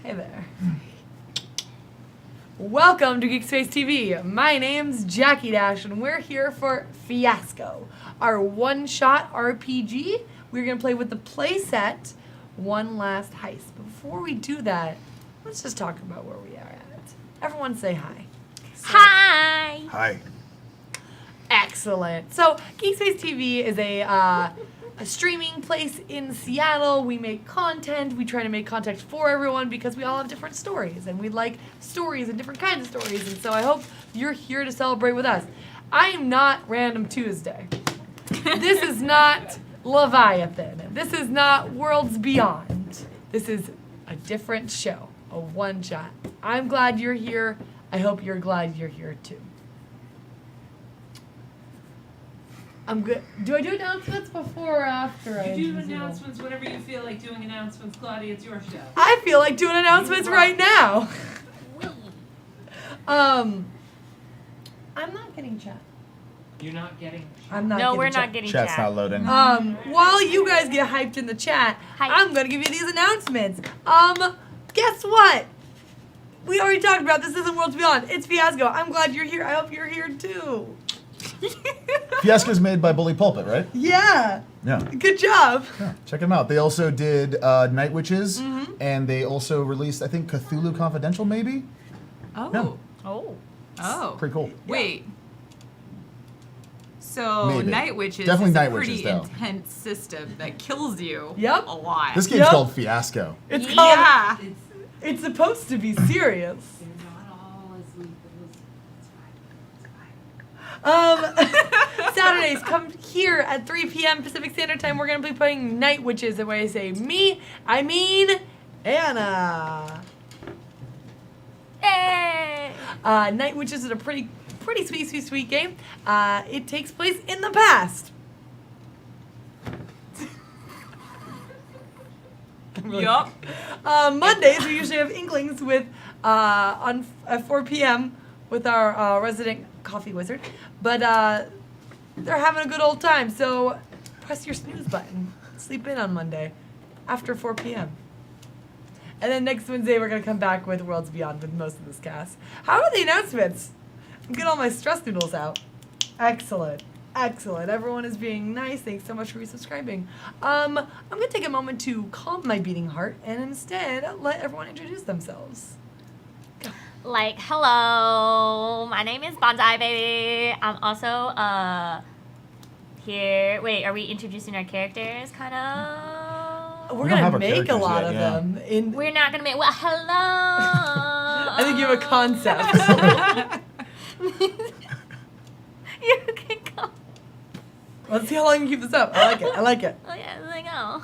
Hey there. Welcome to GeekSpaceTV. My name's Jackie Dash, and we're here for Fiasco, our one-shot RPG. We're going to play with the playset One Last Heist. Before we do that, let's just talk about where we are at. Everyone say hi. Hi! Hi. Excellent. So, GeekSpaceTV is a streaming place in Seattle. We make content. We try to make content for everyone because we all have different stories, and we like stories and different kinds of stories. And so I hope you're here to celebrate with us. I am not Random Tuesday. This is not Leviathan. This is not Worlds Beyond. This is a different show, a one-shot. I'm glad you're here. I hope you're glad you're here too. I'm good. Do I do announcements before or after? You do announcements whenever you feel like doing announcements, Claudia. It's your show. I feel like doing announcements right now. I'm not getting chat. You're not getting. I'm not. No, getting we're chat. not getting Chat's chat. not loading. While you guys get hyped in the chat, Hype. I'm gonna give you these announcements. Guess what? We already talked about this. Isn't Worlds Beyond? It's Fiasco. I'm glad you're here. I hope you're here too. Fiasco is made by Bully Pulpit, right? Yeah. Yeah. Good job. Yeah. Check them out. They also did Night Witches, and they also released, I think, Cthulhu Confidential, maybe? Oh. Yeah. Oh. Oh. Pretty cool. Wait. So Maybe. Night Witches Definitely is Night a pretty Witches, though. intense system that kills you Yep. a lot. This game's Yep. called Fiasco. It's called. yeah. It's supposed to be serious. They're not all as lethal as it's fine. Saturdays, come here at 3 p.m. Pacific Standard Time. We're going to be playing Night Witches. And when I say me, I mean Anna. Hey! Night Witches is a pretty sweet game. It takes place in the past. Yup. Mondays, we usually have Inklings with at 4 p.m. with our resident coffee wizard. But they're having a good old time, so press your snooze button. Sleep in on Monday after 4 p.m. And then next Wednesday, we're going to come back with Worlds Beyond with most of this cast. How are the announcements? I'm getting all my stress noodles out. Excellent. Excellent. Everyone is being nice. Thanks so much for resubscribing. I'm going to take a moment to calm my beating heart and instead let everyone introduce themselves. Like, hello, my name is Bonsai Baby. I'm also, here. Wait, are we introducing our characters, kind of? We're We don't have going to our make a characters lot yet, of yeah. them. We're not gonna make, well, hello! I think you have a concept. You can go. Let's see how long you keep this up. I like it. I like it. Oh, yeah, there you go.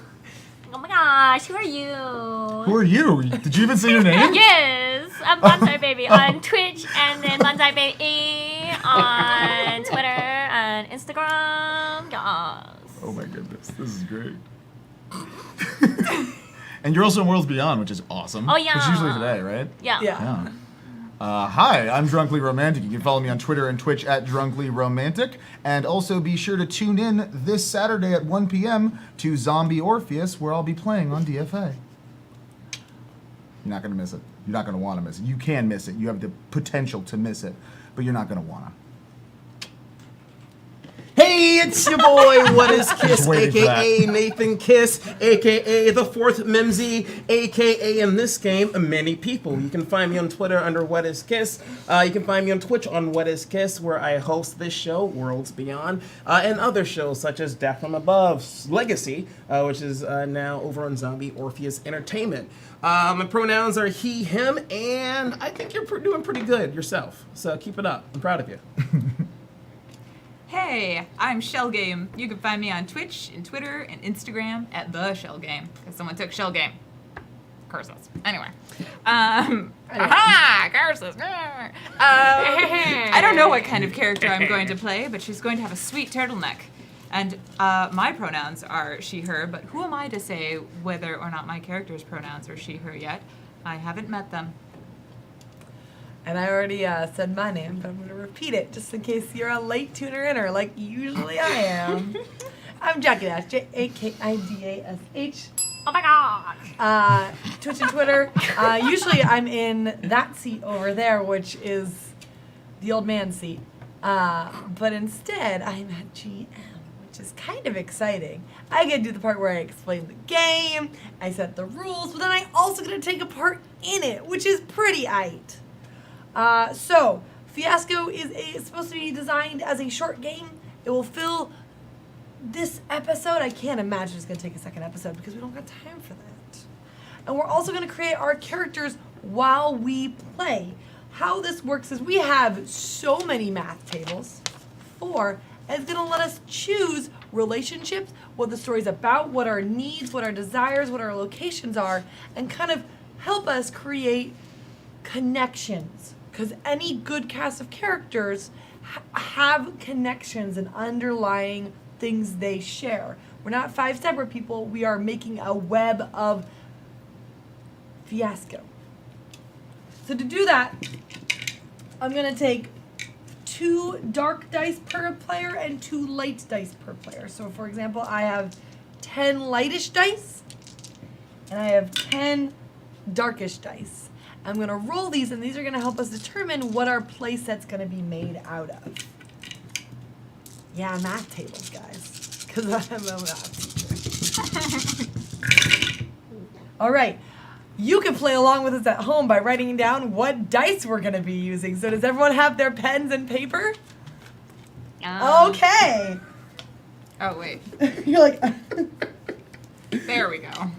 Oh my gosh, who are you? Who are you? Did you even say your name? Yes, I'm Bonsai Baby on Twitch, and then Bonsai Baby on Twitter and Instagram. Yes. Oh my goodness, this is great. And you're also in Worlds Beyond, which is awesome. Oh, yeah. Which is usually today, right? Yeah. Yeah. Yeah. Hi, I'm Drunkly Romantic. You can follow me on Twitter and Twitch at Drunkly Romantic. And also be sure to tune in this Saturday at 1 p.m. to Zombie Orpheus, where I'll be playing on DFA. You're not going to miss it. You're not going to want to miss it. You can miss it. You have the potential to miss it, but you're not going to want to. Hey, it's your boy, What Is Kiss, waiting for aka that. Nathan Kiss, aka the fourth Mimsy, aka in this game, many people. You can find me on Twitter under What Is Kiss. You can find me on Twitch on What Is Kiss, where I host this show, Worlds Beyond, and other shows such as Death from Above's Legacy, which is now over on Zombie Orpheus Entertainment. My pronouns are he, him, and I think you're doing pretty good yourself. So keep it up. I'm proud of you. Hey, I'm Shell Game. You can find me on Twitch and Twitter and Instagram at the Shell Game because someone took Shell Game. Curses. Anyway. Aha! Curses. I don't know what kind of character I'm going to play, but she's going to have a sweet turtleneck. And my pronouns are she, her, but who am I to say whether or not my character's pronouns are she, her yet? I haven't met them. And I already said my name, but I'm going to repeat it just in case you're a late tuner-inner like usually I am. I'm Jackie Dash, J-A-K-I-D-A-S-H. Oh my god. Twitch and Twitter. Usually I'm in that seat over there, which is the old man seat. But instead, I'm at GM, which is kind of exciting. I get to do the part where I explain the game, I set the rules, but then I also get to take a part in it, which is pretty aight. So, Fiasco is supposed to be designed as a short game. It will fill this episode. I can't imagine it's going to take a second episode because we don't got time for that. And we're also going to create our characters while we play. How this works is we have so many math tables, 4, and it's going to let us choose relationships, what the story's about, what our needs, what our desires, what our locations are, and kind of help us create connections. Because any good cast of characters have connections and underlying things they share. We're not 5 separate people. We are making a web of Fiasco. So to do that, I'm going to take 2 dark dice per player and 2 light dice per player. So for example, I have 10 lightish dice and I have 10 darkish dice. I'm going to roll these, and these are going to help us determine what our play set's going to be made out of. Yeah, math tables, guys. Because I'm a math teacher. All right. You can play along with us at home by writing down what dice we're going to be using. So does everyone have their pens and paper? Okay. Oh, wait. You're like... There we go.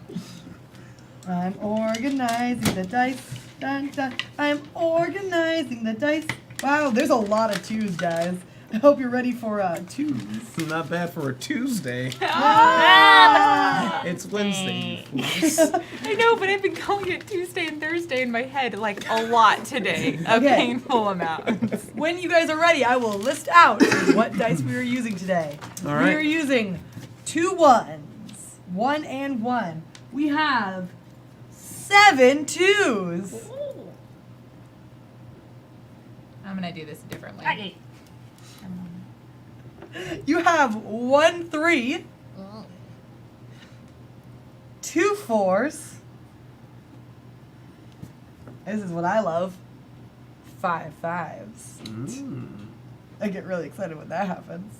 I'm organizing the dice. Dun, dun. I'm organizing the dice. Wow, there's a lot of 2s, guys. I hope you're ready for 2s. Not bad for a Tuesday. It's Wednesday. I know, but I've been calling it Tuesday and Thursday in my head like a lot today. A Okay. painful amount. When you guys are ready, I will list out what dice we are using today. All We right. are using 2 1s. 1 and 1. We have 7 2s. I'm going to do this differently. Okay. You have 1 3. 2 4s. This is what I love. 5 5s. I get really excited when that happens.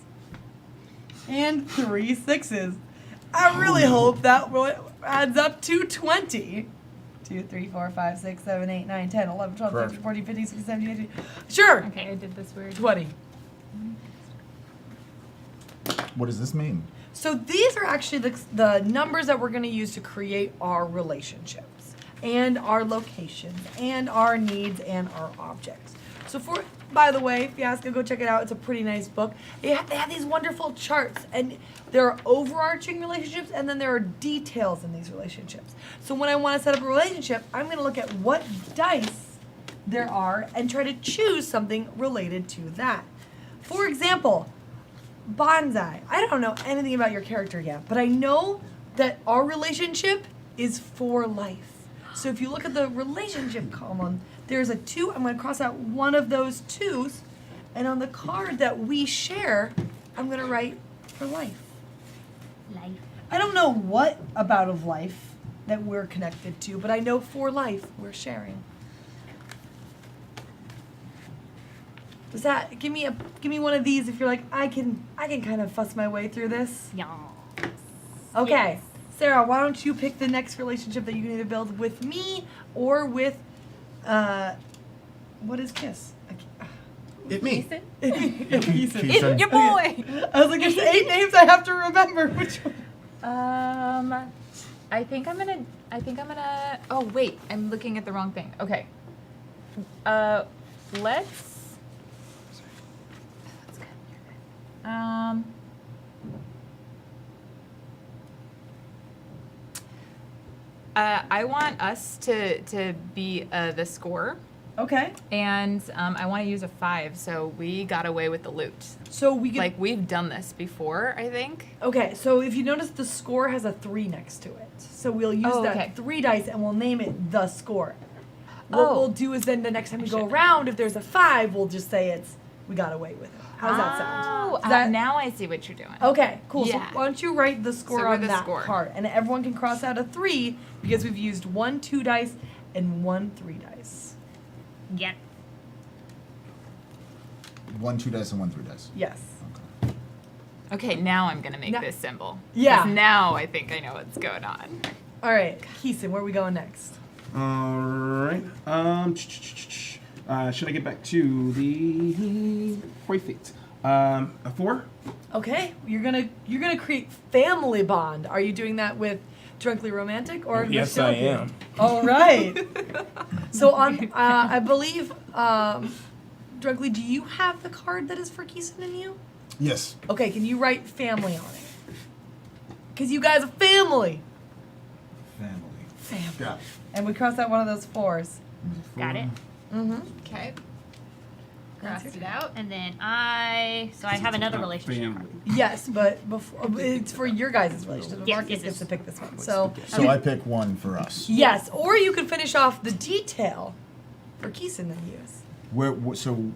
And 3 6s. I really hope that adds up to 20. 2, 3, 4, 5, 6, 7, 8, 9, 10, 11, 12, 13, 14, 15, 16, 17, 18. Sure. Okay, I did this weird. 20. What does this mean? So these are actually the numbers that we're going to use to create our relationships and our locations and our needs and our objects. So by the way, Fiasco, go check it out. It's a pretty nice book. They have these wonderful charts, and there are overarching relationships, and then there are details in these relationships. So when I want to set up a relationship, I'm going to look at what dice there are and try to choose something related to that. For example, Bonsai. I don't know anything about your character yet, but I know that our relationship is for life. So if you look at the relationship column, there's a 2. I'm going to cross out one of those 2s, and on the card that we share, I'm going to write for life. Life. I don't know what about of life that we're connected to, but I know for life we're sharing. Does that give me one of these if you're like I can kind of fuss my way through this? Yeah. Okay. Yes. Sarah, why don't you pick the next relationship that you can either build with me or with what is Kiss? It me. Ethan? Ethan. Ethan. Your boy! I was like, there's 8 names I have to remember. Which one? I think I'm gonna. Oh wait, I'm looking at the wrong thing. Okay. Let's. I want us to be the score. Okay. And I want to use a 5, so we got away with the loot. So we get Like, we've done this before, I think. okay. So if you notice, the score has a 3 next to it. So we'll use Oh, that okay. 3 dice and we'll name it the score. What Oh. we'll do is then the next time we go Shit. around, if there's a 5, we'll just say we got away with it. How's that sound? Oh, Is that- now I see what you're doing. Okay, cool. Yeah. So why don't you write the score So on with the that score. card, and everyone can cross out a 3 because we've used 1 2 dice and 1 3 dice. Yep. 1 2 dice and 1 3 dice. Yes. Okay, now I'm gonna make Now- this symbol. 'Cause Yeah. Now I think I know what's going on. All right, Keeson, where are we going next? All right. Should I get back to the feet? A 4. Okay, you're gonna create family bond. Are you doing that with Drunkly Romantic or Yes, Michelle I here? am. All right. So on, I believe, Drunkly, do you have the card that is for Keeson and you? Yes. Okay, can you write family on it? Because you guys are family. Family. Family. Got it. And we cross out one of those 4s. Got it. Mm-hmm. Okay. That's Crossed your it out. And then I have another relationship. Family. Yes, but before it's for your guys' relationship. Yes, Marcus yes, gets to yes. pick this one. So So I pick one for us. yes, or you can finish off the detail for Keeson and use. So,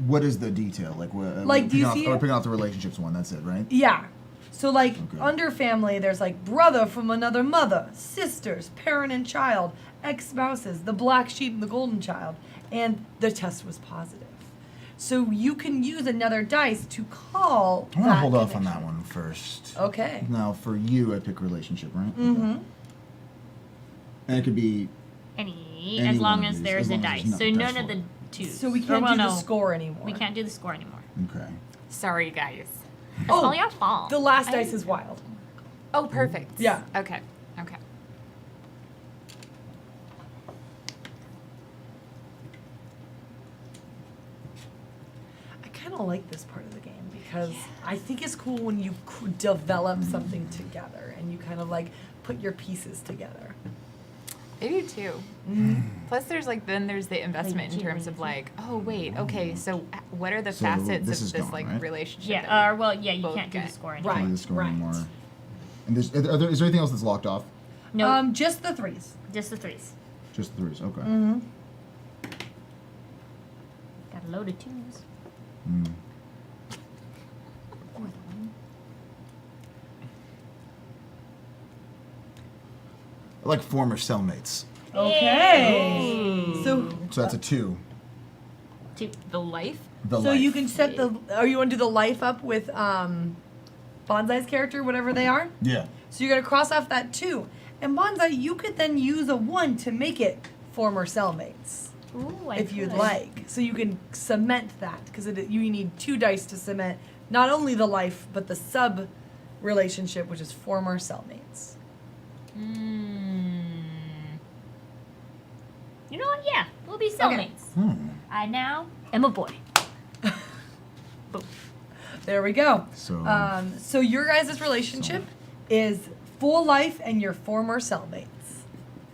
what is the detail? Like, what? Like, do you see We're it? picking off the relationships one. That's it, right? Yeah. So like Okay. under family, there's like brother from another mother, sisters, parent and child, ex-spouses, the black sheep and the golden child, and the test was positive. So you can use another dice to call. I want to that hold off on connection. that one first. Okay. Now, for you, I pick relationship, right? Mm-hmm. Okay. And it could be. Any, Any as one long of as these, there's as a long as dice. there's So no none dice of the roll. twos. So we Or, can't well, do the no, score anymore. We can't do the score anymore. Okay. Sorry, guys. It's all your fault. The last dice is wild. Oh, perfect. Yeah. Okay. Okay. I kind of like this part of the game because I think it's cool when you develop something together and you kind of like put your pieces together. I do too. Plus, there's there's the investment in terms of oh wait, okay, so what are the So facets this of is this gone, right? relationship? Yeah, that well, yeah, you both can't do the get. score anymore. Right. Can't do the score right. anymore. And is there anything else that's locked off? No, Just the 3s. just the 3s. Just the 3s. Okay. Mm-hmm. Got a load of 2s. Mm. I like former cellmates. Okay. So So that's a 2. 2. The life? The so life. you can set the. Or you want to do the life up with Bonsai's character, whatever they are. Yeah. So you're gonna cross off that 2, and Bonsai, you could then use a 1 to make it former cellmates. Ooh, I If you'd could. like. So you can cement that because you need 2 dice to cement not only the life but the sub relationship, which is former cellmates. You know what? Yeah, we'll be cellmates. I now am a boy. Boom. There we go. So- So your guys' relationship is full life and your former cellmates.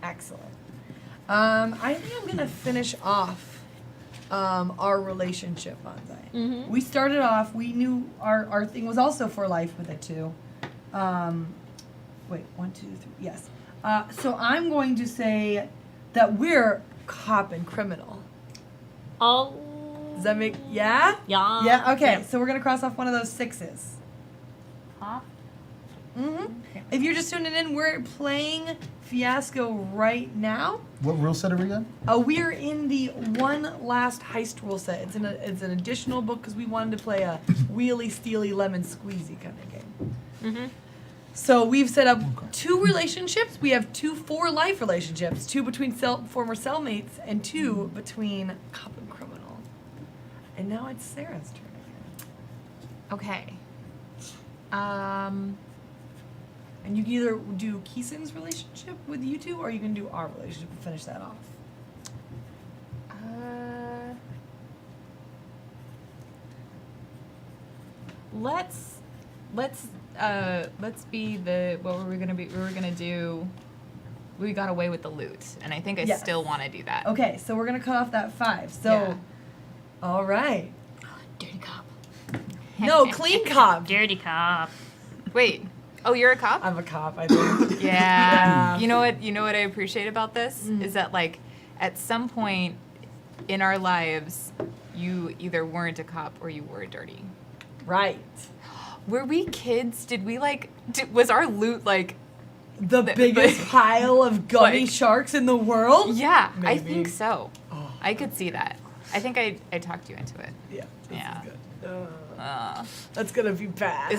Excellent. I think I'm gonna finish off our relationship, Bonsai. Mm-hmm. We started off. We knew our thing was also for life with a 2. Wait, 1, 2, 3. Yes. So I'm going to say that we're cop and criminal. Oh. Does that make yeah? Yeah. Yeah. Okay. Yeah. So we're gonna cross off one of those 6s. Huh? Mm-hmm. If you're just tuning in, we're playing Fiasco right now. What rule set are we in? We're in the one last heist rule set. It's an additional book because we wanted to play a wheelie, steely, lemon squeezy kind of game. Mm-hmm. So we've set up 2 relationships. We have 2 for-life relationships, 2 between former cellmates and 2 between cop and criminal. And now it's Sarah's turn again. Okay. And you can either do Keeson's relationship with you 2, or you can do our relationship and finish that off. Let's be the what were we gonna be? We were gonna do. We got away with the loot, and I think I Yes. still want to do that. Okay, so we're gonna cut off that 5. So, Yeah. all right. Dirty cop. No, clean cop. Dirty cop. Wait. Oh, you're a cop? I'm a cop, I think. Yeah. You know what? You know what I appreciate about this is that at some point in our lives, you either weren't a cop or you were dirty. Right. Were we kids? Did we was our loot like? The biggest pile of gummy Like- sharks in the world? Yeah, I Maybe. think so. I could see that. I think I talked you into it. Yeah. This Yeah. is good. That's gonna be bad.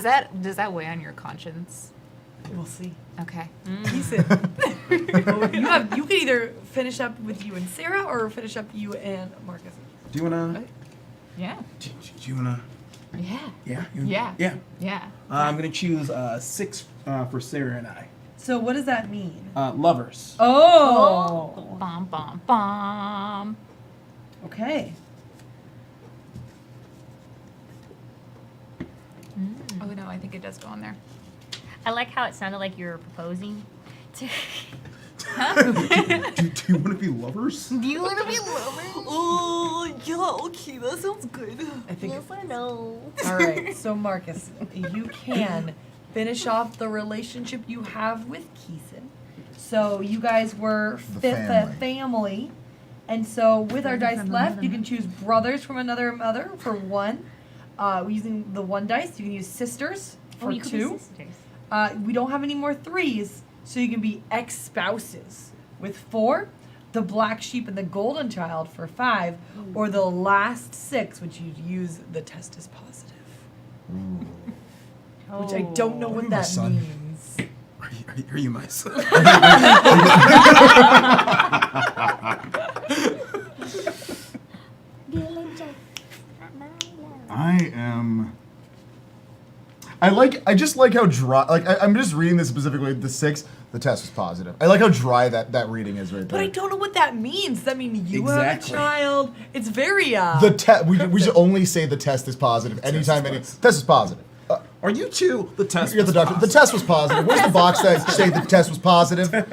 Does that weigh on your conscience? We'll see. Okay. Decent. You can either finish up with you and Sarah or finish up you and Marcus. Do you wanna? Yeah. Do you wanna? Yeah. Yeah. Yeah. Yeah. Yeah. I'm gonna choose 6 for Sarah and I. So what does that mean? Lovers. Oh. Bom bom bom. Okay. Oh no, I think it does go on there. I like how it sounded like you were proposing. Do you want to be lovers? Do you want to be lovers? Oh, yeah, okay, that sounds good. I think. Yes or no? All right, so Marcus, you can finish off the relationship you have with Keeson. So you guys were The family. family. And so with our dice left, you can choose brothers from another mother for 1. Using the 1 dice, you can use sisters for you could 2. be sisters. We don't have any more 3s, so you can be ex-spouses with 4, the black sheep and the golden child for 5, or the last 6, which you'd use the test is positive. Which I don't know what my that son. means. Are you my son? I am. I just like how dry. Like I'm just reading this specifically. The 6, the test was positive. I like how dry that reading is right there. But I don't know what that means. Does that mean you have a Exactly. child? It's very The test. We should only say the test is positive anytime. Test is positive. Are you two? The test. You're the was doctor. positive. The test was positive. Where's the box that say the test was positive? I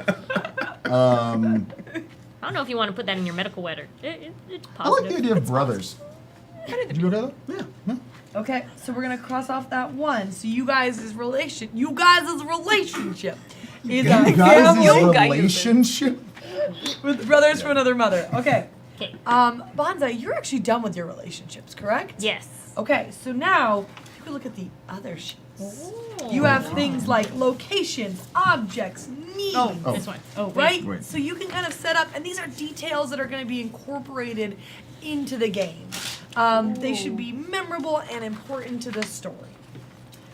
don't know if you want to put that in your medical letter. It's I like positive. the idea of brothers. Did you go together? Yeah. Okay, so we're gonna cross off that 1. So you guys' relationship is You a guys' family relationship. with brothers from another mother. Okay. Okay. Bonsai, you're actually done with your relationships, correct? Yes. Okay, so now you can look at the other sheets. You have things like locations, objects, needs. Oh, Oh. this one. Oh, Right? Wait. So you can kind of set up, and these are details that are going to be incorporated into the game. They should be memorable and important to the story.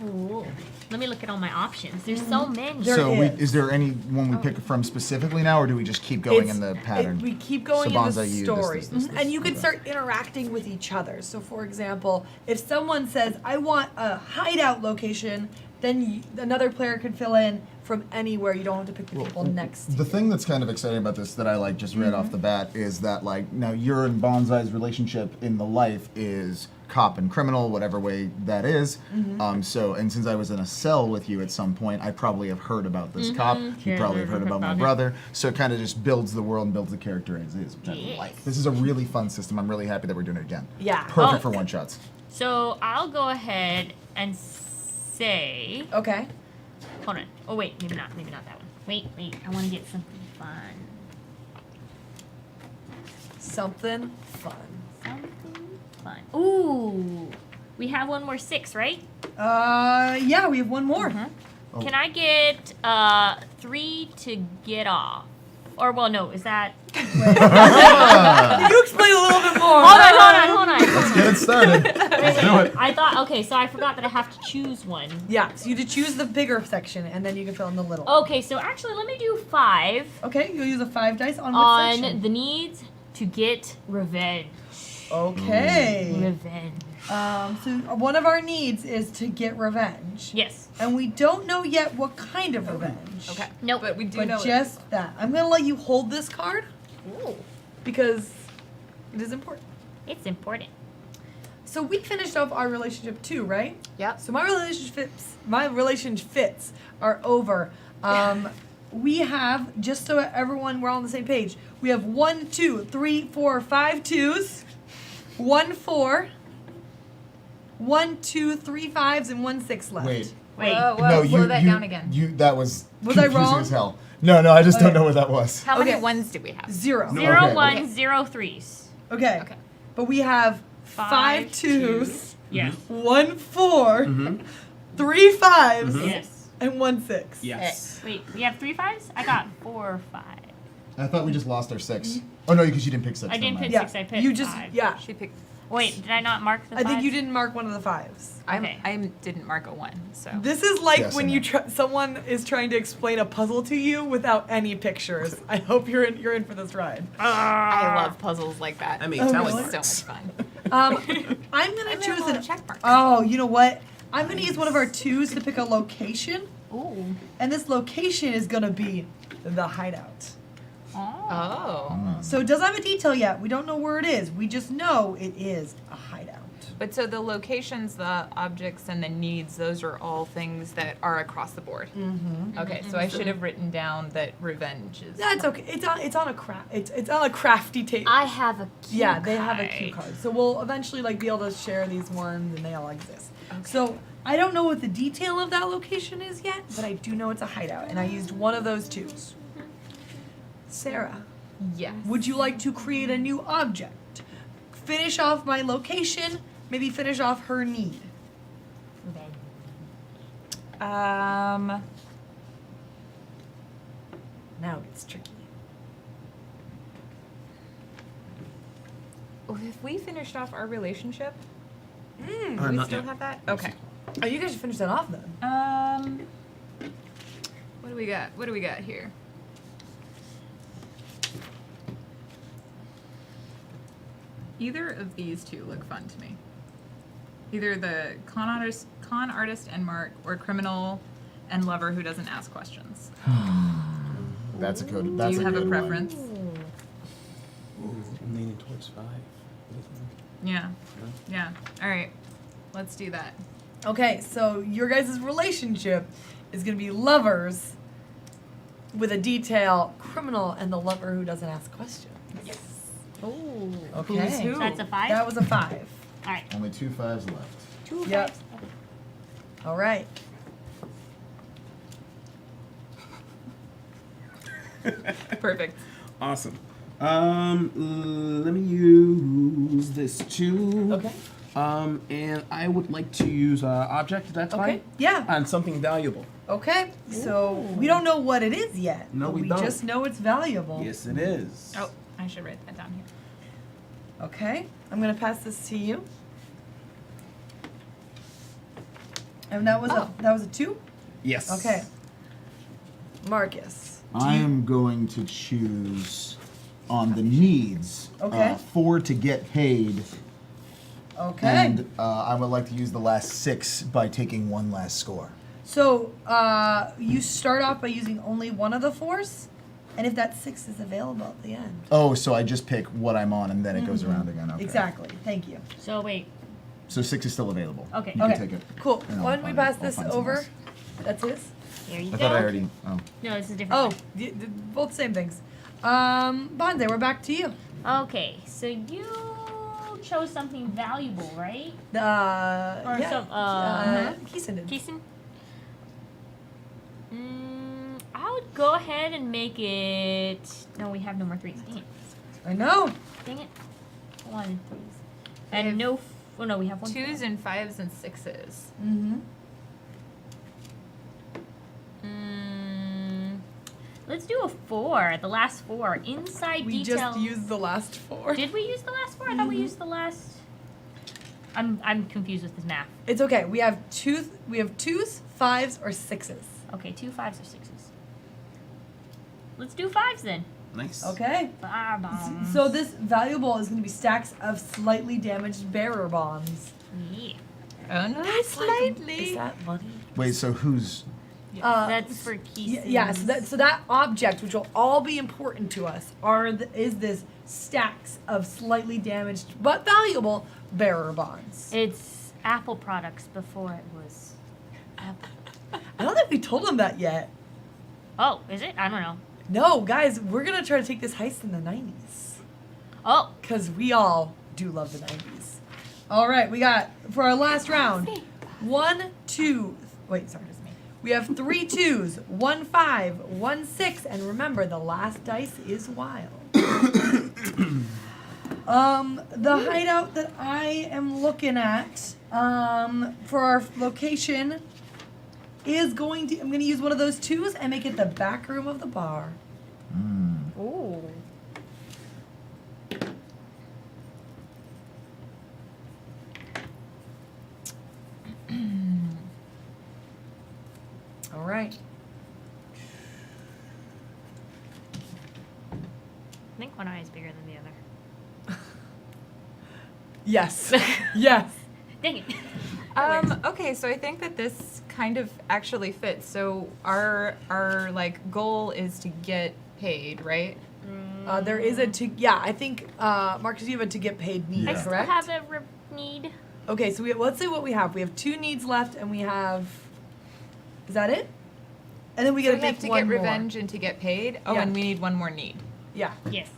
Ooh. Let me look at all my options. There's so many. There So is. is there any one we pick from specifically now, or do we just keep going in the pattern? We keep going So in the Bonsai, you, story. this. And you can Okay. start interacting with each other. So, for example, if someone says, I want a hideout location, then another player can fill in from anywhere. You don't have to pick the people next to The you. thing that's kind of exciting about this that I like just right off the bat is that like now your and Bonsai's relationship in the life is cop and criminal, whatever way that is. So and since I was in a cell with you at some point, I probably have heard about this cop. You probably have heard about my brother. So it kind of just builds the world and builds the character as is, which I Yes. like. This is a really fun system. I'm really happy that we're doing it again. Yeah. Perfect Oh. for one shots. So I'll go ahead and say. Okay. Hold on. Oh wait, maybe not that one. Wait. I want to get something fun. Something fun. Something fun. Ooh, we have one more 6, right? Yeah, we have one more. Oh. Can I get 3 to get off? Or well, no, is that? Can you explain a little bit more? Hold on. Get it started. Let's do it. I thought okay, so I forgot that I have to choose one. Yeah, so you have to choose the bigger section, and then you can fill in the little. Okay, so actually, let me do 5 Okay, you'll use a 5 dice on what on section? the needs to get revenge. Okay. Revenge. So one of our needs is to get revenge. Yes. And we don't know yet what kind of revenge. Okay. Nope. But we do But know just that. I'm going to let you hold this card Ooh, because it is important. it's important. So we finished off our relationship too, right? Yep. So my relationships are over. We have, just so everyone, we're all on the same page, we have 1, 2, 3, 4, 5 2s, 1 4, 1, 2, 3 5s, and 1 6 left. Wait. Wait. Whoa, No, slow that down again. That was Was I confusing wrong? as hell. No, I just don't Okay. know what that was. How many Okay. ones do we have? 0. No. Zero Okay. ones, 0 3s. Okay. Okay. But we have 5 twos, Yes. 1 4, 3 fives, Yes. and 1 6. Yes. Wait, we have 3 5s? I got 4 5. I thought we just lost our 6. Oh no, because you didn't pick 6. I didn't never pick mind. Yeah, 6, I picked you just 5. yeah. She picked. Wait, did I not mark the I 5? think you didn't mark one of the 5s. Okay. I didn't mark a 1, so. This is like Yes, when I you know. someone is trying to explain a puzzle to you without any pictures. I hope you're in for this ride. I love puzzles like that. I mean, Oh, telling really? so much fun. I'm gonna choose little an check marks. Oh, you know what? I'm gonna use one of our 2s to pick a location, Ooh. and this location is gonna be the hideout. Oh. So it doesn't have a detail yet. We don't know where it is. We just know it is a hideout. But so the locations, the objects, and the needs, those are all things that are across the board. Mm-hmm. Okay, so I should have written down that revenge is. That's okay. It's on a it's on a crafty table. I have a cue Yeah, they have a card. cue card. So we'll eventually be able to share these ones, and they all exist. So I don't know what the detail of that location is yet, but I do know it's a hideout, and I used one of those 2s. Sarah, Yes. would you like to create a new object? Finish off my location, maybe finish off her need. Um. Now it's tricky. If we finished off our relationship, Or we not still yet. have that. Okay. Oh, you guys should finish that off then. What do we got? What do we got here? Either of these two look fun to me. Either the con artist and Mark, or criminal and lover who doesn't ask questions. That's a code. Do That's you a have a good one. preference? I'm leaning towards 5. What do you think? Yeah. Yeah. All right. Let's do that. Okay, so your guys' relationship is gonna be lovers with a detail, criminal and the lover who doesn't ask questions. Yes. Ooh. Okay. Who's who? That's a 5? That was a 5. Alright. Only 2 5s left. 2 Yep. 5s. All right. Perfect. Awesome. Let me use this 2. Okay. And I would like to use object. That's Okay. fine. Yeah. And something valuable. Okay. So we don't know what it is yet. No, but we we don't. just know it's valuable. Yes, it is. Oh, I should write that down here. Okay. I'm gonna pass this to you. And that was a 2? Yes. Okay. Marcus. I am going to choose on the needs. Okay. 4 to get paid. Okay. And I would like to use the last 6 by taking one last score. So you start off by using only one of the 4s, and if that 6 is available at the end. Oh, so I just pick what I'm on and then it goes around again. Okay. Exactly. Thank you. So wait. So 6 is still available. Okay. You Okay. can take it. Cool. And Why I'll don't we find- pass I'll this find something over? else. That's his. Here you I go. thought I already. Oh. No, it's a different Oh, one. both same things. Bonze, we're back to you. Okay, so you chose something valuable, right? Or yeah, some, Keeson did. Keeson? I would go ahead and make it. No, we have no more 3s. Dang it. I know. Dang it. 1 and 3s. And no. Oh, no, we have 1. 2s and 5s and 6s. Mm-hmm. Let's do a 4. The last 4. Inside We detail. just used the last 4. Did we use the last 4? I thought we used the last. I'm confused with this math. It's okay. We have 2s, 5s, or 6s. Okay, 2 5s or 6s. Let's do 5s then. Nice. Okay. Bombs. So this valuable is going to be stacks of slightly damaged bearer bonds. Yeah. Oh no, slightly. Is that money? Wait, so who's. That's for Keeson. Yeah, so that object, which will all be important to us, is this stacks of slightly damaged but valuable bearer bonds. It's Apple products before it was Apple. I don't think we told them that yet. Oh, is it? I don't know. No, guys, we're gonna try to take this heist in the 90s. Oh, Because we all do love the 90s. All right, we got, for our last round, 1, 2, wait, sorry, just me. We have 3 2s, 1 5, 1 6, and remember, the last dice is wild. The hideout that I am looking at for our location is I'm going to use one of those twos and make it the back room of the bar. Ooh. All right. I think one eye is bigger than the other. Yes. Yes. Dang it. Okay, so I think that this kind of actually fits. So our like goal is to get paid, right? There is a I think Marcus, you have a to get paid need, I Yeah. still correct? have a need. Okay, so let's say what we have. We have 2 needs left, and we have. Is that it? And then we So gotta we make have to one get more. revenge and to get paid. Oh, Yeah. and we need one more need. Yeah. Yes.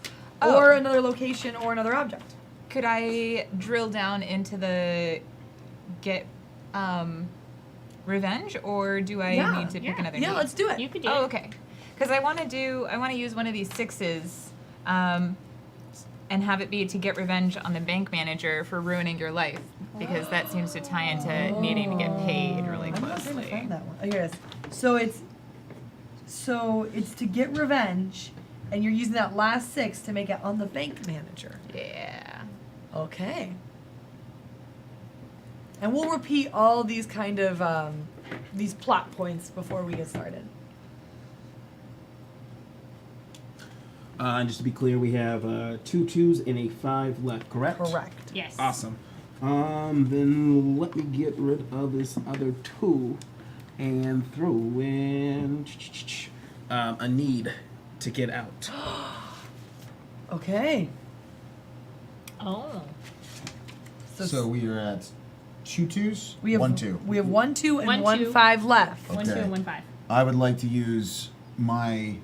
Oh. Or another location or another object. Could I drill down into the get revenge, or do I Yeah. need to pick Yeah. another Yeah, need? let's do it. You could do Oh, it. okay. Because I want to use one of these 6s, and have it be to get revenge on the bank manager for ruining your life, because that seems to tie into needing to get paid really I'm not trying to closely. find that one. Oh, here it is. So it's to get revenge, and you're using that last 6 to make it on the bank manager. Yeah. Okay. And we'll repeat all these kind of these plot points before we get started. And just to be clear, we have 2 2s and a 5 left, correct? Correct. Yes. Awesome. Then let me get rid of this other 2 and throw in a need to get out. Okay. Oh. So we are at 2 2s, we have 1 2. We have 1 2 and 1, 1 2. 5 left. 1, 2, Okay. and 1, 5. I would like to use my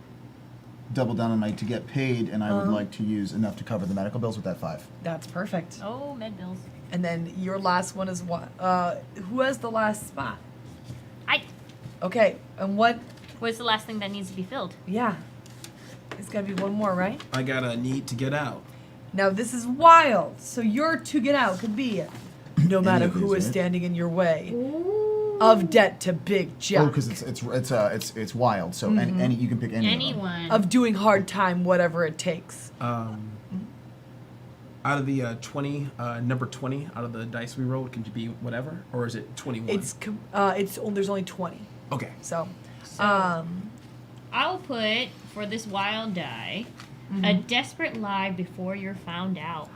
double down on my to get paid, and I would like to use enough to cover the medical bills with that 5. That's perfect. Oh, med bills. And then your last one is what? Who has the last spot? Okay. And what? What's the last thing that needs to be filled? Yeah. It's got to be one more, right? I got a need to get out. Now this is wild. So your to get out could be no matter of who these, is right? standing in your way of debt to big Oh, Jack. because it's wild. So any you can pick any of them. Anyone. Of doing hard time, whatever it takes. Out of the 20, number 20 out of the dice we rolled, could you be whatever, or is it 21? There's only 20. Okay. So, I'll put, for this wild die, a desperate lie before you're found out.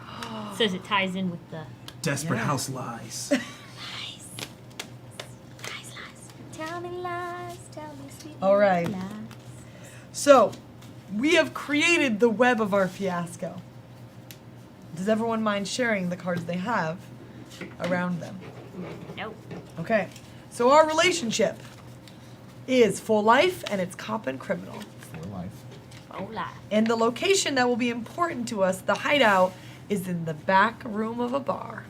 Says it ties in with the Desperate Yeah. house lies. lies. Tell me lies, tell me sweet All right. lies. So, we have created the web of our fiasco. Does everyone mind sharing the cards they have around them? Nope. Okay. So our relationship is full life and it's cop and criminal. For life. Oh, lie. And the location that will be important to us, the hideout, is in the back room of a bar.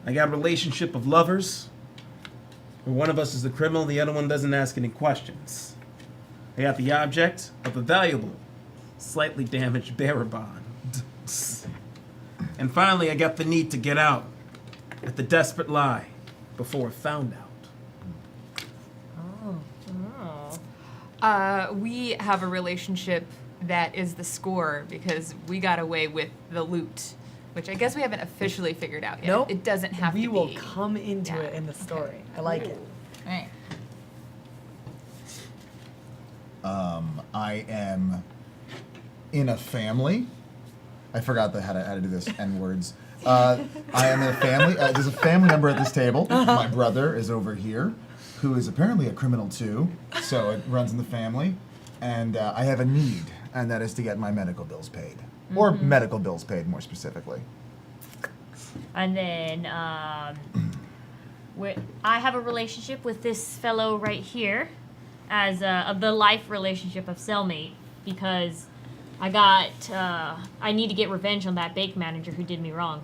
I got a relationship of lovers, where one of us is the criminal, the other one doesn't ask any questions. I got the object of a valuable, slightly damaged bearer bond. And finally, I got the need to get out, with the desperate lie before found out. Oh. We have a relationship that is the score because we got away with the loot, which I guess we haven't officially figured out yet. Nope. It doesn't have We to will be. come into Yeah. it in the story. I like it. Right. I am in a family. I forgot how to do this N words. I am in a family. There's a family member at this table. My brother is over here, who is apparently a criminal too. So it runs in the family. And I have a need, and that is to get my medical bills paid. Or medical bills paid, more specifically. And then I have a relationship with this fellow right here, as of the life relationship of cellmate, because I need to get revenge on that bank manager who did me wrong.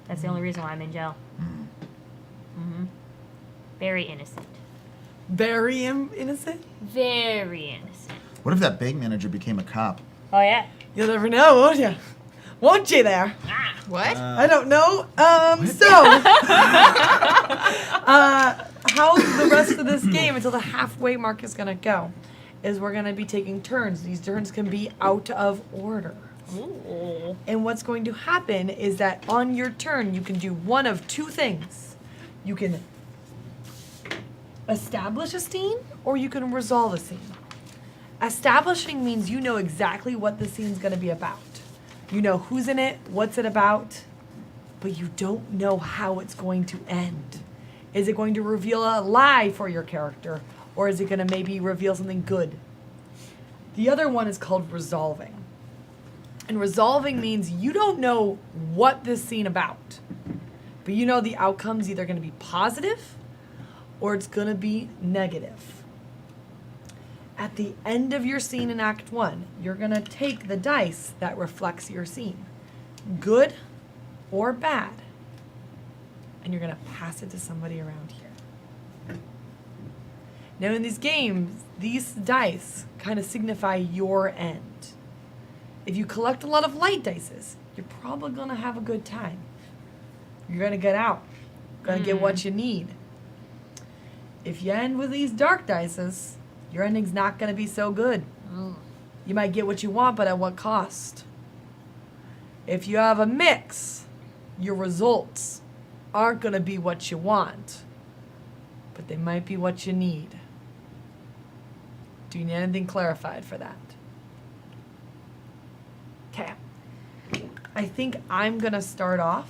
That's the only reason why I'm in jail. Very innocent. Very innocent? Very innocent. What if that bank manager became a cop? Oh yeah. You'll never know, won't you? Won't you there? What? I don't know. So, how the rest of this game until the halfway mark is gonna go is we're gonna be taking turns. These turns can be out of order. Ooh. And what's going to happen is that on your turn, you can do one of two things. You can establish a scene or you can resolve a scene. Establishing means you know exactly what the scene's going to be about. You know who's in it, what's it about, but you don't know how it's going to end. Is it going to reveal a lie for your character or is it going to maybe reveal something good? The other one is called resolving. And resolving means you don't know what this scene about, but you know the outcome's either going to be positive or it's going to be negative. At the end of your scene in Act 1, you're going to take the dice that reflects your scene, good or bad, and you're going to pass it to somebody around here. Now in these games, these dice kind of signify your end. If you collect a lot of light dices, you're probably going to have a good time. You're going to get out. Going to get what you need. If you end with these dark dices, your ending's not going to be so good. You might get what you want, but at what cost? If you have a mix, your results aren't going to be what you want, but they might be what you need. Do you need anything clarified for that? Okay. I think I'm going to start off.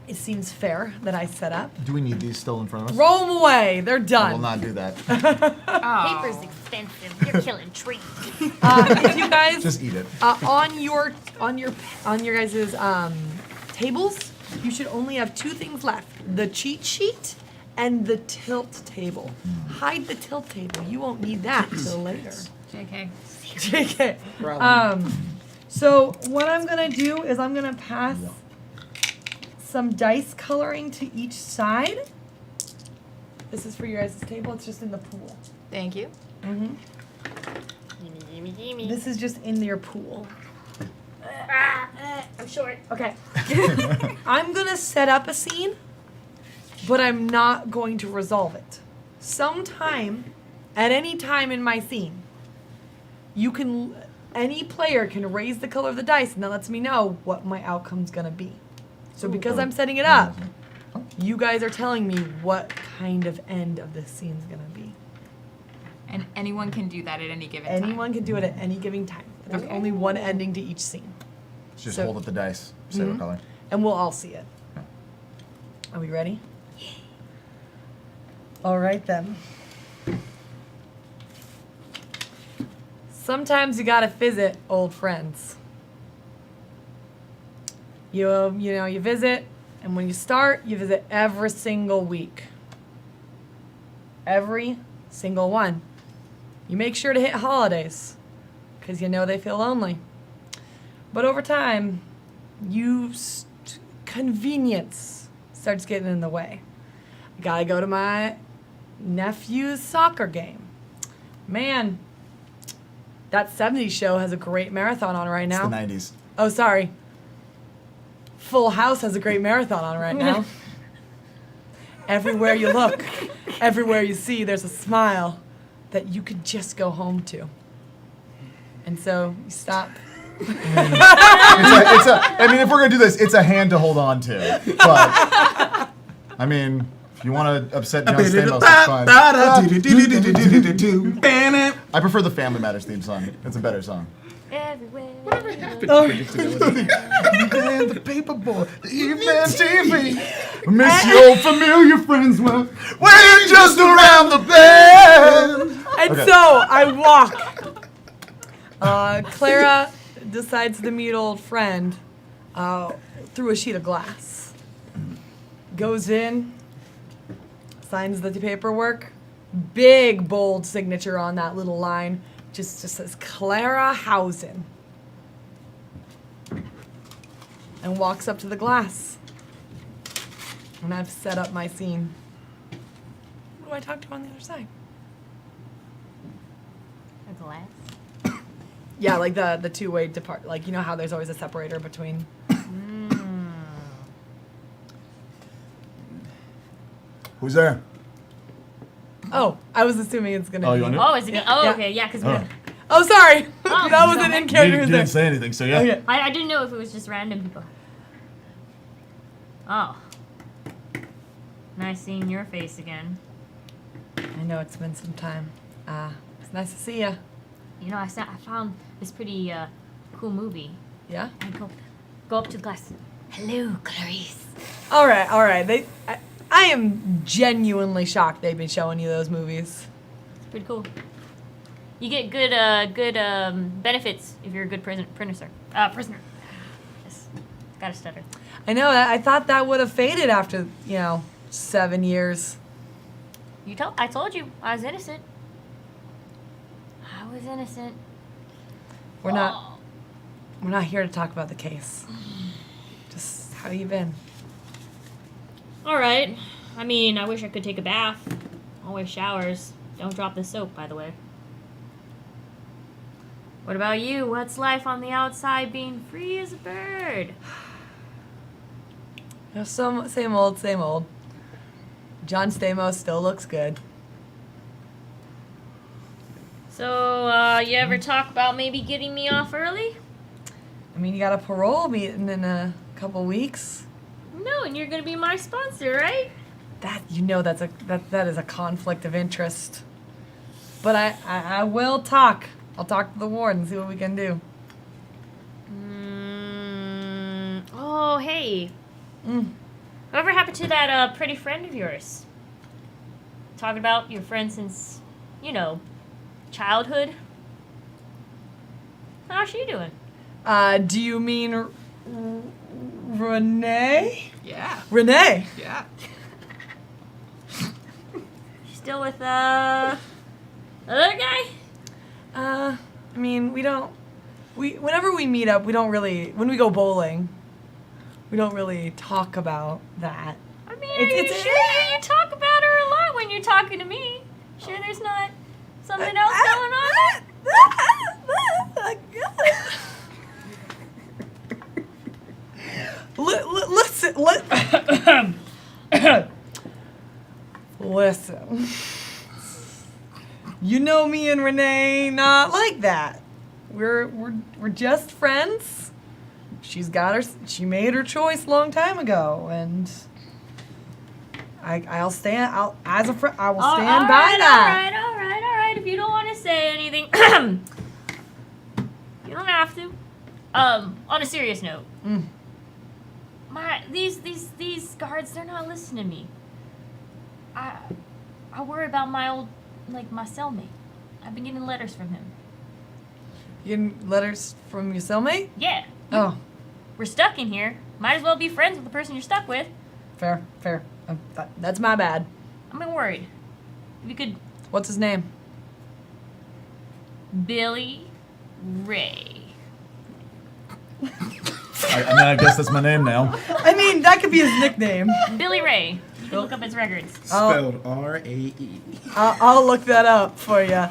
It seems fair that I set up. Do we need these still in front of us? Roll them away. They're I will done. not do that. Paper's expensive. You're killing trees. If you guys Just eat it. on your guys' tables, you should only have two things left: the cheat sheet and the tilt table. Hide the tilt table. You won't need that till later. JK. JK. So what I'm gonna do is I'm gonna pass some dice coloring to each side. This is for your guys' table. It's just in the pool. Thank you. Gimme, gimme, gimme. This is just in your pool. I'm short. Okay. I'm gonna set up a scene, but I'm not going to resolve it. Sometime, at any time in my scene, any player can raise the color of the dice, and that lets me know what my outcome's gonna be. So because I'm setting it up, you guys are telling me what kind of end of this scene's gonna be. And anyone can do that at any given time. Anyone can do it at any given time. There's only one ending to each scene. Just So- hold up the dice. Say what color. And we'll all see it. Are we ready? All right then. Sometimes you gotta visit old friends. You visit, and when you start, you visit every single week. Every single one. You make sure to hit holidays, because you know they feel lonely. But over time, convenience starts getting in the way. I gotta go to my nephew's soccer game. Man, that 70s show has a great marathon on right now. It's the 90s. Oh, sorry. Full House has a great marathon on right now. Everywhere you look, everywhere you see, there's a smile that you could just go home to. And so you stop. I mean, if we're gonna do this, it's a hand to hold on to. But I mean, if you want to upset John Stamos, that's fine. I prefer the Family Matters theme song. It's a better song. Everywhere. And the paperboy, the evening TV. Miss your old familiar friends, well, we're just around the bend. And Okay. so I walk. Clara decides to meet old friend through a sheet of glass. Goes in, signs the paperwork. Big, bold signature on that little line. Just says Clara Housen. And walks up to the glass. And I've set up my scene. Who do I talk to on the other side? That's glass. Yeah, like the two-way depart. Like, you know how there's always a separator between. Who's there? Oh, I was assuming it's gonna. Oh, be. you want to? Oh, is it? Yeah, Oh, yeah. okay, yeah, because Oh. Oh, sorry. Oh, that wasn't sorry. in You character. Who's there? didn't say anything, so yeah. Okay. I didn't know if it was just random people. Oh. Nice seeing your face again. I know it's been some time. It's nice to see you. You know, I found this pretty cool movie. Yeah. I go up to the glass. Hello, Clarice. All right. I am genuinely shocked they've been showing you those movies. It's pretty cool. You get good benefits if you're a good prisoner. Yes. Gotta stutter. I know. I thought that would have faded after 7 years. I told you I was innocent. I was innocent. We're not here to talk about the case. Just how you been? All right. I mean, I wish I could take a bath. Always showers. Don't drop the soap, by the way. What about you? What's life on the outside being free as a bird? Same old. John Stamos still looks good. So, you ever talk about maybe getting me off early? I mean, you got a parole meeting in a couple weeks. No, and you're gonna be my sponsor, right? That that is a conflict of interest. But I will talk. I'll talk to the ward and see what we can do. Oh, hey. Whatever happened to that pretty friend of yours? Talking about your friend since, childhood? How's she doing? Do you mean Renee? Yeah. Renee. Yeah. She's still with the other guy? I mean, whenever we meet up, when we go bowling, we don't really talk about that. I mean, are you sure you talk about her a lot when you're talking to me? Sure there's not something else going on? Listen. You know me and Renee not like that. We're just friends. She made her choice a long time ago, and I will stand by that. All right. If you don't want to say anything, you don't have to. On a serious note, these guards, they're not listening to me. I worry about my cellmate. I've been getting letters from him. You getting letters from your cellmate? Yeah. Oh, We're stuck in here. Might as well be friends with the person you're stuck with. fair. That's my bad. I'm worried. If you could, What's his name? Billy Ray. I guess that's my name now. I mean, that could be his nickname. Billy Ray. You can look up his records. Spelled R-A-E. I'll look that up for you.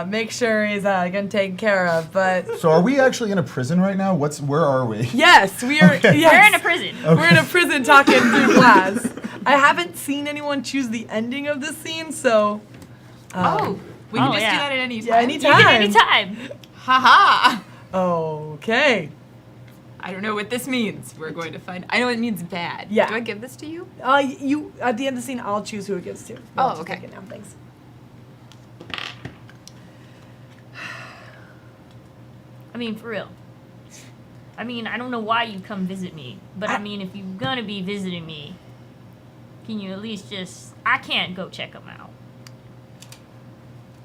Make sure he's getting taken care of. But So are we actually in a prison right now? Where are we? yes, we are. Okay. Yes, We're in a prison. We're in a prison talking through glass. I haven't seen anyone choose the ending of this scene, so. We can Oh, just yeah. do that at any time. Yeah, any You can time. anytime. Haha. Okay. I don't know what this means. We're going to find. I know it means bad. Yeah. Do I give this to you? You at the end of the scene, I'll choose who it gives to. Oh, Just okay. take it now, thanks. I mean, for real. I mean, I don't know why you come visit me, but I mean, if you're gonna be visiting me, can you at least I can't go check them out.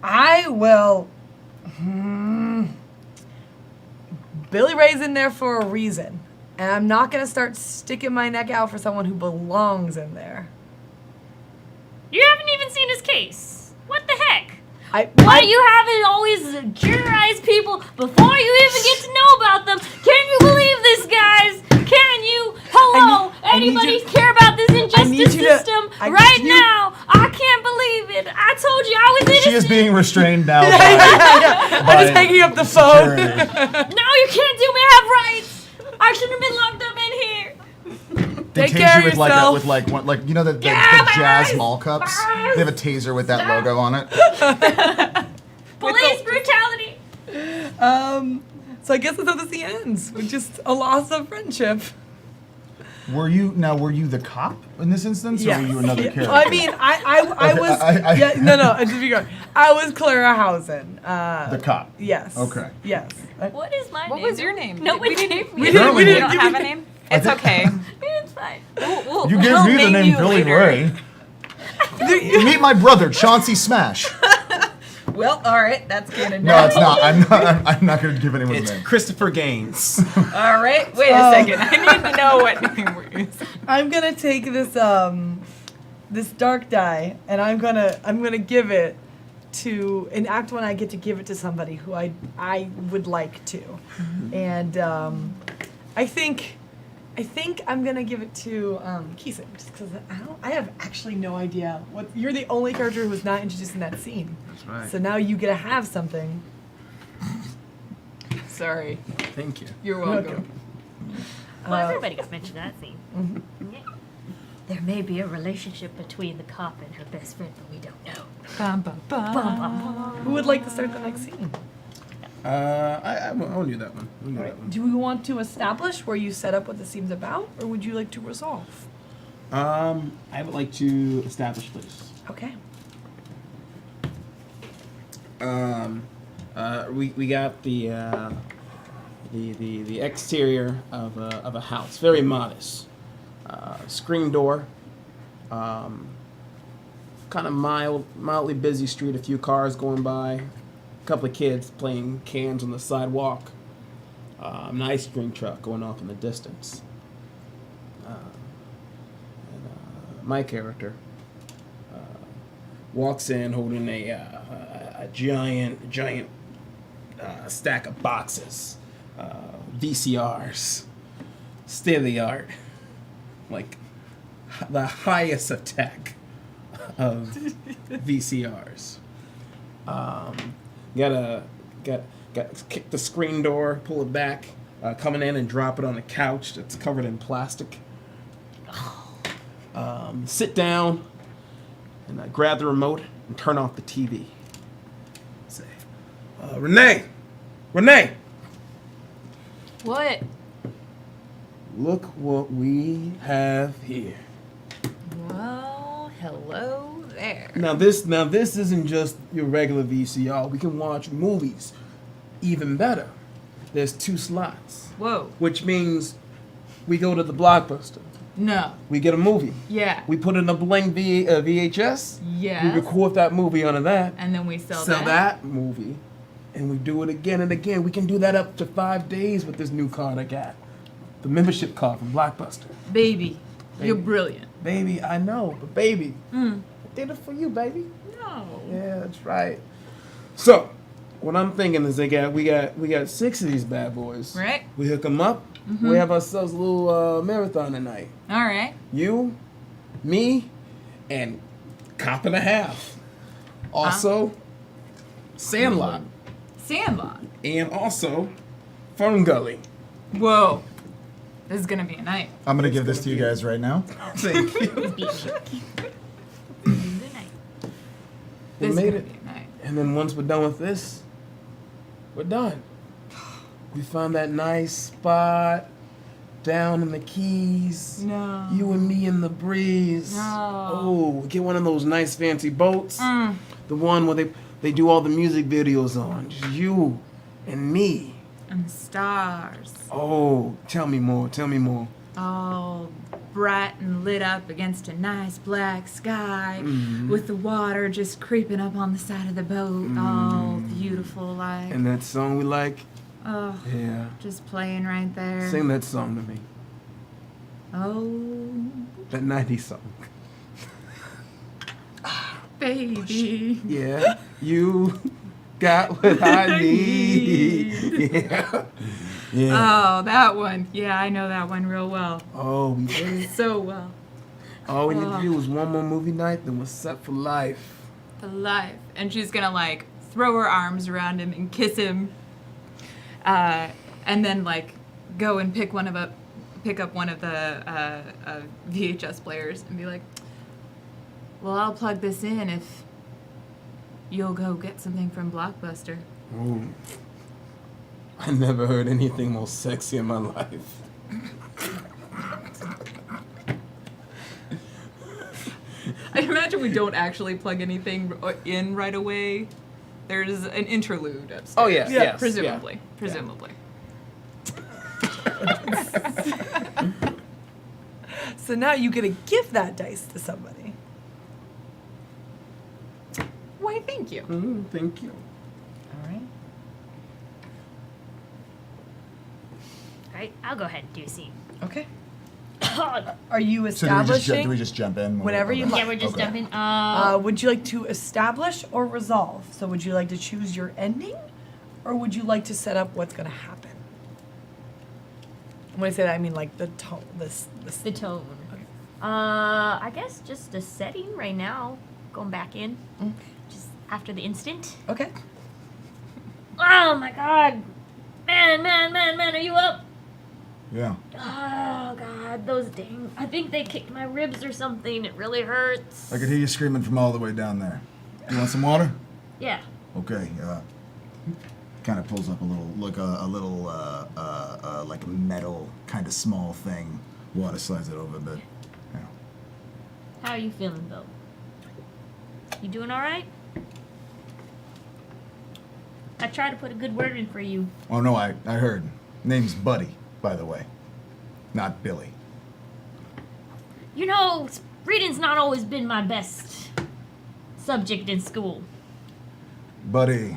I will. Billy Ray's in there for a reason, and I'm not gonna start sticking my neck out for someone who belongs in there. You haven't even seen his case. What the heck? I Why you haven't always jurized people before you even get to know about them? Can you believe this, guys? Can you? Hello? I need Anybody you- care about this need injustice you to- system I- right you- now? I can't believe it. I told you I was innocent. she is being restrained now. I'm just hanging up the phone. No, you can't do me. I have rights. I shouldn't have been locked up in here. They Take care tase you of with yourself. like you know the Yeah, my jazz eyes! mall cups. They have a taser with that logo on it. Police brutality. So I guess that's how the scene ends with just a loss of friendship. Were you the cop in this instance, or were you another Yeah. character? I mean, I was. Yeah, no. Just be clear. I was Clara Hausen. The cop. Yes. Okay. Yes. What is my name? What was your name? No We one didn't- gave me. we it. didn't- You Apparently- don't have a name? It's okay. It's fine. You gave me the name Billy Ray. Meet my brother, Chauncey Smash. Well, all right, that's canon. No, it's not. I'm not going to give anyone's It's name. Christopher Gaines. All right, wait a second. I need to know what name we're using. I'm gonna take this this dark die and I'm gonna give it to in Act 1. I get to give it to somebody who I would like to, and I think I'm gonna give it to Keeson just because I have actually no idea what you're the only character who was not introduced in that scene. That's right. So now you get to have something. Sorry. Thank you. You're welcome. Well, everybody got mentioned in that scene. Yeah. There may be a relationship between the cop and her best friend, but we don't know. Bum, bum, bum. Bum, bum, bum. Who would like to start the next scene? I'll do that one. I'll do that one. Do we want to establish where you set up what the scene's about, or would you like to resolve? I would like to establish this. Okay. We got the exterior of a house, very modest. Screen door. Kind of mildly busy street. A few cars going by. A couple of kids playing cans on the sidewalk. An ice cream truck going off in the distance. My character walks in holding a giant stack of boxes, VCRs, state of the art, like the highest of tech of VCRs. Gotta kick the screen door, pull it back, coming in and drop it on a couch that's covered in plastic. Sit down and grab the remote and turn off the TV. Say, Renee! What? Look what we have here. Well, hello there. Now this isn't just your regular VCR. We can watch movies. Even better, there's 2 slots, Whoa. which means we go to the Blockbuster. No. We get a movie. Yeah. We put in a blank VHS. Yes. We record that movie onto that. And then we sell that movie, and we do it again and again. We can do that up to 5 days with this new card I got, the membership card from Blockbuster. Baby, you're Baby. brilliant. Baby, I know, but baby, I did it for you, baby. No. Yeah, that's right. So, what I'm thinking is we got 6 of these bad boys. Right. We hook them up. We have ourselves a little marathon tonight. All right. You, me, and Cop and a Half. Also, Sandlot. Sandlot. And also, Fern Gully. Whoa. This is going to be a night. I'm going to give this to you guys right now. Thank you. Good night. We This is made going it. to be a night. And then once we're done with this, we're done. We found that nice spot down in the Keys. No. You and me in the breeze. No. Oh, get one of those nice fancy boats. The one where they do all the music videos on. Just you and me. And the stars. Oh, tell me more. Tell me more. All bright and lit up against a nice black sky with the water just creeping up on the side of the boat. All beautiful like. And that song we like. Oh, Yeah. just playing right there. Sing that song to me. Oh, That 90s song. baby. Yeah. You got what I need. Yeah. Yeah. Oh, that one. Yeah, I know that one real well. Oh, we did. So well. All we need to do was one more movie night, then we're set for life. the life. And she's gonna like throw her arms around him and kiss him. And then like go and pick up one of the VHS players and be like, well, I'll plug this in if you'll go get something from Blockbuster. Ooh. I never heard anything more sexy in my life. I imagine we don't actually plug anything in right away. There's an interlude upstairs. Oh, yes, yes, Presumably. yeah. Presumably. So now you get to give that dice to somebody. Why, thank you. Thank you. All right. All right, I'll go ahead and do a scene. Okay. Yeah, Are you So do establishing? we just jump in? Whenever you like. we're just Okay. jumping. Would you like to establish or resolve? So would you like to choose your ending, or would you like to set up what's going to happen? When I say that, I mean like the tone. The tone. Okay. I guess just a setting right now. Going back in. Just after the instant. Okay. Oh my god. Man, are you up? Yeah. Oh god, those dang. I think they kicked my ribs or something. It really hurts. I could hear you screaming from all the way down there. You want some water? Yeah. Okay. Kind of pulls up a little, like a metal kind of small thing. Water slides it over the, How are you feeling though? You doing alright? I tried to put a good word in for you. Oh no, I heard. Name's Buddy, by the way. Not Billy. You know, reading's not always been my best subject in school. Buddy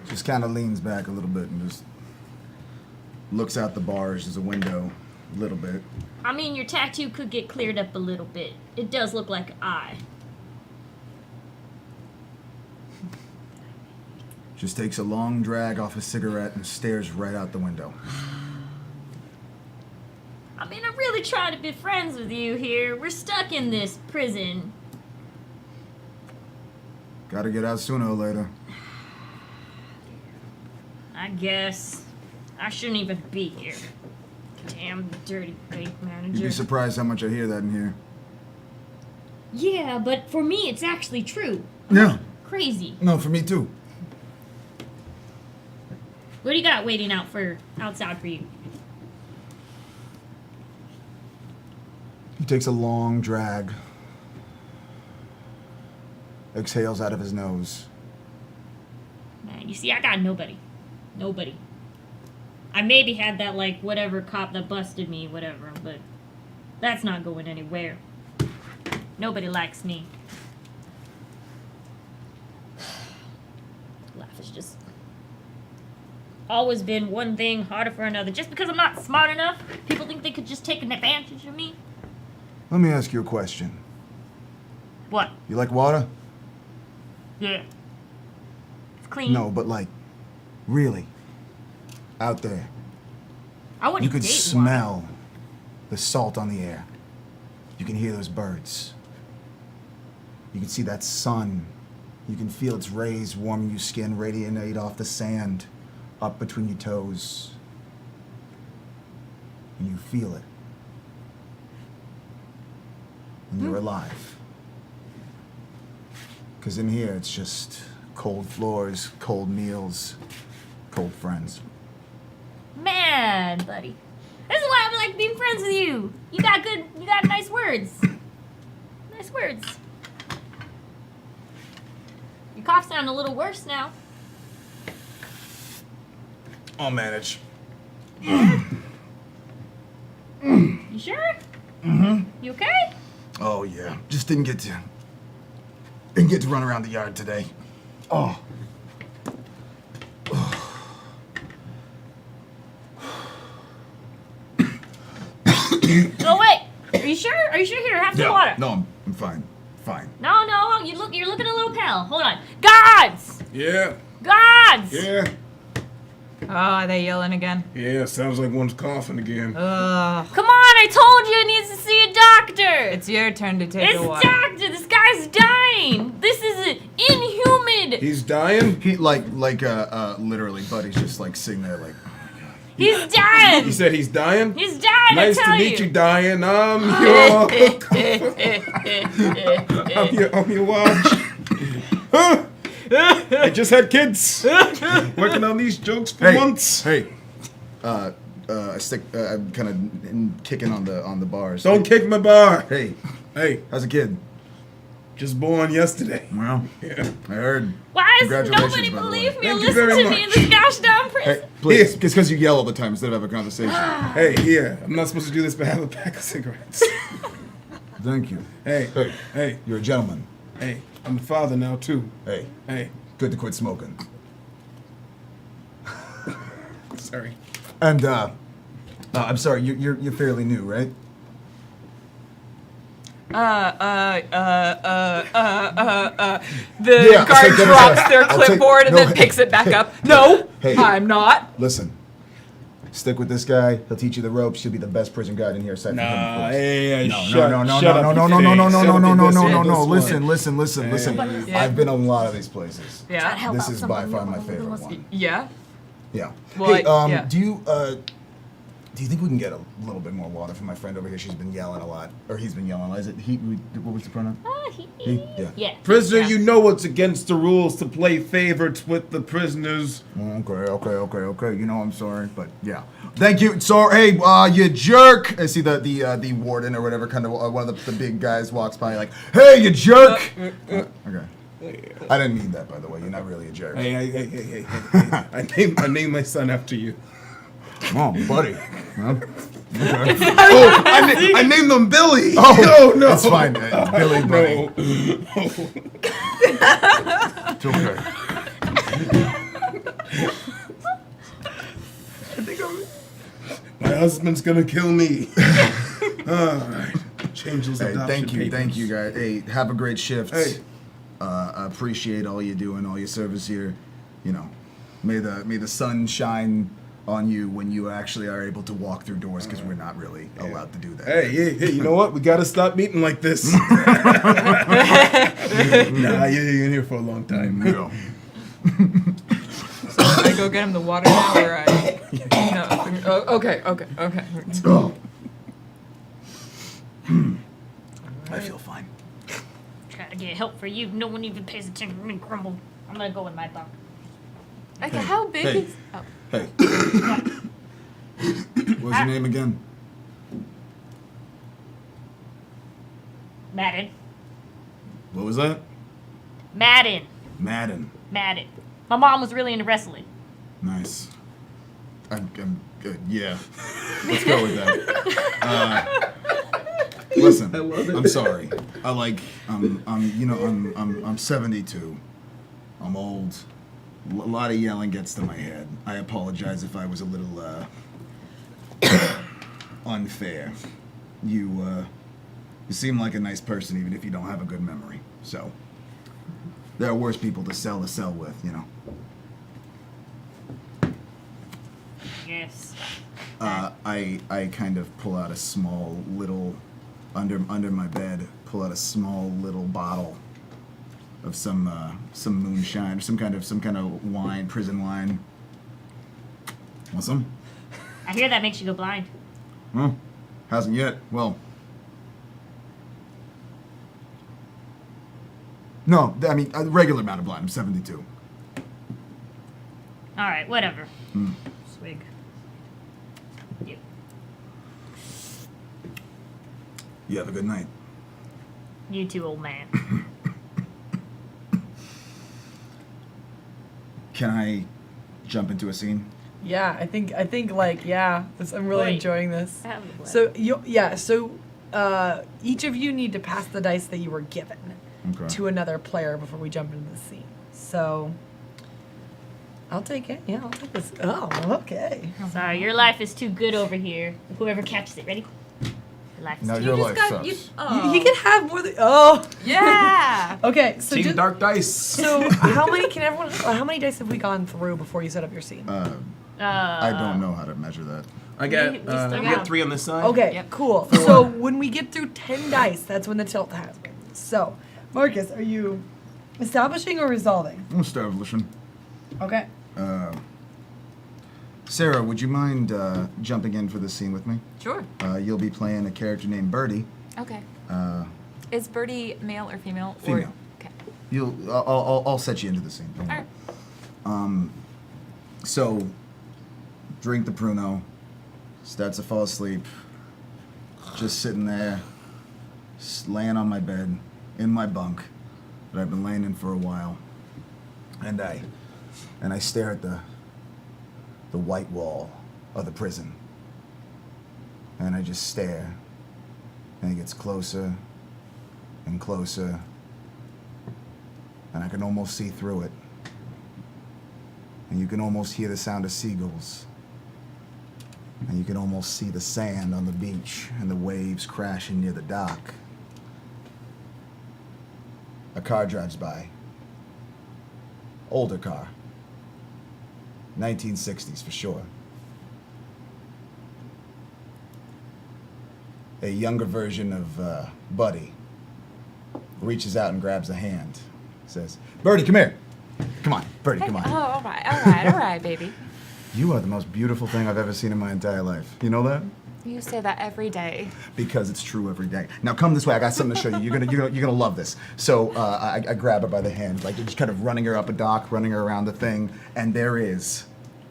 just kind of leans back a little bit and just looks out the bars. There's a window, a little bit. I mean, your tattoo could get cleared up a little bit. It does look like an eye. Just takes a long drag off a cigarette and stares right out the window. I mean, I'm really trying to be friends with you here. We're stuck in this prison. Gotta get out sooner or later. I guess. I shouldn't even be here. Damn dirty bank You'd manager. be surprised how much I hear that in here. Yeah, but for me, it's actually true. Yeah. Crazy. No, for me too. What do you got waiting outside for you? He takes a long drag. Exhales out of his nose. Man, you see, I got nobody. Nobody. I maybe had that, like, whatever cop that busted me, whatever, but that's not going anywhere. Nobody likes me. Life has just always been one thing harder for another. Just because I'm not smart enough, people think they could just take an advantage of me. Let me ask you a question. What? You like water? Yeah. It's clean. No, but like, really, out there, I wouldn't you could date smell the salt on the air. You can hear those birds. You can see that sun. You can feel its rays warming your skin, radiate off the sand, up between your toes. And you feel it. And you're alive. Because in here, it's just cold floors, cold meals, cold friends. Man, buddy. This is why I like being friends with you. You got nice words. Nice words. Your cough sound a little worse now. I'll manage. You sure? Mm-hmm. You okay? Oh yeah, just didn't get to run around the yard today. Oh. Oh wait. Are you sure? Are you sure? Here, have some water. No, I'm fine. Fine. No, you're looking a little pale. Hold on. Gods! Yeah. Gods! Yeah. Oh, are they yelling again? Yeah, sounds like one's coughing again. Ugh. Come on, I told you it needs to see a doctor. It's your turn to take It's a walk. doctor. This guy's dying. This is inhuman. He's dying? He literally, Buddy's just like sitting there like. He's You dying. said he's dying? He's dying. Nice I to tell meet you, you. Diane. I'm your watch. Huh? I just had kids. Working on these jokes for months. Hey. I'm kind of kicking on the bars. Don't kick my bar. Hey, Hey, how's a kid? just born yesterday. Well, Yeah. I heard. Why does Congratulations, nobody by the way. believe me or Thank you listen very to me in much. this gosh darn prison? Hey, please, it's because you yell all the time instead of have a conversation. Hey, here. I'm not supposed to do this, but I have a pack of cigarettes. Thank you. Hey, Hey, hey, you're a gentleman. hey. I'm a father now, too. Hey, Hey, good to quit smoking. sorry. And I'm sorry, you're fairly new, right? The Yeah, guard so then drops their I'll take- clipboard and no, then picks it back up. No, Hey. I'm not. Listen, stick with this guy. He'll teach you the ropes. You'll be the best prison guard in here. Aside from him, of Nah, course. hey, No, shut no, no, shut no, up, no, you no, no, no, face. no, no, Shut no, up, no, you no, this no, one. Listen. Yeah. I've been a lot of these places. Yeah. Help This out is by someone. far my favorite one. Yeah. Yeah. Well, Hey, yeah. do you think we can get a little bit more water from my friend over here? She's been yelling a lot, or he's been yelling. Is it he? What was the pronoun? He? Yeah. Yeah. Prisoner, Yeah. you know it's against the rules to play favorites with the prisoners. Okay. You know, I'm sorry, but yeah. Thank you. Sorry, hey, you jerk. I see the warden or whatever kind of one of the big guys walks by like, hey, you jerk. Okay. I didn't mean that, by the way. You're not really a jerk. Hey. I named my son after you. Oh, buddy. Huh? Okay. Oh, I named them Billy. Oh, no. It's fine. Billy, buddy. It's okay. My husband's gonna kill me. All right. Change those Hey, adoption papers. thank you, guys. Hey, have a great shift. Hey. I appreciate all you do and all your service here. You know, may the sun shine on you when you actually are able to walk through doors, because we're not really allowed to do that. Hey, you know what? We gotta stop meeting like this. Nah, you're in here for a long time. No. So I go get him the water now, or I? No. Oh, okay. Oh. I feel fine. Try to get help for you. No one even pays attention to me. Grumble. I'm gonna go with my dog. Okay, how big Hey. is? Oh. Hey. What's your name again? Madden. What was that? Madden. Madden. Madden. My mom was really into wrestling. Nice. I'm good. Yeah. Let's go with that. Listen, I'm sorry. I'm 72. I'm old. A lot of yelling gets to my head. I apologize if I was a little unfair. You seem like a nice person, even if you don't have a good memory. So there are worse people to sell the cell with, you know. Yes. I kind of pull out a small little under my bed. Pull out a small little bottle of some moonshine, or some kind of wine, prison wine. Want some? I hear that makes you go blind. Well, hasn't yet. Well, no. I mean, a regular amount of blind. I'm 72. All right, whatever. Swig. Yep. You have a good night. You too, old man. Can I jump into a scene? Yeah, I think I'm really Wait. enjoying this. I have the blood. So each of you need to pass the dice that you were given Okay. to another player before we jump into the scene. So I'll take it. Yeah, I'll take this. Oh, okay. Sorry, your life is too good over here. Whoever catches it, ready? Your life is Now too your just life got- sucks. you- oh. He can have more than. Oh, Yeah. okay. So Team just, Dark Dice. so how many dice have we gone through before you set up your scene? I don't know how to measure that. I get We still we got- get 3 on this side. Okay, Yep. cool. So when we get through 10 dice, that's when the tilt happens. So, Marcus, are you establishing or resolving? I'm establishing. Okay. Sarah, would you mind jumping in for this scene with me? Sure. You'll be playing a character named Birdie. Okay. Uh, Is Birdie male or female? Female. Okay. I'll set you into the scene. Don't All worry. right. So, drink the Pruno, starts to fall asleep, just sitting there, laying on my bed, in my bunk that I've been laying in for a while, and I stare at the white wall of the prison, and I just stare, and it gets closer and closer, and I can almost see through it. And you can almost hear the sound of seagulls. And you can almost see the sand on the beach and the waves crashing near the dock. A car drives by. Older car. 1960s for sure. A younger version of Buddy reaches out and grabs a hand. Says, Birdie, come here. Come on, Birdie, come on. Oh, all right, baby. You are the most beautiful thing I've ever seen in my entire life. You know that? You say that every day. Because it's true every day. Now come this way. I got something to show you. You're gonna love this. So I grab her by the hand, like just kind of running her up a dock, running her around the thing, and there is,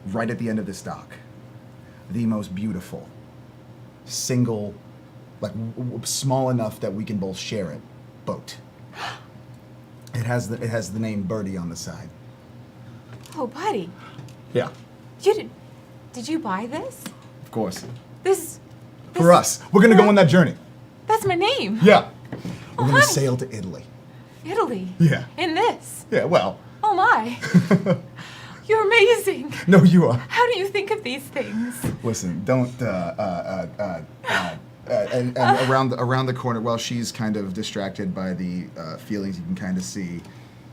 right at the end of this dock, the most beautiful, single, like small enough that we can both share it, boat. It has the name Birdie on the side. Oh, buddy. Yeah, Did you buy this? of course. This. For us, we're gonna go on that journey. That's my name. Yeah, we're Oh, gonna honey. sail to Italy. Italy. Yeah. In this. Yeah, well, Oh my. You're amazing. no, you are. How do you think of these things? Listen, don't. And around the corner, while she's kind of distracted by the feelings, you can kind of see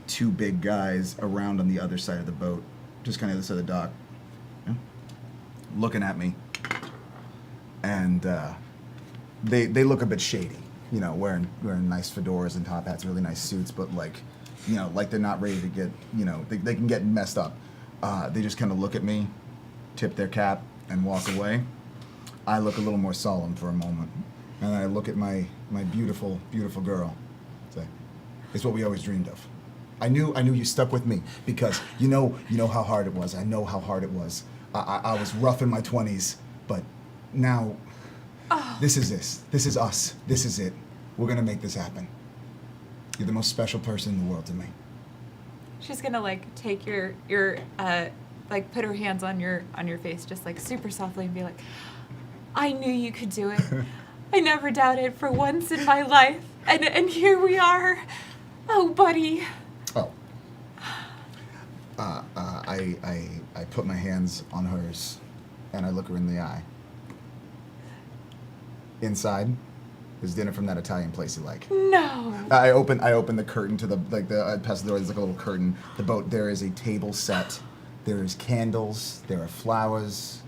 2 big guys around on the other side of the boat, just kind of the side of the dock, yeah, looking at me, and they look a bit shady, you know, wearing nice fedoras and top hats, really nice suits, but like, you know, like they're not ready to get, you know, they can get messed up. They just kind of look at me, tip their cap, and walk away. I look a little more solemn for a moment, and I look at my beautiful, beautiful girl. Say, it's what we always dreamed of. I knew you stuck with me because you know how hard it was. I know how hard it was. I was rough in my 20s, but now this is us. This is it. We're gonna make this happen. You're the most special person in the world to me. She's gonna like take your like put her hands on your face just like super softly and be like, I knew you could do it. I never doubted for once in my life. And here we are. Oh, buddy. Oh. I put my hands on hers, and I look her in the eye. Inside is dinner from that Italian place you like. No. I open the curtain to I pass the door. There's like a little curtain. The boat. There is a table set. There is candles. There are flowers.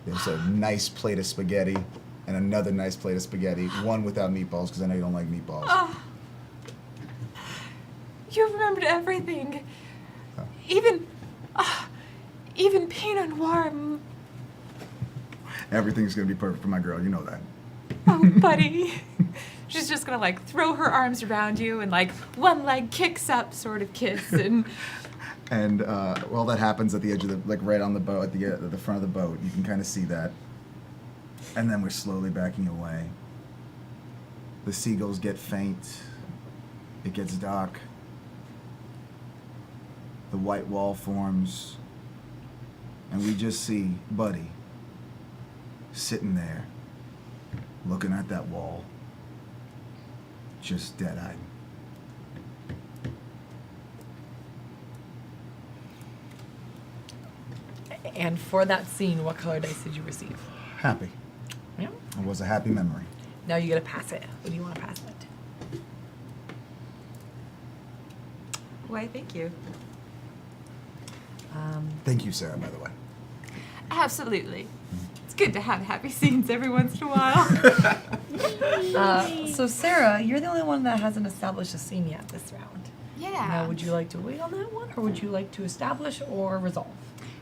There's a nice plate of spaghetti, and another nice plate of spaghetti. One without meatballs because I know you don't like meatballs. Oh. You remembered everything. Oh. Even Pinot Noir. Everything's gonna be perfect for my girl. You know that. Oh, buddy. She's just gonna like throw her arms around you and like one leg kicks up sort of kiss and. And while that happens at the edge of the, like right on the boat, at the front of the boat, you can kind of see that. And then we're slowly backing away. The seagulls get faint. It gets dark. The white wall forms. And we just see Buddy sitting there, looking at that wall, just dead-eyed. And for that scene, what color dice did you receive? Happy. Yeah. It was a happy memory. Now you gotta pass it. What do you want to pass it? Why, thank you. Thank you, Sarah, by the way. Absolutely. It's good to have happy scenes every once in a while. So Sarah, you're the only one that hasn't established a scene yet this round. Yeah. Now, would you like to wait on that one, or would you like to establish or resolve?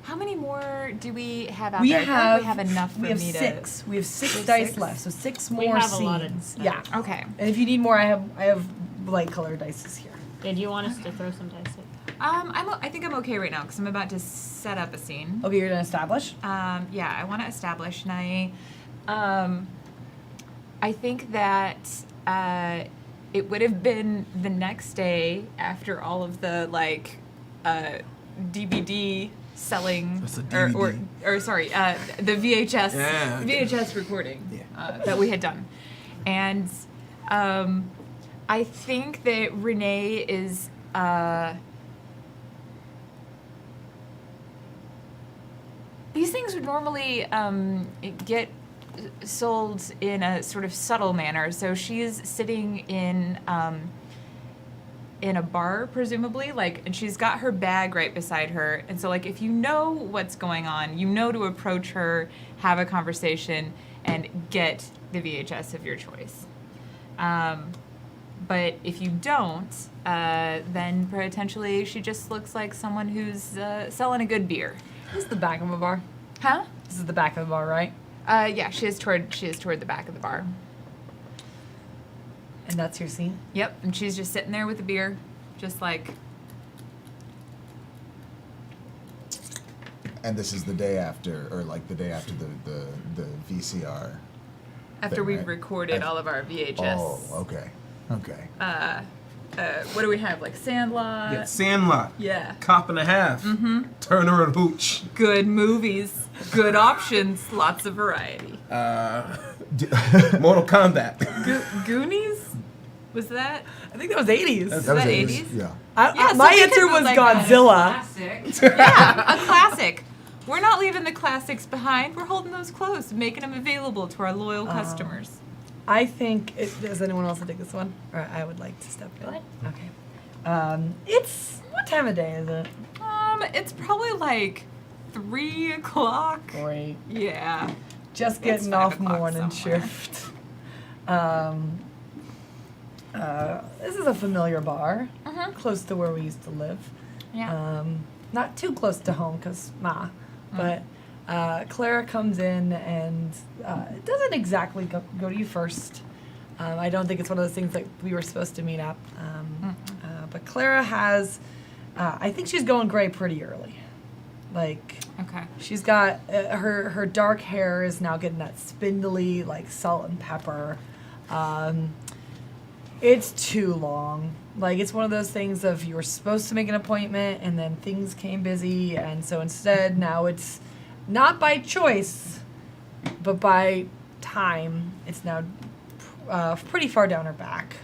How many more do we have out We there? I feel like have we have enough for we have me six. We have six We have dice six? left, so six We more have a scenes. lot of Yeah. to. Okay. And if you need more, I have light colored dice here. Yeah, do you want us to throw some dice in? I think I'm okay right now because I'm about to set up a scene. Okay, you're gonna establish. Yeah, I want to establish, and I think that it would have been the next day after all of the DVD selling, That's a or DVD. sorry, the VHS Yeah, okay. VHS recording that we had done, and I think that Renee is. These things would normally get sold in a sort of subtle manner. So she's sitting in a bar, presumably, and she's got her bag right beside her. And so, if you know what's going on, you know to approach her, have a conversation, and get the VHS of your choice. But if you don't, then potentially she just looks like someone who's selling a good beer. This is the back of a bar. Huh? This is the back of the bar, right? Yeah, she is toward the back of the bar. And that's your scene. Yep, and she's just sitting there with the beer, just like. And this is the day after, or the day after the VCR. After thing, we've right? recorded all of our VHS. Oh, okay. Okay. What do we have? Sandlot. Yeah, Sandlot. Yeah. Cop and a Half. Mm-hmm. Turner and Hooch. Good movies, good options, lots of variety. Mortal Kombat. Goonies? Was that? I think that was 80s. That was that 80s. 80s? Yeah. Yeah, so My we answer could was put, Godzilla. Yeah, a classic. We're not leaving the classics behind. We're holding those close, making them available to our loyal customers. I think. Does anyone else take this one? Or I would like to step in. Go ahead. Okay. It's what time of day is it? It's probably 3 o'clock. Great. Yeah. Just It's getting 5 off o'clock morning somewhere. shift. This is a familiar bar, close to where we used to live. Yeah. Not too close to home, cause but Clara comes in and it doesn't exactly go to you first. I don't think it's one of those things that we were supposed to meet up. But Clara has, I think she's going gray pretty early. Okay. She's got her dark hair is now getting that spindly salt and pepper. It's too long. It's one of those things of you were supposed to make an appointment and then things came busy, and so instead now it's not by choice, but by time. It's now pretty far down her back.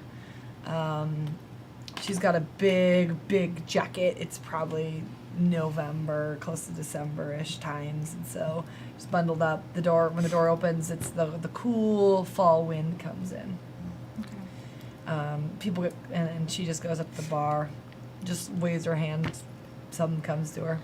She's got a big jacket. It's probably November, close to December-ish times, and so she's bundled up. When the door opens, it's the cool fall wind comes in. People get, and she just goes up to the bar, just waves her hand. Someone comes to her.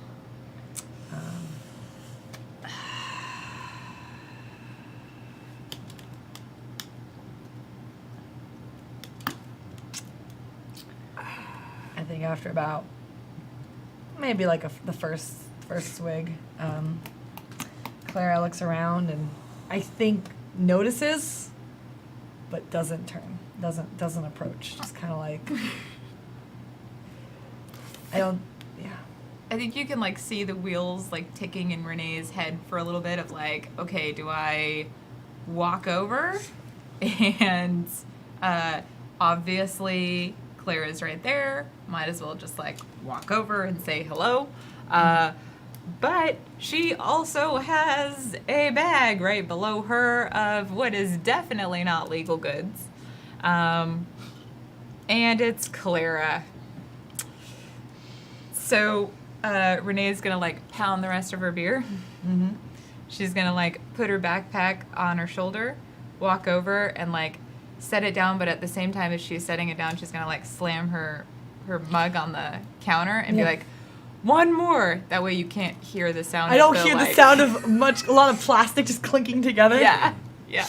I think after about maybe the first swig, Clara looks around and I think notices, but doesn't turn. Doesn't approach. Just kind of I think you can see the wheels ticking in Renee's head for a little bit of okay, do I walk over? And obviously Clara's right there. Might as well just walk over and say hello. But she also has a bag right below her of what is definitely not legal goods. And it's Clara. So Renee's gonna pound the rest of her beer. Mm-hmm. She's gonna put her backpack on her shoulder, walk over and set it down, but at the same time as she's setting it down, she's gonna slam her mug on the counter and be Yeah. like, One more. That way you can't hear the sound. I don't of hear the like- sound of a lot of plastic just clinking together. Yeah. Yeah.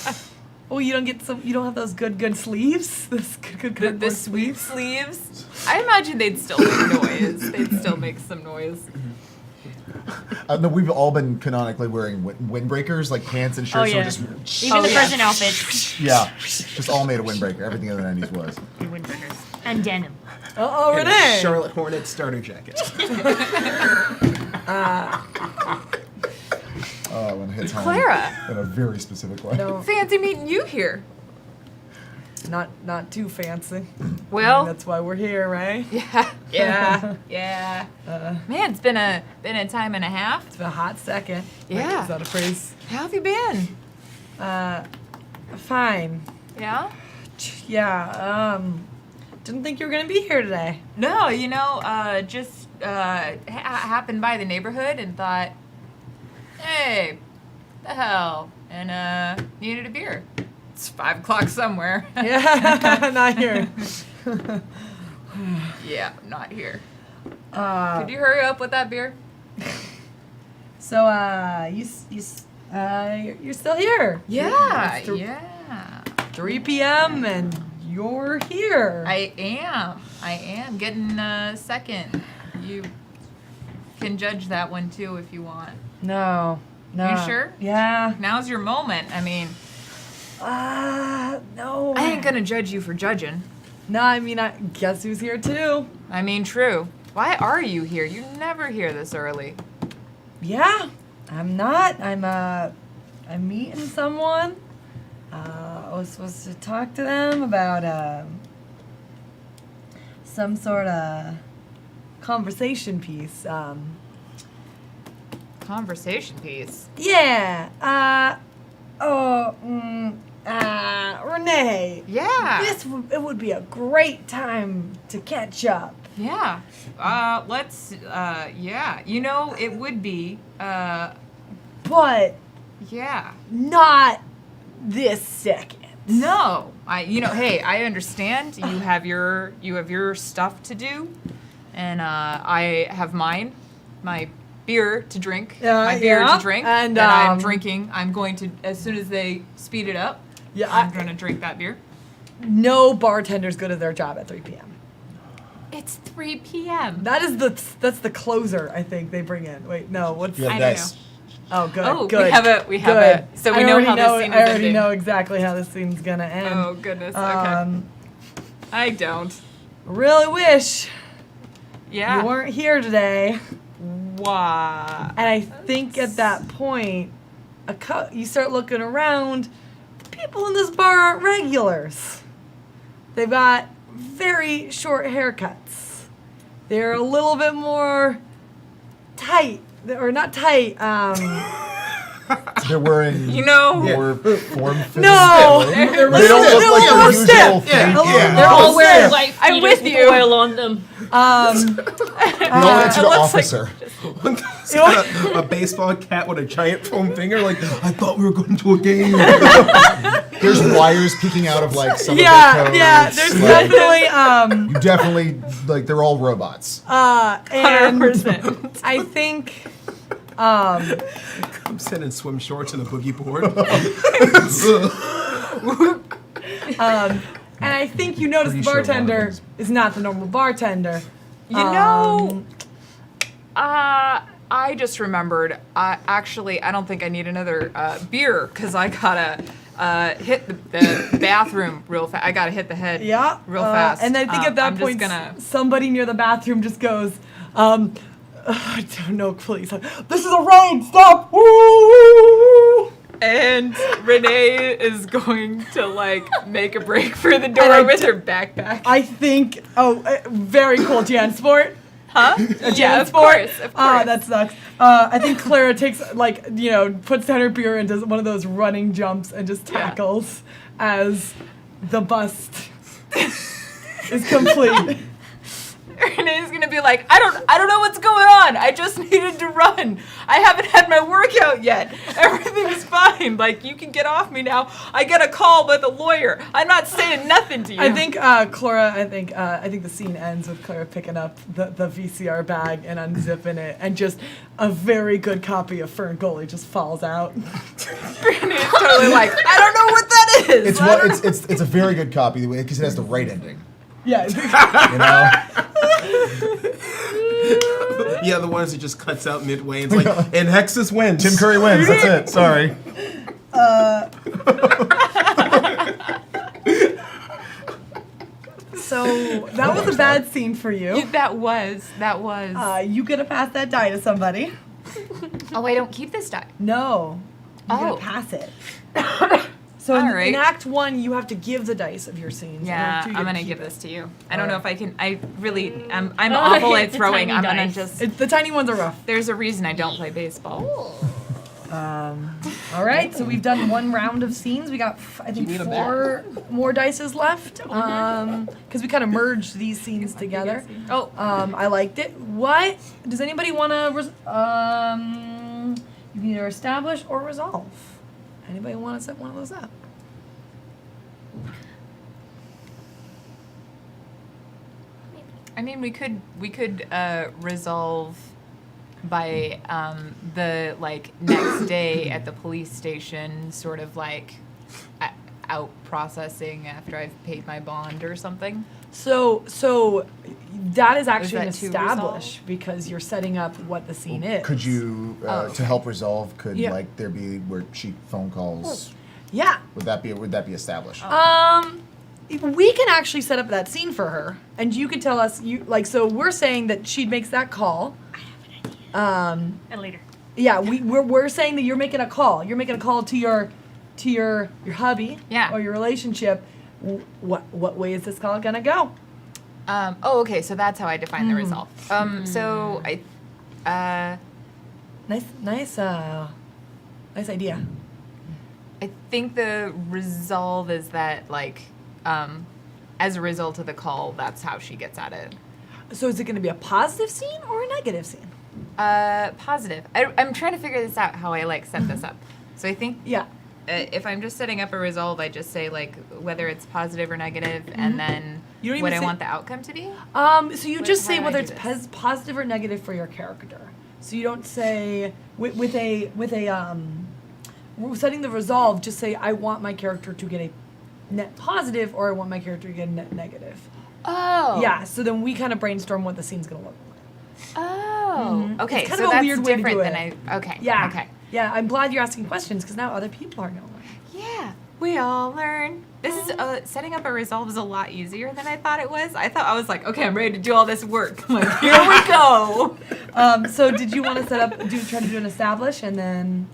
Oh, you don't have those good sleeves? This good The cardboard sweep sleeves. I imagine they'd still make noise. They'd still make some noise. No, we've all been canonically wearing windbreakers, like pants and shirts. Oh, yeah. So we're just Even Oh, the yeah. present outfits. yeah, just all made a windbreaker. Everything in the 90s was. Windbreakers. And denim. Oh, And Renee. Charlotte Hornet starter jacket. When it hits home. Clara. In a very specific way. No, Fancy meeting you here. not too fancy. Well, That's why we're here, right? yeah. Man, it's been a time and a half. It's been a hot second. Yeah. Is that a phrase? How have you been? Fine. Yeah. Yeah. Didn't think you were gonna be here today. No, just happened by the neighborhood and thought, hey, the hell, and needed a beer. It's 5 o'clock somewhere. Yeah, not here. Yeah, not here. Could you hurry up with that beer? So, you're still here. Yeah, It's th- yeah. 3 p.m. and you're here. I am getting second. You can judge that one too if you want. No. You sure? Yeah. Now's your moment. I mean, No. I ain't gonna judge you for judging. No, I mean, I guess who's here too? I mean, true. Why are you here? You never here this early. Yeah, I'm not. I'm meeting someone. I was supposed to talk to them about some sort of conversation piece. Conversation piece. Yeah. Renee. Yeah. It would be a great time to catch up. Yeah. Let's. Yeah. It would be. But Yeah. not this second. No. Hey, I understand. You have your stuff to do, and I have mine. My beer to drink. My beer yeah. to drink. And, that I'm drinking. I'm going to, as soon as they speed it up, Yeah, I'm going to drink that beer. No bartender's good at their job at 3 p.m. It's 3 p.m. That's the closer I think they bring in. Wait, no, what's You have I don't dice. Oh, good. Oh, good. we have good. a. So we know how this scene is I already ending. know exactly how this scene's gonna end. Oh goodness. Okay. I don't. Really wish Yeah. you weren't here today. Why? And I think at that point, you start looking around. The people in this bar aren't regulars. They've got very short haircuts. They're a little bit more tight, or not tight. They're wearing more form-fitting No! clothing. They're They don't look like little the usual stiff. fake. They're all wearing Yeah. white I'm beaters with you. oil on them. We all answer to officer. One guy's got a baseball cap with a giant foam finger. Like, I thought we were going to a game. There's wires peeking out of like some Yeah, of the yeah. coats. There's Like, definitely you definitely like they're all robots. and 100%. I think I'm sitting in swim shorts and a boogie board. and I think you notice the Pretty sure one of bartender them's- is not the normal bartender. I just remembered. I don't think I need another beer because I gotta hit the bathroom real fast. I gotta hit the head. Yeah, real fast. And I think at that I'm point, just gonna. somebody near the bathroom just goes, I don't know, please. This is a raid, stop! Woo! And Renee is going to make a break for the And door I with d- her backpack. I think, very cool Jansport. Huh? Yeah, of course. That sucks. I think Clara takes, puts down her beer and does one of those running jumps and just tackles as the bust is complete. Renee's gonna be like, I don't know what's going on. I just needed to run. I haven't had my workout yet. Everything's fine. Like, you can get off me now. I get a call with a lawyer. I'm not saying nothing to you. I think Clara. I think the scene ends with Clara picking up the VCR bag and unzipping it, and just a very good copy of Fern Gully just falls out. Renee's totally like, I don't know what that is. It's a very good copy because it has the right ending. Yeah. You know. The other ones it just cuts out midway. It's like, and Hexus wins. Tim Curry wins. That's it. Sorry. So that was a bad scene for you. That was. You gonna pass that die to somebody? Oh, I don't keep this die. No. You Oh. gotta pass it. So All in right. Act 1, you have to give the dice of your scenes. In Yeah, Act 2, you I'm get to gonna keep give it. this to you. I don't know if I can. I'm Oh, awful at it's a throwing. tiny I'm gonna dice. just. The tiny ones are rough. There's a reason I don't play baseball. All right, so we've done one round of scenes. We got, I think, 4 more dices left. Because we kind of merged these scenes together. Oh, I liked it. What does anybody want to? You can either establish or resolve. Anybody want to set one of those up? I mean, we could resolve by the next day at the police station, sort of like out processing after I've paid my bond or something. So that is actually an that to establish resolve? because you're setting up what the scene is. Could you, to help resolve, could Yeah. like there be where she phone calls? Yeah. Would that be established? We can actually set up that scene for her, and you could tell us so we're saying that she makes that call. And later. Yeah, we're saying that you're making a call. You're making a call to your hubby, Yeah. or your relationship. What way is this call gonna go? Okay, so that's how I define the resolve. So Nice idea. I think the resolve is that as a result of the call, that's how she gets at it. So is it gonna be a positive scene or a negative scene? Positive. I'm trying to figure this out, how I set this up. So I think Yeah. if I'm just setting up a resolve, I just say whether it's positive or negative, and then You don't what even I say- want the outcome to be. So you just how say do I whether do it's this? positive or negative for your character. So you don't say with a we're setting the resolve. Just say I want my character to get a net positive, or I want my character to get a net negative. Oh. Yeah. So then we kind of brainstorm what the scene's gonna look like. Oh. Okay. It's kind so of a that's weird way to different do than it. Okay. Yeah. Okay. Yeah. I'm glad you're asking questions because now other people are gonna learn. Yeah. We all learn. This is setting up a resolve is a lot easier than I thought it was. I was like, okay, I'm ready to do all this work. I'm like, here we go. So did you want to set up? Try to do an establish and then?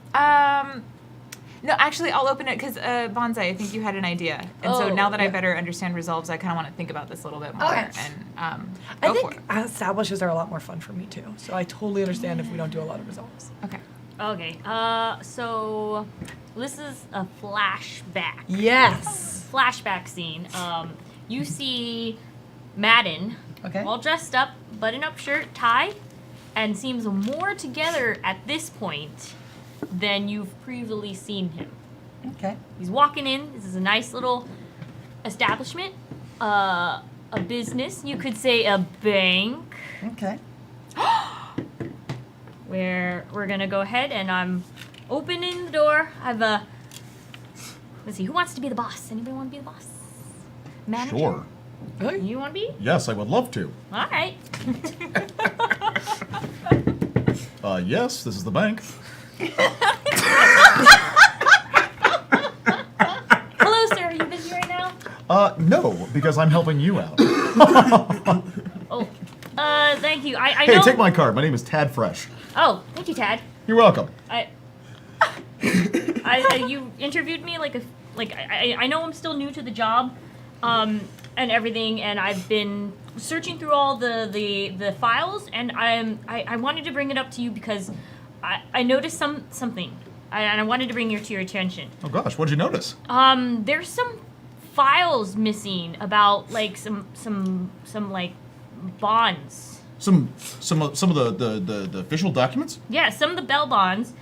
No, actually, I'll open it because Bonsai, I think you had an idea, and so Oh, now that I yeah. better understand resolves, I kind of want to think about this a little bit more. Okay. And I go for think it. establishes are a lot more fun for me too. So I totally understand if we don't do a lot of resolves. Okay. Okay. So this is a flashback. Yes. Flashback scene. You see Madden, Okay. all dressed up, button-up shirt, tie, and seems more together at this point than you've previously seen him. Okay. He's walking in. This is a nice little establishment, a business. You could say a bank. Okay. Where we're gonna go ahead and I'm opening the door. I have a. Let's see. Who wants to be the boss? Anybody want to be the boss? Manager? Sure. Really? You want to be? Yes, I would love to. All right. Yes, this is the bank. Hello, sir. Are you busy right now? No, because I'm helping you out. Oh, thank you. I know. Hey, take my card. My name is Tad Fresh. Oh, thank you, Tad. You're welcome. You interviewed me I know I'm still new to the job, and everything, and I've been searching through all the files, and I wanted to bring it up to you because I noticed something, and I wanted to bring it to your attention. Oh gosh, what'd you notice? There's some files missing about some bonds. Some of the official documents? Yeah, some of the bail bonds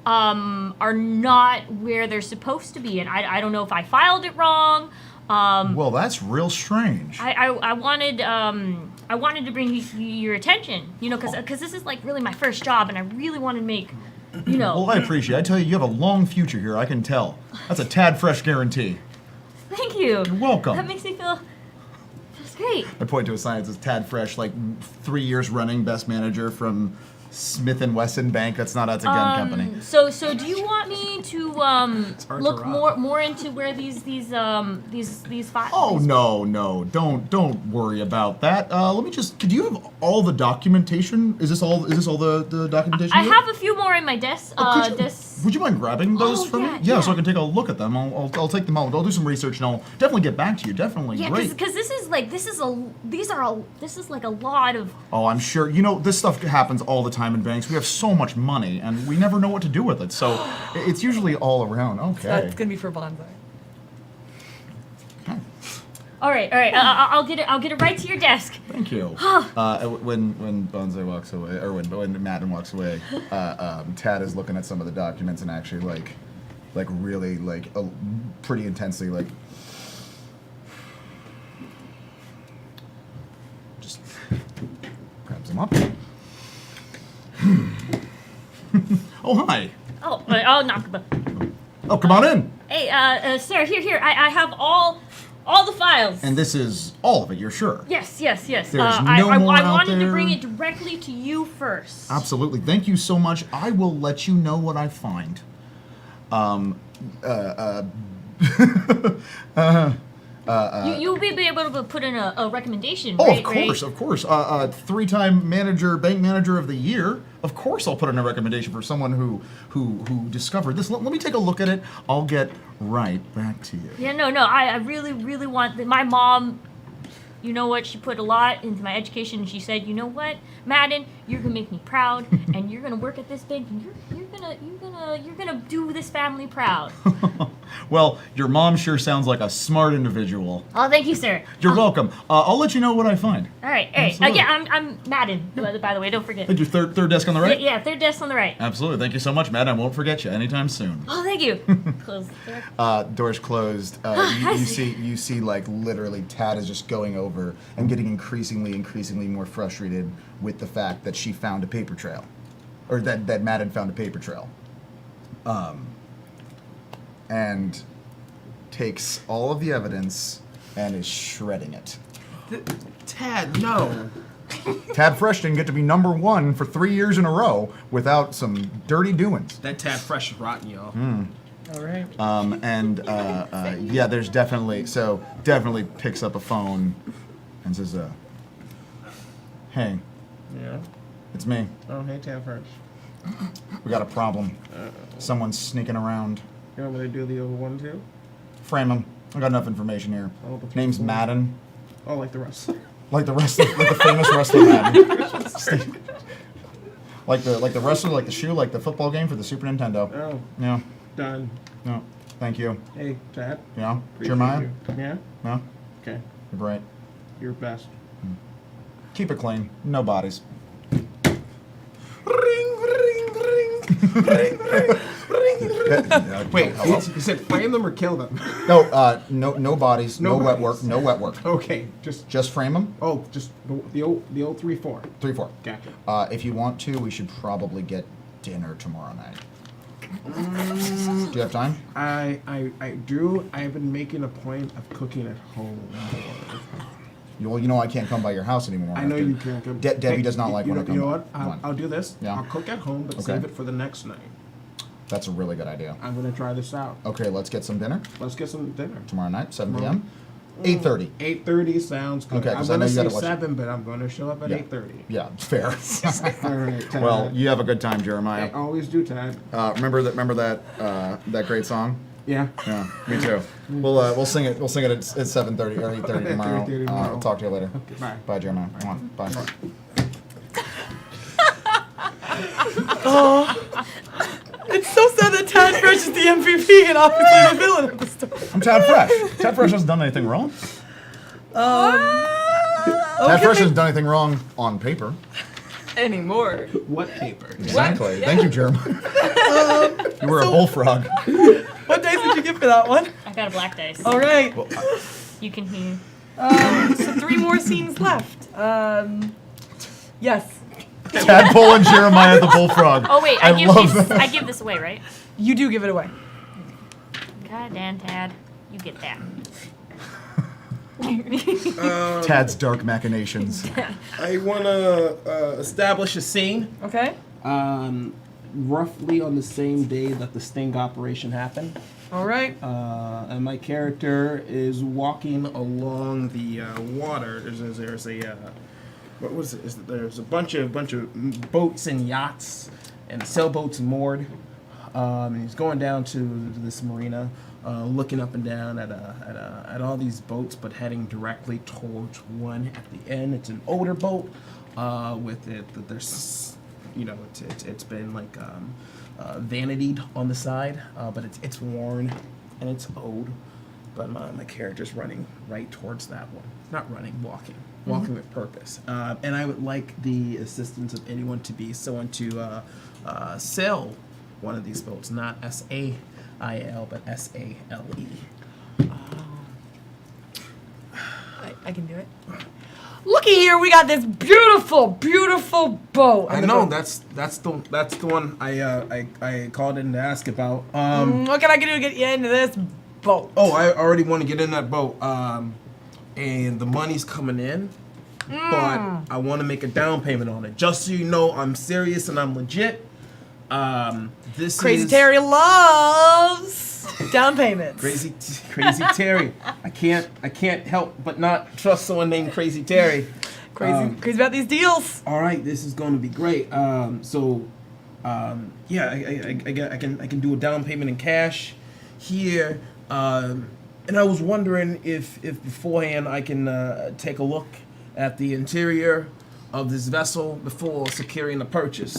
are not where they're supposed to be, and I don't know if I filed it wrong. Well, that's real strange. I wanted to bring your attention, because this is like really my first job, and I really want to make, Well, I appreciate it. I tell you, you have a long future here, I can tell. That's a tad fresh guarantee. Thank you. You're welcome. That makes me feels great. I point to a sign that says Tad Fresh, like 3 years running, best manager from Smith and Wesson Bank. That's a gun company. So do you want me to hard look to rob. more into where these files? Oh no, don't worry about that. Let me just. Could you have all the documentation? Is this all the documentation? I you have a few more in my desk. Would you mind grabbing those Oh, for yeah, me? Yeah, so I yeah. can take a look at them. I'll take them out. I'll do some research and I'll definitely get back to you. Definitely, Yeah, great. because this is like a lot of. Oh, I'm sure. This stuff happens all the time in banks. We have so much money, and we never know what to do with it. So it's usually all around. Okay. That's gonna be for bonsai. All right. I'll get it right to your desk. Thank you. When Bonsai walks away, or when Madden walks away, Tad is looking at some of the documents and actually like really pretty intensely just grabs them up. Oh hi. Oh, I'll knock. Oh, come on in. Hey, sir, here. I have all the files. And this is all of it. You're sure? Yes. There's I no more out wanted to there? bring it directly to you first. Absolutely. Thank you so much. I will let you know what I find. You'll be able to put in a recommendation, Oh, right? of course. Three-time bank manager of the year. Of course, I'll put in a recommendation for someone who discovered this. Let me take a look at it. I'll get right back to you. Yeah, no. I really want my mom. You know what? She put a lot into my education, and she said, "You know what, Madden, you're gonna make me proud, and you're gonna work at this bank, and you're gonna do this family proud." Well, your mom sure sounds like a smart individual. Oh, thank you, sir. You're welcome. I'll let you know what I find. All right. Absolutely. Again, I'm Madden. By the way, don't forget. Thank you. Third desk on the right. Yeah, third desk on the right. Absolutely. Thank you so much, Matt. I won't forget you anytime soon. Oh, thank you. Close the door. Doors closed. You see, like literally, Tad is just going over and getting increasingly more frustrated with the fact that she found a paper trail, or that Madden found a paper trail, and takes all of the evidence and is shredding it. Tad, no. Tad Fresh didn't get to be #1 for 3 years in a row without some dirty doings. That Tad Fresh is rotten, y'all. All right. Yeah, there's definitely picks up a phone and says, "Hey, Yeah. it's me. Oh, hey, Tad Fresh. We got a problem. Someone's sneaking around. You want me to do the other one too? Frame him. I got enough information here. Oh, the Name's people. Madden, Oh, like the rest. like the famous wrestler Madden. like the wrestler, like the shoe, like the football game for the Super Nintendo. Oh, Yeah, done. no, thank you. Hey, Tad. Yeah, Appreciate Jeremiah. you. Yeah? No, Okay. you're bright. You're best. Keep it clean. No bodies. Wait, you said frame them or kill them? No bodies. No No wet bodies. work. No wet work. Okay, Just frame them. just the old 3-4. 3-4. Gotcha. If you want to, we should probably get dinner tomorrow night. Do you have time? I do. I've been making a point of cooking at home. Well, you know I can't come by your house anymore. I know after- you can't come. Debbie does not like you when know, I come. You know what? Come on. I'll do this. Yeah. I'll cook at home, but Okay. save it for the next night. That's a really good idea. I'm gonna try this out. Okay, let's get some dinner Let's get some dinner. tomorrow night, 7 p.m. 8:30. 8:30 sounds good. Okay, I'm 'cause I know gonna you say gotta watch- 7, but I'm gonna show up at Yeah. 8:30. Yeah, fair. All right. Tad. Well, you have a good time, I Jeremiah. always do, Tad. Remember that great song? Yeah. Yeah, me too. We'll sing it. We'll sing it at 7:30 or 8:30 tomorrow. 8:30 tomorrow. I'll talk to you later. Bye. Bye, Jeremiah. Bye. It's so sad that Tad Fresh is the MVP and obviously the villain of the story. I'm Tad Fresh. Tad Fresh hasn't done anything wrong. That person hasn't done anything wrong on paper. Anymore. What paper? Exactly. Thank you, Jeremiah. You were a bullfrog. What dice did you get for that one? I got a black dice. All right. You can hear. So 3 more scenes left. Yes. Tadpole and Jeremiah the bullfrog. Oh wait, I love this. that. I give this away, right? You do give it away. God damn, Tad, you get that. Tad's dark machinations. I want to establish a scene. Okay. Roughly on the same day that the sting operation happened. All right. And my character is walking along the water. There's a what was it? There's a bunch of boats and yachts and sailboats moored. And he's going down to this marina, looking up and down at all these boats, but heading directly towards one at the end. It's an older boat with it. There's, it's been like vanitied on the side, but it's worn and it's old. But my character's running right towards that one. Not running, walking with purpose. And I would like the assistance of anyone to be someone to sail one of these boats, not S-A-I-L, but S-A-L-E. I can do it. Looky here, we got this beautiful, beautiful boat. I know that's the one I called in to ask about. What can I do to get you into this boat? Oh, I already want to get in that boat. And the money's coming in, but I want to make a down payment on it. Just so you know, I'm serious and I'm legit. This Crazy is Terry loves down payments. Crazy Terry. I can't help but not trust someone named Crazy Terry. Crazy about these deals. All right, this is going to be great. Yeah, I can do a down payment in cash here. And I was wondering if beforehand I can take a look at the interior of this vessel before securing the purchase.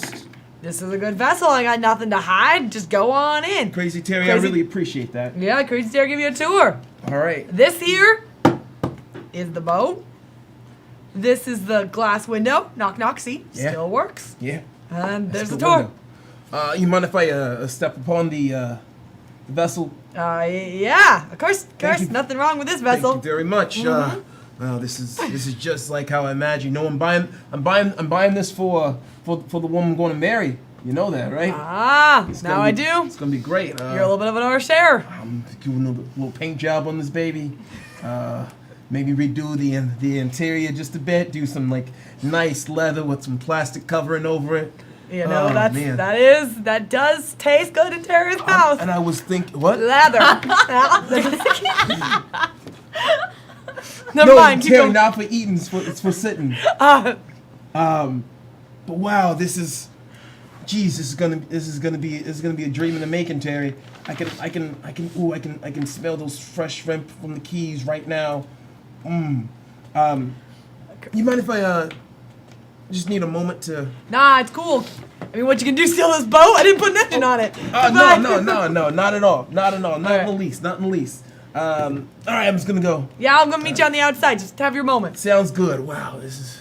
This is a good vessel. I got nothing to hide. Just go on in. Crazy Terry, I really appreciate that. Yeah, Crazy Terry give you a tour. All right. This here is the boat. This is the glass window. Knock, knock, see? Yeah. Still works. Yeah. And there's the Good tour. window. You mind if I step upon the vessel? Yeah, of course. you. Nothing wrong with this vessel. Thank you very much. Well, this is just like how I imagined. I'm buying this for the woman I'm going to marry. You know that, right? Now I do. It's gonna be great. You're a little bit of an overshare. I'm doing a little paint job on this baby. Maybe redo the interior just a bit. Do some like nice leather with some plastic covering over it. You know, man. that does taste good in Terry's house. And I was thinking, what? Leather. Never No, mind. Keep Terry, going. not for eating. It's for sitting. But wow, this is gonna be a dream in the making, Terry. I can smell those fresh shrimp from the Keys right now. You mind if I just need a moment to? Nah, it's cool. I mean, what you can do, steal this boat? I didn't put an engine on it. No, not at all, not in the least, not in the least. All right, I'm just gonna go. Yeah, I'm gonna meet you on the outside. Just have your moment. Sounds good. Wow, this is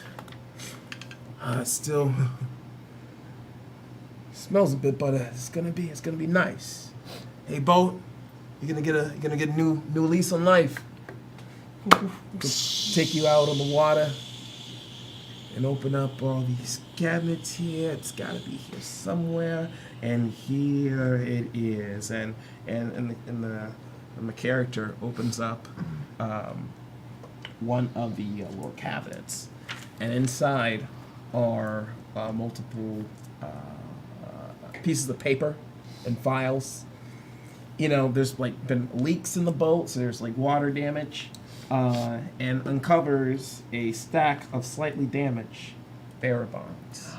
still smells a bit, but it's gonna be nice. Hey, boat, you're gonna get a new lease on life. Take you out on the water and open up all these cabinets here. It's gotta be here somewhere, and here it is. And the character opens up one of the little cabinets, and inside are multiple pieces of paper and files. You know, there's like been leaks in the boat, so there's like water damage, and uncovers a stack of slightly damaged bearer bonds.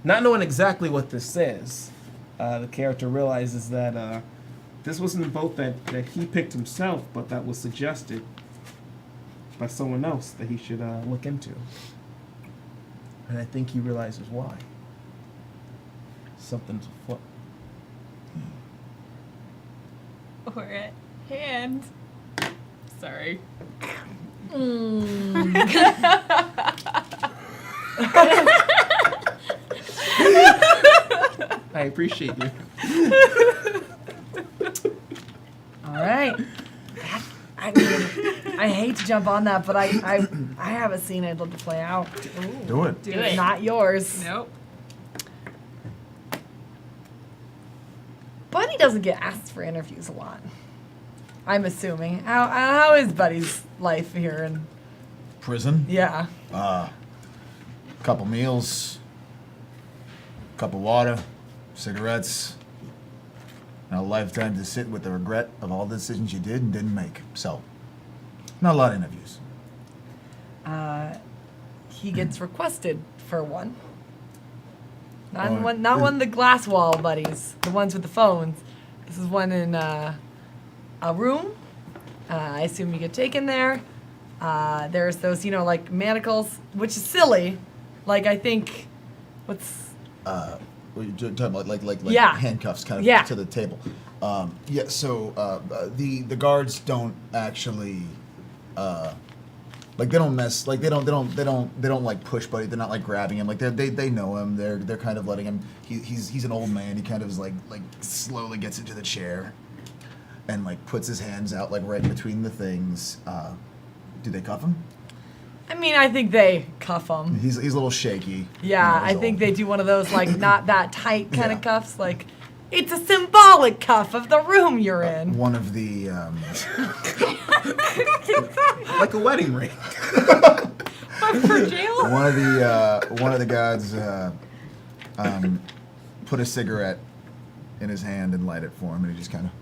Not knowing exactly what this says, the character realizes that this wasn't a boat that he picked himself, but that was suggested by someone else that he should look into. And I think he realizes why. Something's afoot. Or at hand. Sorry. I appreciate you. All right. I mean, I hate to jump on that, but I have a scene I'd love to play out. Do it. Do it. Not yours. Nope. Buddy doesn't get asked for interviews a lot. I'm assuming. How is Buddy's life here? And Prison. yeah. Couple meals. Cup of water. Cigarettes. And a lifetime to sit with the regret of all the decisions you did and didn't make. So, not a lot of interviews. He gets requested for one. Not Oh, one. Not one of the glass wall buddies. The ones with the phones. This is one in a room. I assume you get taken there. There's those, like manacles, which is silly. Like I think, what's What you're talking about, like Yeah. handcuffs kind of Yeah. to the table. Yeah. So the guards don't actually like they don't mess like they don't like push Buddy. They're not like grabbing him. Like they know him. They're kind of letting him. He's an old man. He kind of is like slowly gets into the chair, and like puts his hands out like right between the things. Do they cuff him? I mean, I think they cuff him. He's a little shaky. Yeah, he's I think old. they do one of those like not that tight kind Yeah. of cuffs. Like it's a symbolic cuff of the room you're in. One of the Like a wedding ring. For jail? one of the guards put a cigarette in his hand and light it for him, and he just kind of.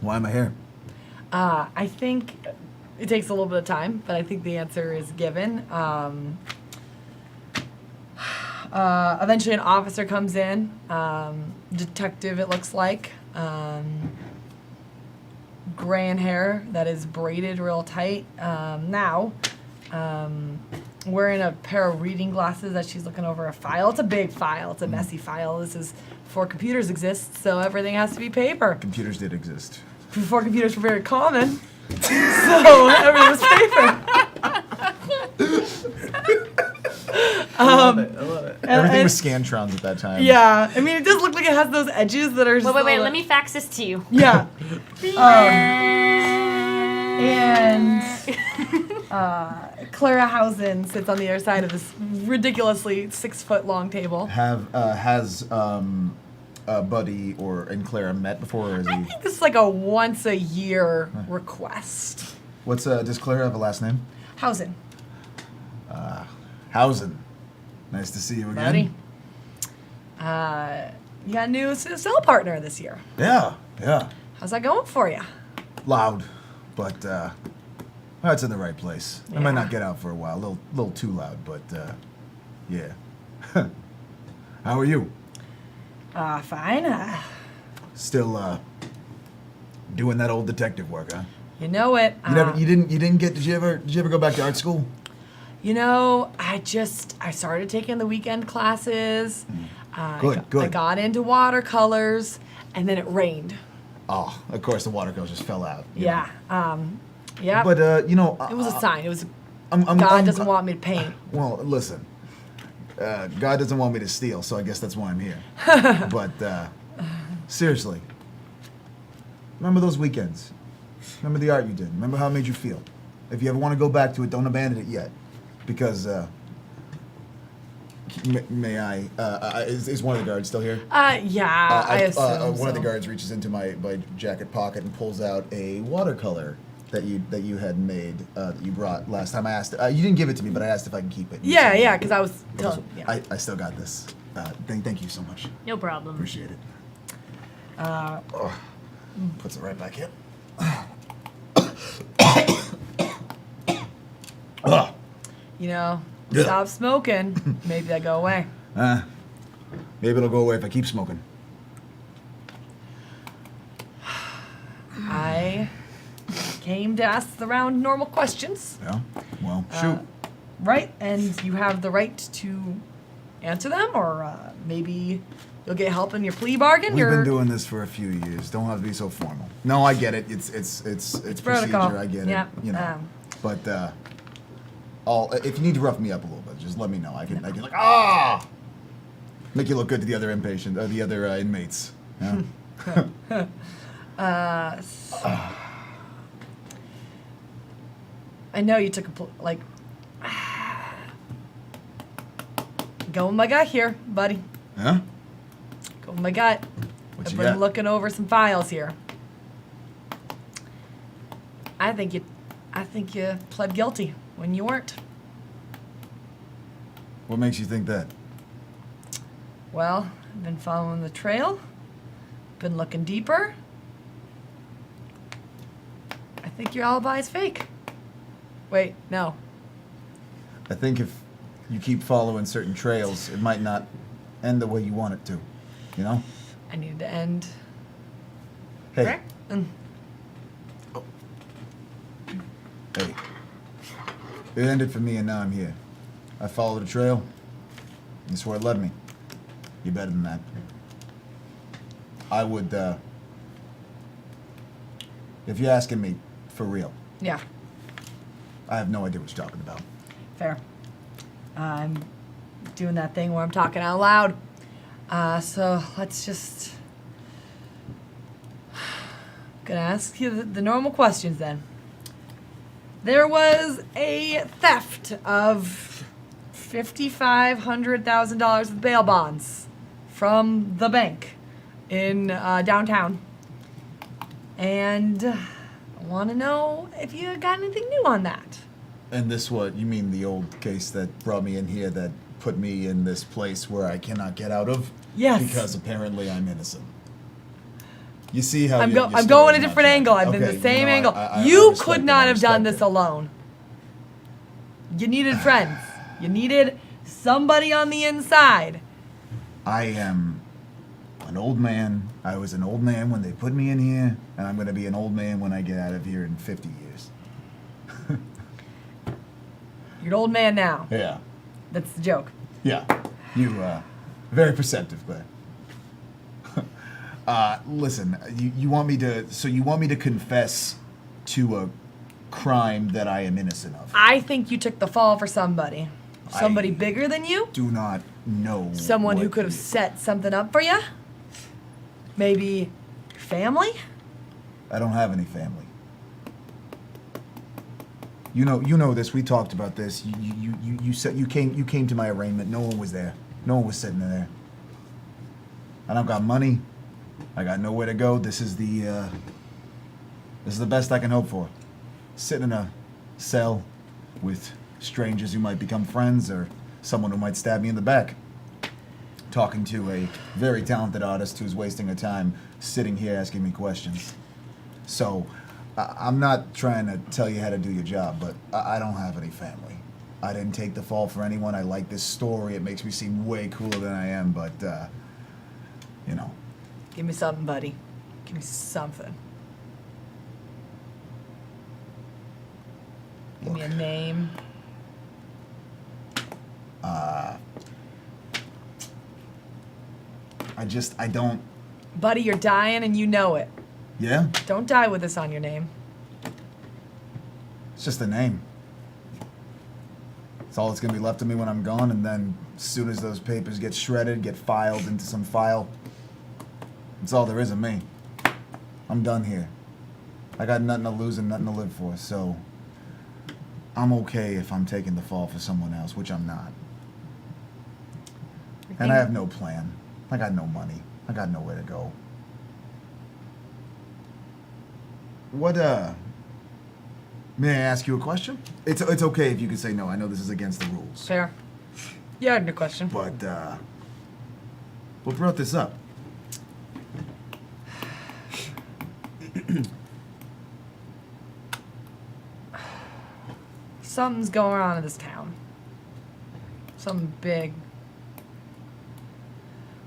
Why am I here? I think it takes a little bit of time, but I think the answer is given. Eventually, an officer comes in. Detective, it looks like. Gray in hair that is braided real tight. Wearing a pair of reading glasses as she's looking over a file. It's a big file. It's a messy file. This is before computers exist, so everything has to be paper. Computers did exist. Before computers were very common, so everything was paper. I love it. Everything and- was Scantrons at that time. Yeah, I mean, it does look like it has those edges that are just Wait, little- let me fax this to you. Yeah. And Clara Housen sits on the other side of this ridiculously 6-foot long table. Has Buddy and Clara met before, or is I he? think this is like a once a year request. Does Clara have a last name? Housen. Housen. Nice to see you again. Buddy. You got a new cell partner this year. Yeah. How's that going for you? Loud, but it's in the right place. I might Yeah. not get out for a while. A little too loud, but yeah. How are you? Fine. Still doing that old detective work, huh? You know it. You didn't get. Did you ever go back to art school? You know, I started taking the weekend classes. Good. I got into watercolors, and then it rained. Oh, of course the watercolors just fell out. you Yeah. Yeah. know. But it was a sign. It was God doesn't want me to paint. Well, listen. God doesn't want me to steal, so I guess that's why I'm here. But seriously, remember those weekends? Remember the art you did? Remember how it made you feel? If you ever want to go back to it, don't abandon it yet, because may I? Is one of the guards still here? Yeah, I assume One of the so. guards reaches into my jacket pocket and pulls out a watercolor that you had made that you brought last time. I asked. You didn't give it to me, but I asked if I can keep it. You Yeah, said- yeah, because I was telling. Yeah. I still got this. Thank you so much. No problem. Appreciate it. Puts it right back in. You know, Yeah. stop smoking. Maybe that go away. Maybe it'll go away if I keep smoking. I came to ask the round normal questions, Yeah. Well, shoot. right? And you have the right to answer them, or maybe You'll get help in your plea bargain. We've been doing this for a few years. Don't have to be so formal. No, I get it. It's protocol. procedure. I get Yeah. it. You know, but if you need to rough me up a little bit, just let me know. I can like make you look good to the other inmates. Yeah? I know you took go with my gut here, buddy. Huh? Go with my gut. What I've you been got? looking over some files here. I think you pled guilty when you weren't. What makes you think that? Well, I've been following the trail. Been looking deeper. I think your alibi is fake. Wait, no. I think if you keep following certain trails, it might not end the way you want it to. You know? I needed to end. Hey. Right? Hey. It ended for me and now I'm here. I followed a trail. That's where it led me. You're better than that. I would, if you're asking me for real, Yeah, I have no idea what you're talking about. fair. I'm doing that thing where I'm talking out loud. So let's just. Gonna ask you the normal questions then. There was a theft of $5,500,000 of bail bonds from the bank in downtown. And I want to know if you got anything new on that. And this what? You mean the old case that brought me in here that put me in this place where I cannot get out of? Yes. Because apparently I'm innocent. You see how I'm your going story's a not different angle. I've been okay, the same you know, angle. I You respect could it, not I have done respect this it. alone. You needed friends. You needed somebody on the inside. I am an old man. I was an old man when they put me in here, and I'm going to be an old man when I get out of here in 50 years. You're an old man now. Yeah. That's the joke. Yeah. You, very perceptive, Claire. Listen, you want me to confess to a crime that I am innocent of? I think you took the fall for somebody. Somebody I bigger than you? Do not know. Someone who what could have you- set something up for you? Maybe your family? I don't have any family. You know this. We talked about this. You said you came to my arraignment. No one was there. No one was sitting there. I don't got money. I got nowhere to go. This is the best I can hope for. Sitting in a cell with strangers who might become friends or someone who might stab me in the back. Talking to a very talented artist who's wasting her time sitting here asking me questions. So, I'm not trying to tell you how to do your job, but I don't have any family. I didn't take the fall for anyone. I like this story. It makes me seem way cooler than I am, but, you know. Give me something, buddy. Give me something. Give me a name. I don't. Buddy, you're dying and you know it. Yeah? Don't die with this on your name. It's just a name. It's all that's gonna be left of me when I'm gone, and then as soon as those papers get shredded, get filed into some file, that's all there is of me. I'm done here. I got nothing to lose and nothing to live for, so I'm okay if I'm taking the fall for someone else, which I'm not. And I have no plan. I got no money. I got nowhere to go. What, may I ask you a question? It's okay if you can say no. I know this is against the rules. Fair. You had no question. But, what brought this up? Something's going on in this town. Something big.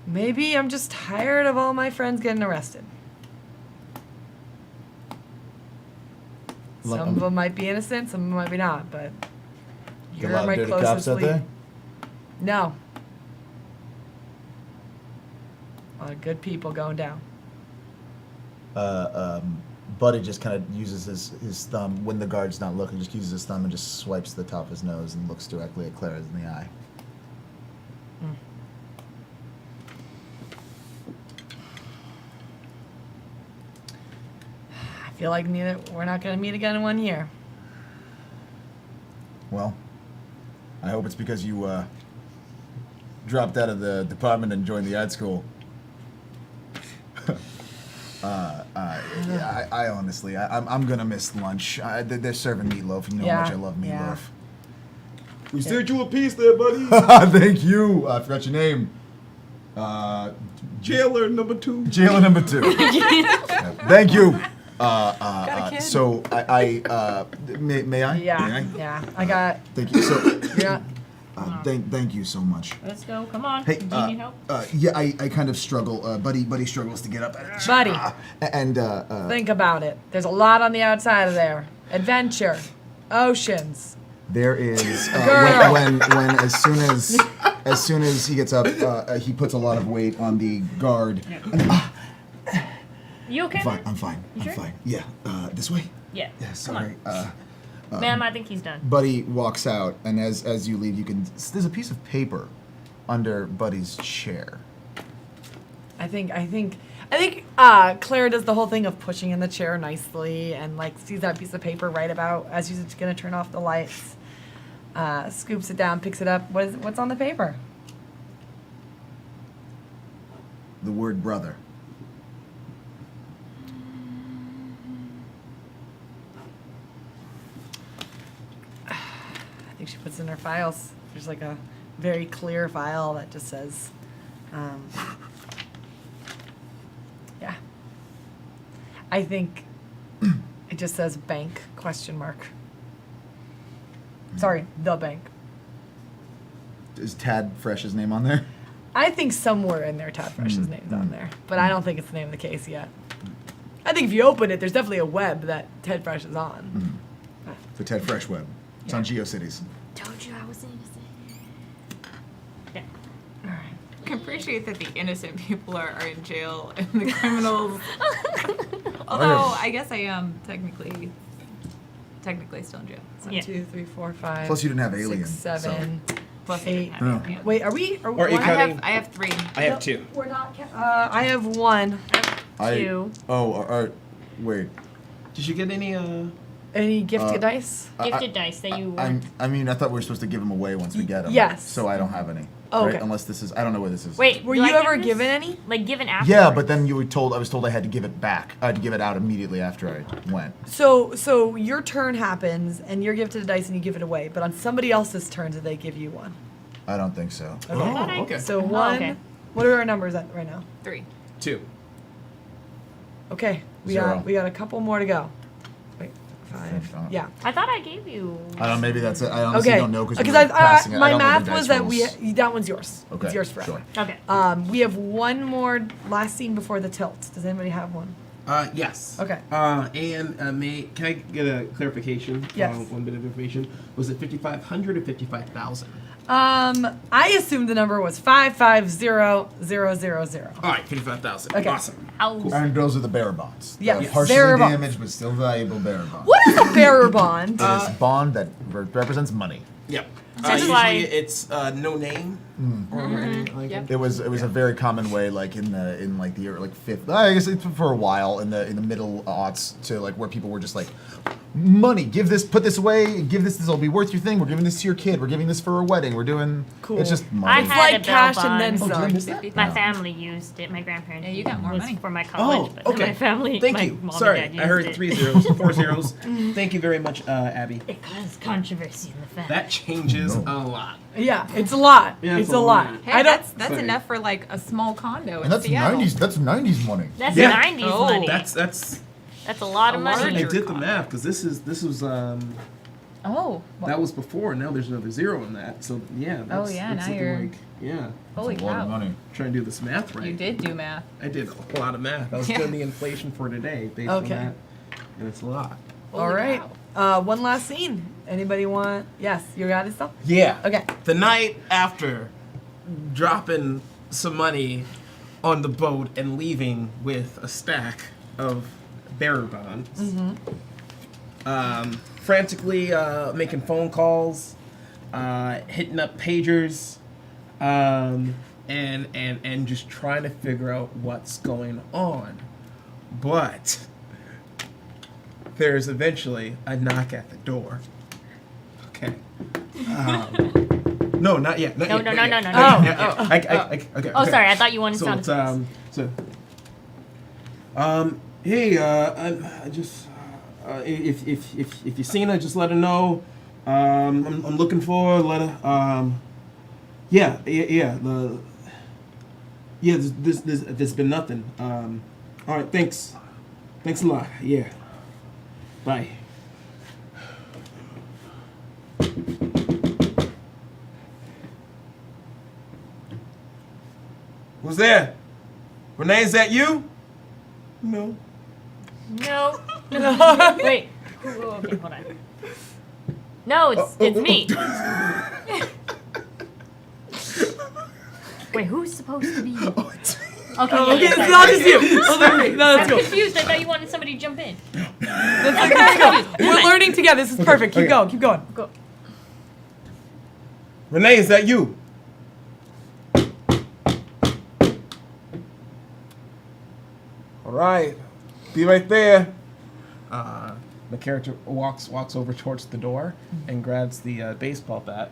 Maybe I'm just tired of all my friends getting arrested. Some of them might be innocent, some of them might be not, but Get you're a lot my of dirty closest cops out lead. there? No. A lot of good people going down. Buddy just kind of uses his thumb when the guard's not looking. Just uses his thumb and just swipes the top of his nose and looks directly at Clara in the eye. I feel like we're not going to meet again in 1 year. Well, I hope it's because you dropped out of the department and joined the art school. Yeah, I honestly, I'm gonna miss lunch. They're serving meatloaf. You know how much I love Yeah. meatloaf. We stirred you a piece there, buddy. Thank you. I forgot your name. Jailer number 2. Jailer number 2. Thank you. Got a kid? So I may I? Yeah, May I? yeah. I got. Thank you. So Yeah. thank you so much. Let's go. Come on. Hey, Do you need help? yeah, I kind of struggle. Buddy struggles to get up. Buddy. And Think about it. There's a lot on the outside of there. Adventure, oceans. there is Girl. when as soon as he gets up, he puts a lot of weight on the guard. And, You okay? I'm fine. You I'm sure? fine. Yeah. This way. Yeah. Yeah. Come Sorry. Ma'am, I think he's done. Buddy walks out, and as you leave, there's a piece of paper under Buddy's chair. I think Claire does the whole thing of pushing in the chair nicely and like sees that piece of paper right about as she's gonna turn off the lights. Scoops it down, picks it up. What's on the paper? The word brother. I think she puts it in her files. There's like a very clear file that just says, yeah. I think it just says bank ? Sorry, the bank. Is Tad Fresh's name on there? I think somewhere in there Tad Fresh's name's on there, but I don't think it's the name of the case yet. I think if you open it, there's definitely a web that Ted Fresh is on. The Ted Fresh web. It's on GeoCities. Told you I was innocent. Yeah. All right. I can appreciate that the innocent people are in jail and the criminals. Although I guess I am technically still in jail. So. Yeah. 2, 3, 4, 5. Plus, you didn't have 6, Alien. 7. Plus Eight. I have, Wait, are we? Or you one? counting- I have 3. I have 2. We're not. I have 1. Two. Wait. Did you get any? Any gifted dice? Gifted dice that you. I mean, I thought we were supposed to give them away once we get them. Yes. So I don't have any. Oh, right? okay. Unless this is, I don't know where this is. Wait. Were do you I ever give this? given any? Like given after? Yeah, but then I was told I had to give it back. I had to give it out immediately after I went. So your turn happens, and you're gifted a dice, and you give it away. But on somebody else's turn, did they give you one? I don't think so. Okay. Oh, okay. So Oh, 1. okay. What are our numbers at right now? 3. 2. Okay, we 0. got a couple more to go. Wait, 5. Yeah. I thought I gave you. I don't. Maybe that's it. I honestly Okay. don't know because my math was that that one's yours. Okay, It's yours forever. sure. Okay. We have one more last scene before the tilt. Does anybody have one? Yes. Okay. And can I get a clarification? Yes. One bit of information. Was it 5,500 or 55,000? I assumed the number was 550000. All right, 55,000. Okay. Awesome. And those are the bearer bonds. Yeah, The yes. partially Bearer bonds. damaged but still valuable bearer bonds. What is a bearer bond? It is a bond that represents money. Yep. That's Usually why- it's no name or anything like Yep. it. It was a very common way, like in like the like fifth. I guess it's for a while in the middle aughts to like where people were just like, money, put this away, give this will be worth your thing. We're giving this to your kid. We're giving this for a wedding. We're doing. Cool. It's just I money. It's had like a bail cash and then bond. did I some. miss that? My No. family used it. My grandparents. Yeah, you got more was money. for my college, but okay. my family. Thank my you. Mom Sorry, and dad I heard used 3 it. zeros, 4 zeros. Thank you very much, Abby. It caused controversy in the family. That changes a lot. Yeah, it's a lot. Yeah, it's it's a a lot. lot. Hey, I don't. that's Sorry. enough for like a small condo And in that's Seattle. 90s. That's 90s money. That's Yeah. 90s Oh, money. That's That's a lot of a money. I larger- did the math because this was Oh. that was before. Now there's another 0 in that. So yeah. That's, yeah, that's now looking you're- like, yeah. Holy That's a lot of cow. money. Trying to do this math right. You did do math. I did a lot of math. I was Yeah. doing the inflation for today based on Okay. that, and it's a lot. All Holy right. cow. One last scene. Anybody want? Yes, you got it still? Yeah. Okay. The night after dropping some money on the boat and leaving with a stack of bearer bonds. Frantically making phone calls, hitting up pagers, and just trying to figure out what's going on. But there's eventually a knock at the door. Okay. No, not yet. Not No, yet, no, not no, yet. no, no, Yeah, no. yeah, yeah. Okay. Oh, sorry. I thought you wanted So sound it's effects. hey, I just if you seen her, just let her know. I'm looking for her. Let her. Yeah. There's been nothing. All right, thanks a lot. Yeah. Bye. Who's there? Renee, is that you? No. No. Wait. Okay, hold on. No, it's me. Wait, who's supposed to be? Okay, Okay, yeah, it's sorry. not just you. No, let's I'm go. confused. I thought you wanted somebody to jump in. Let's go. We're learning together. This is perfect. Keep going. Keep going. Go. Renee, is that you? All right, be right there. The character walks over towards the door and grabs the baseball bat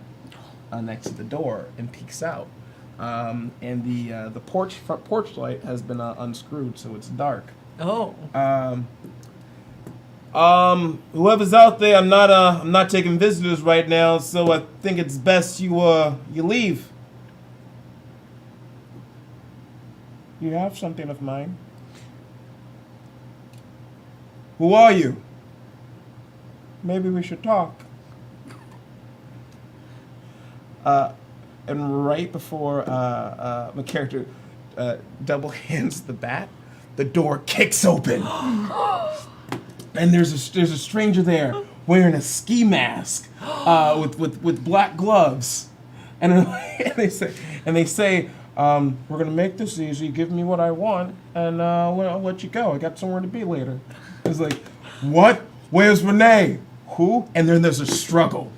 next to the door and peeks out. And the front porch light has been unscrewed, so it's dark. Oh. Whoever's out there, I'm not taking visitors right now, so I think it's best you leave. You have something of mine. Who are you? Maybe we should talk. And right before my character double hands the bat, the door kicks open. And there's a stranger there wearing a ski mask with black gloves. And they say, we're gonna make this easy. Give me what I want, and I'll let you go. I got somewhere to be later. It's like, what? Where's Renee? Who? And then there's a struggle.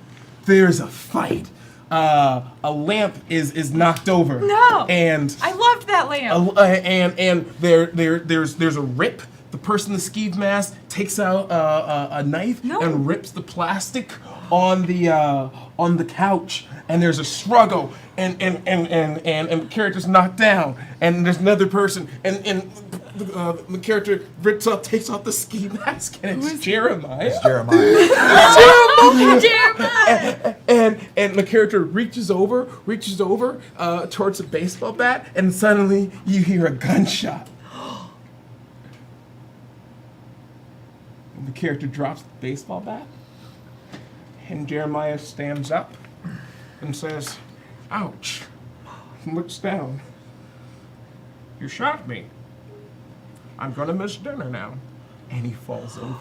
There's a fight. A lamp is knocked over. No. And I loved that lamp. and there's a rip. The person in the ski mask takes out a knife and rips the plastic on the couch. And there's a struggle, and the character's knocked down, and there's another person, and the character takes off the ski mask, and it's Jeremiah. It's Jeremiah. Jeremiah! And the character reaches over towards a baseball bat, and suddenly you hear a gunshot. And the character drops the baseball bat, and Jeremiah stands up and says, "Ouch," and looks down. "You shot me. I'm gonna miss dinner now." And he falls over.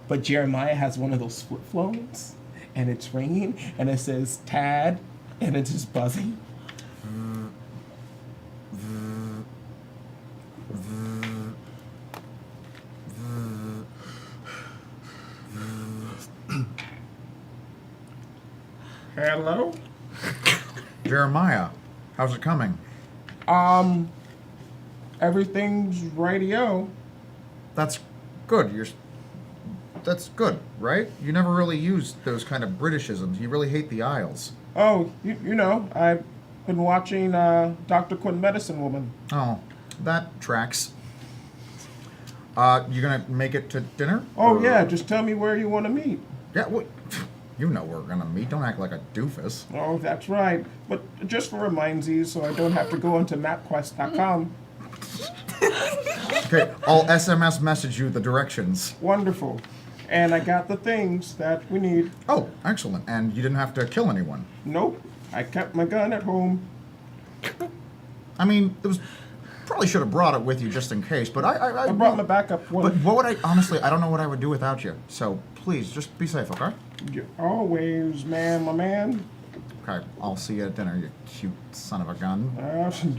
But Jeremiah has one of those flip phones, and it's ringing, and it says "Tad," and it's just buzzing. Hello? Jeremiah, how's it coming? Everything's radio. That's good. That's good, right? You never really used those kind of Britishisms. You really hate the Isles. Oh, you know, I've been watching Dr. Quinn Medicine Woman. Oh, that tracks. You gonna make it to dinner? Oh, Or- yeah, just tell me where you want to meet. Yeah, well, you know we're gonna meet. Don't act like a doofus. Oh, that's right. But just for remindsies, so I don't have to go onto mapquest.com. Okay, I'll SMS message you the directions. Wonderful. And I got the things that we need. Oh, excellent. And you didn't have to kill anyone. Nope, I kept my gun at home. I mean, it was probably should have brought it with you just in case. But I brought my backup one. But what would I honestly? I don't know what I would do without you. So please, just be safe, okay? You always, man, my man. Okay. Okay, I'll see you at dinner, you cute son of a gun.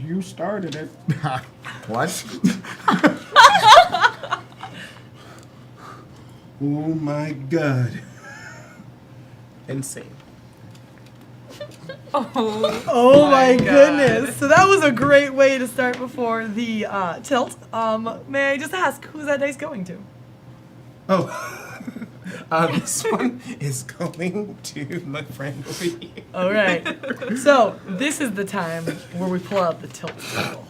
You started it. What? Oh my god. Insane. Oh my goodness. So that was a great way to start before the tilt. May I just ask, who's that dice going to? Oh. This one is going to my friend over here. All right. So this is the time where we pull out the tilt table.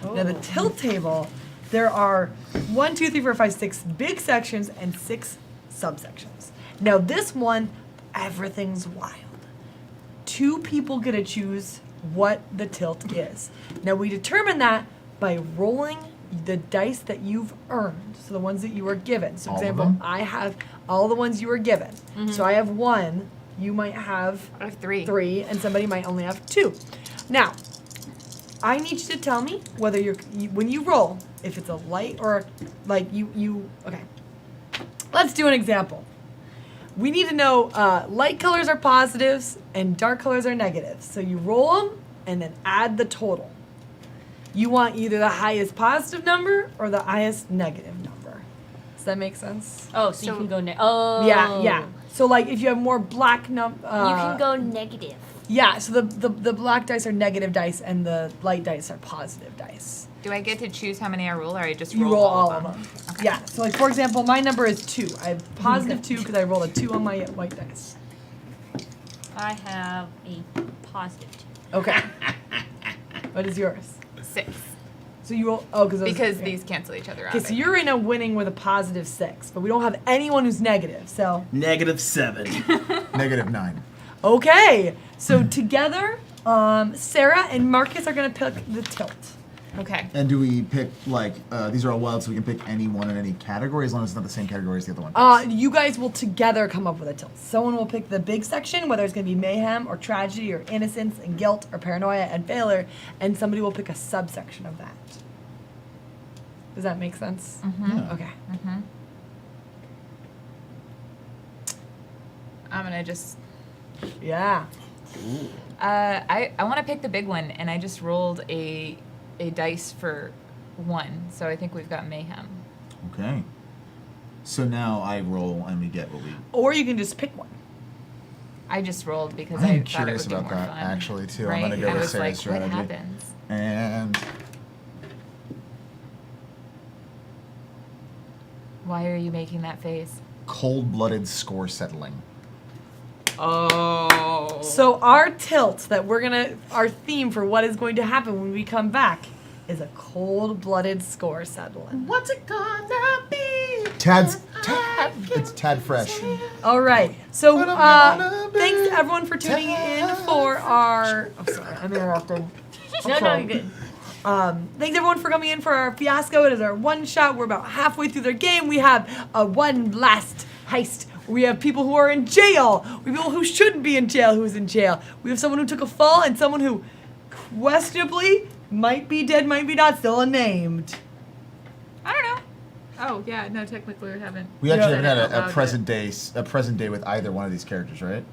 Now the tilt table, there are 1, 2, 3, 4, 5, 6 big sections and 6 subsections. Now this one, everything's wild. 2 people get to choose what the tilt is. Now we determine that by rolling the dice that you've earned, so the ones that you were given. So, All of example, them? I have all the ones you were given. So I have 1. You might have I have 3. 3, and somebody might only have 2. Now, I need you to tell me whether when you roll, if it's a light or like okay. Let's do an example. We need to know light colors are positives and dark colors are negatives. So you roll them and then add the total. You want either the highest positive number or the highest negative number. Does that make sense? Oh, so you can go oh. Yeah. So like if you have more black You can go negative. Yeah, so the black dice are negative dice and the light dice are positive dice. Do I get to choose how many I roll, or I just You roll, roll all all of them. Yeah, so like for example, my number is 2. I have positive 2 because I rolled a 2 on my white dice. I have a positive 2. Okay. What is yours? 6. So you roll, Because these cancel each other out. Okay, so you're right now winning with a positive 6, but we don't have anyone who's negative, so. -7. -9. Okay, so together, Sarah and Marcus are gonna pick the tilt. Okay. And do we pick, like, these are all wild, so we can pick any one in any category, as long as it's not the same category as the other one? You guys will together come up with a tilt. Someone will pick the big section, whether it's going to be mayhem or tragedy or innocence and guilt or paranoia and failure, and somebody will pick a subsection of that. Does that make sense? Yeah. Okay. I'm gonna just. Yeah. I want to pick the big one, and I just rolled a dice for 1, so I think we've got mayhem. Okay. So now I roll and we get what we... Or you can just pick one. I just rolled because I'm I thought it curious would be about more that, fun. actually, too. I'm Right? gonna go I with was Sarah's like, strategy. what happens? And... Why are you making that face? cold-blooded score settling. Oh. So our tilt that our theme for what is going to happen when we come back is a cold-blooded score settling. What's it gonna be? It's Tad Fresh. All right. So What am I gonna be? thanks to everyone for tuning in for our. Oh, sorry, I'm interrupting. No, you're good. Thanks everyone for coming in for our Fiasco. It is our one shot. We're about halfway through their game. We have one last heist. We have people who are in jail. We have people who shouldn't be in jail who's in jail. We have someone who took a fall and someone who questionably might be dead, might be not, still unnamed. I don't know. Oh yeah, no, technically we haven't. We actually said haven't it out had a loud present day with either one of these characters, right?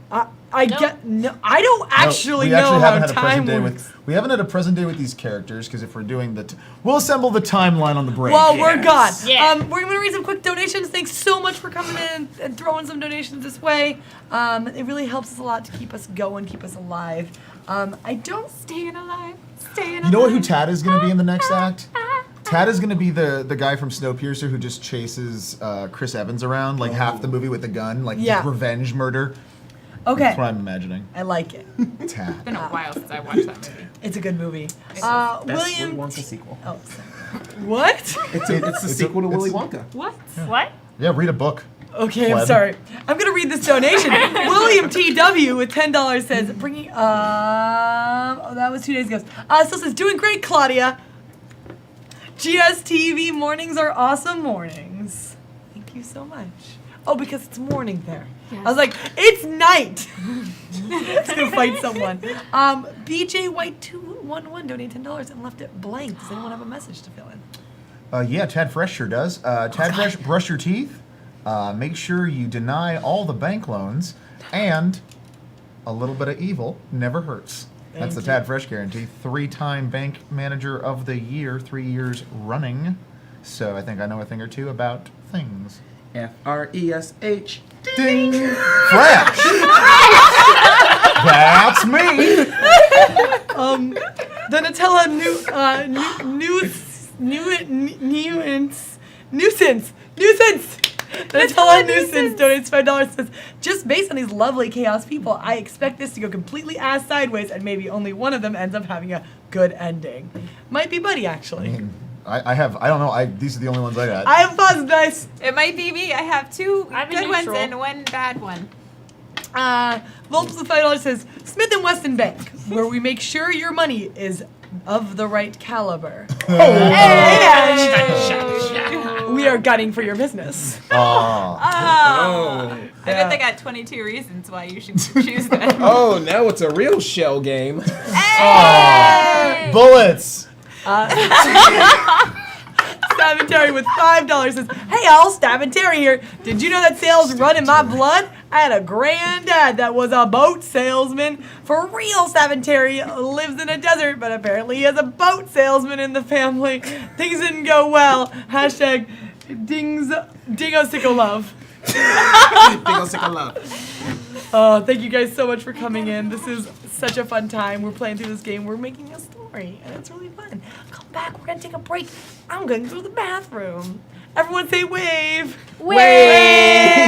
I don't actually know how time works. We haven't had a present day with these characters because if we're doing we'll assemble the timeline on the break. Well, we're gone. Yeah. We're going to read some quick donations. Thanks so much for coming in and throwing some donations this way. It really helps us a lot to keep us going, keep us alive. I don't... Staying alive. Staying alive. You know what? Who Tad is going to be in the next act? Tad is going to be the guy from Snowpiercer who just chases Chris Evans around like half the movie with a gun, like Yeah. revenge murder. Okay. That's what I'm imagining. I like it. Tad. It's been a while since I watched that movie. It's a good movie. Best William... Willy Wonka sequel. Oh, sorry. What? It's the sequel to Willy Wonka. What? What? Yeah, read a book. Okay, I'm Pleb. sorry. I'm gonna read this donation. William TW with $10 says, bringing, oh, that was 2 days ago. Still says, doing great, Claudia. GSTV mornings are awesome mornings. Thank you so much. Oh, because it's morning there. I was like, it's night. It's gonna fight someone. BJ White 211 donated $10 and left it blank. Does anyone have a message to fill in? Yeah, Tad Fresh sure does. Tad Fresh, brush your teeth. Make sure you deny all the bank loans, and a little bit of evil never hurts. That's the Tad Fresh guarantee. 3-time bank manager of the year, 3 years running. So I think I know a thing or two about things. FRESH. Ding! Fresh! That's me! The Nutella nuisance. The Nutella nuisance donates $5. Says, just based on these lovely chaos people, I expect this to go completely ass sideways, and maybe only one of them ends up having a good ending. Might be Buddy, actually. I don't know. These are the only ones I got. I have positive dice. It might be me. I have 2 I'm a good ones neutral. and 1 bad one. Volts with $5 says Smith and Wesson Bank, where we make sure your money is of the right caliber. And we are gunning for your business. Aw. I bet they got 22 reasons why you should choose them. Oh, now it's a real shell game. Bullets! Stab and Terry with $5 says, hey all, Stab and Terry here. Did you know that sales run in my blood? I had a granddad that was a boat salesman. For real, Stab and Terry lives in a desert, but apparently he has a boat salesman in the family. Things didn't go well. Hashtag dingo sicko love. Dingo sick of love. Oh, thank you guys so much for coming in. This is such a fun time. We're playing through this game. We're making a story, and it's really fun. Come back. We're going to take a break. I'm going to go to the bathroom. Everyone say wave. Wave.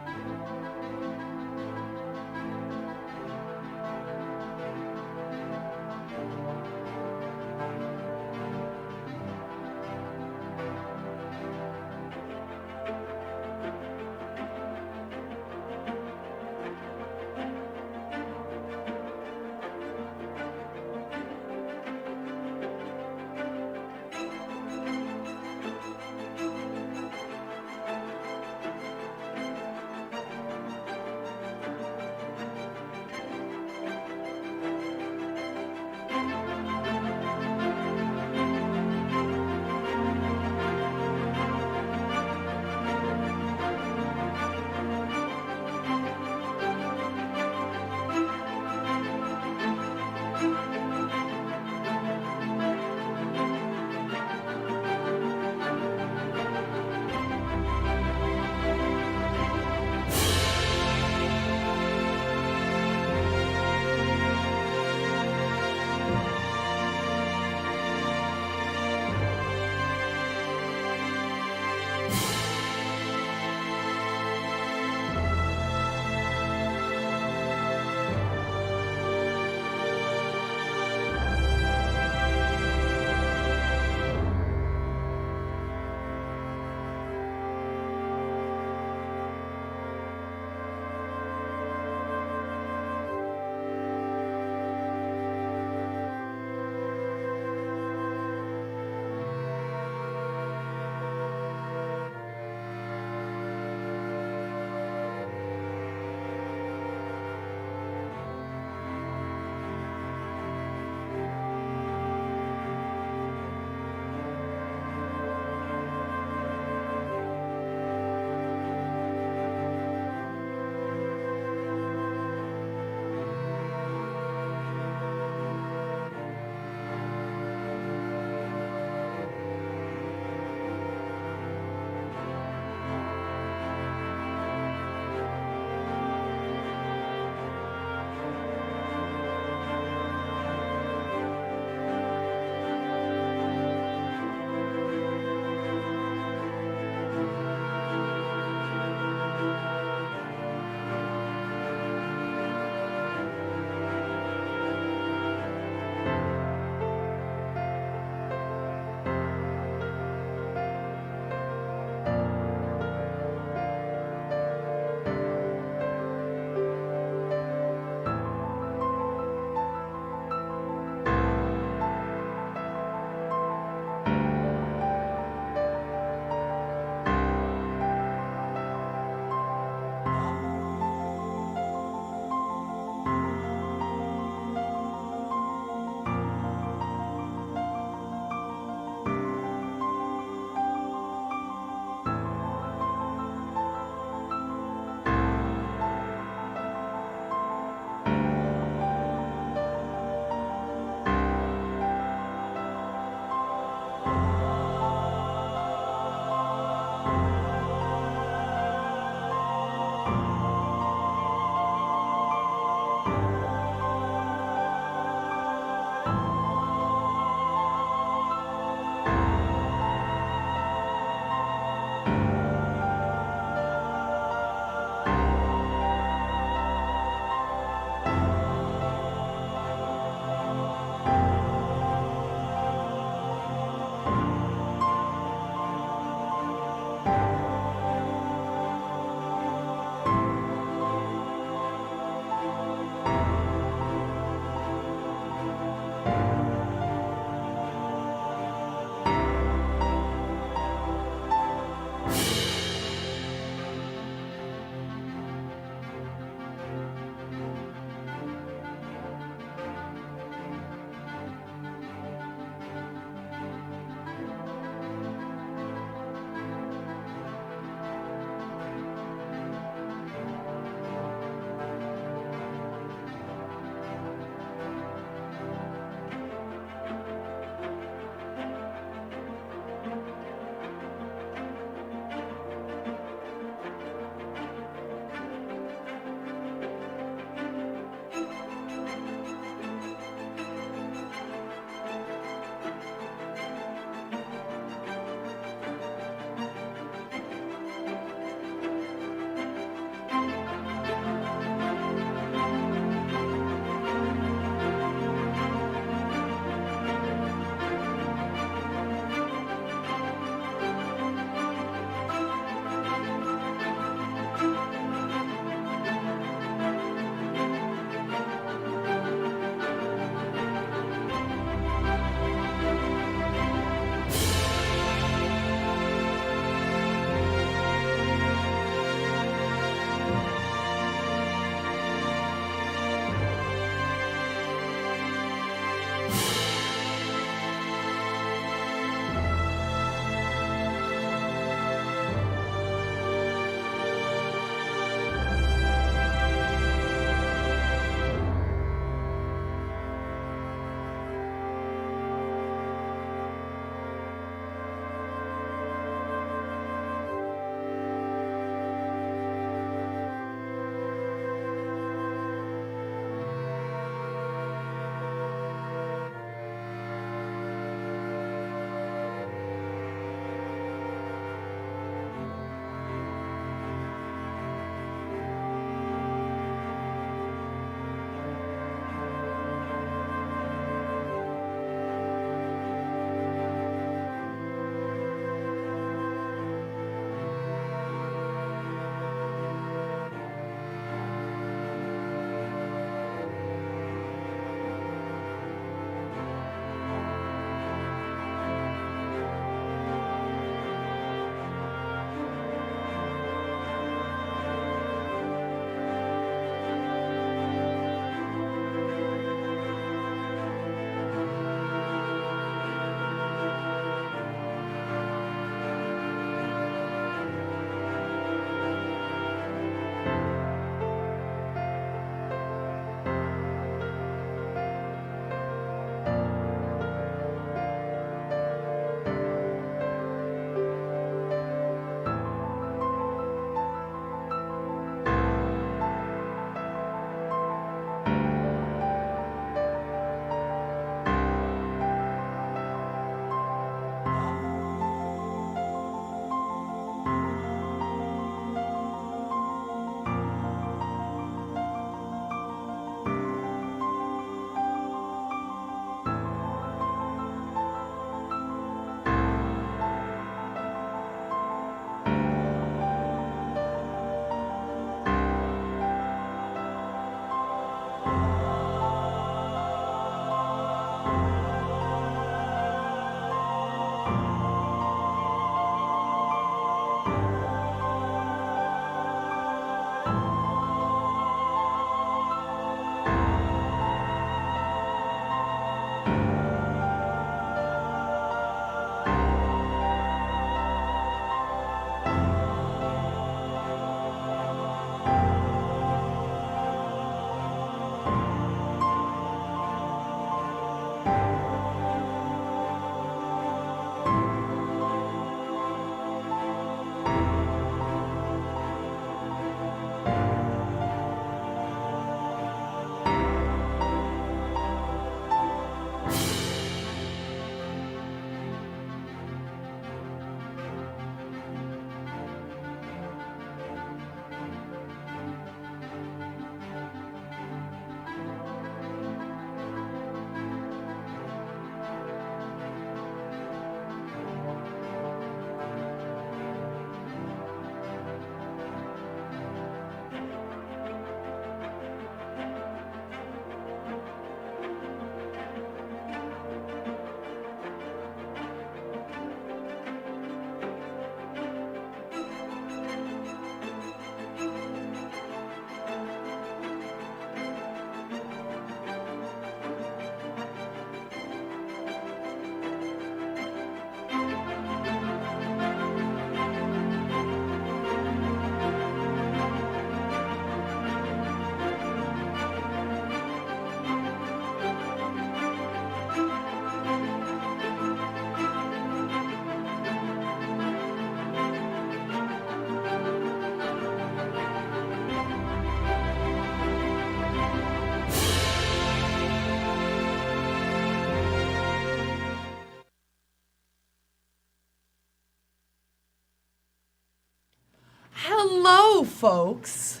folks.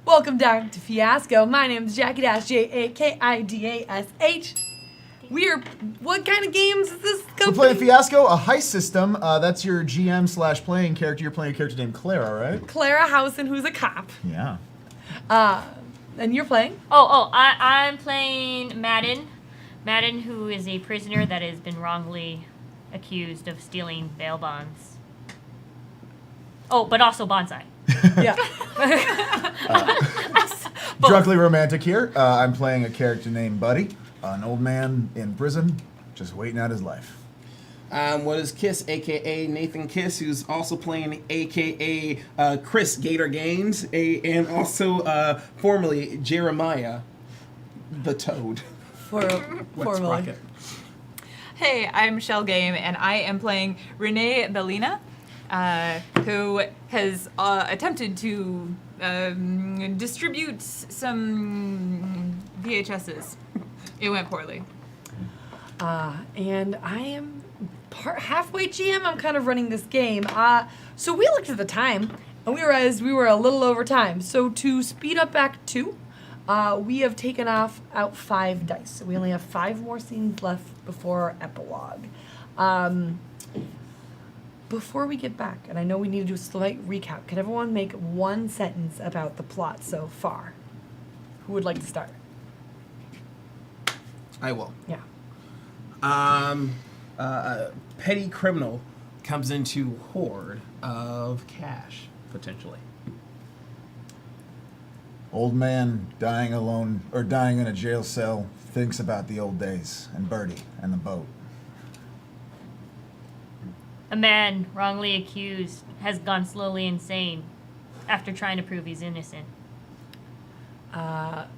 Welcome down to Fiasco. My name is Jackie Jakidash. What kind of games is this company? We're playing Fiasco, a heist system. That's your GM/playing character. You're playing a character named Clara, right? Clara Housen, who's a cop. Yeah. And you're playing? I'm playing Madden. Madden, who is a prisoner that has been wrongly accused of stealing bail bonds. Oh, but also bonsai. Yeah. Drunkenly romantic here. I'm playing a character named Buddy, an old man in prison, just waiting out his life. What is Kiss, a.k.a. Nathan Kiss, who's also playing a.k.a. Chris Gator Gaines, and also formerly Jeremiah the Toad. Formally. Hey, I'm Michelle Game, and I am playing Renee Bellina, who has attempted to distribute some VHSs. It went poorly. And I am halfway GM. I'm kind of running this game. So we looked at the time, and we realized we were a little over time. So to speed up Act 2, we have taken out 5 dice. So we only have 5 more scenes left before epilogue. Before we get back, and I know we need to do a slight recap, can everyone make one sentence about the plot so far? Who would like to start? I will. Yeah. A petty criminal comes into hoard of cash, potentially. Old man dying alone, or dying in a jail cell, thinks about the old days, and Birdie, and the boat. A man wrongly accused has gone slowly insane after trying to prove he's innocent.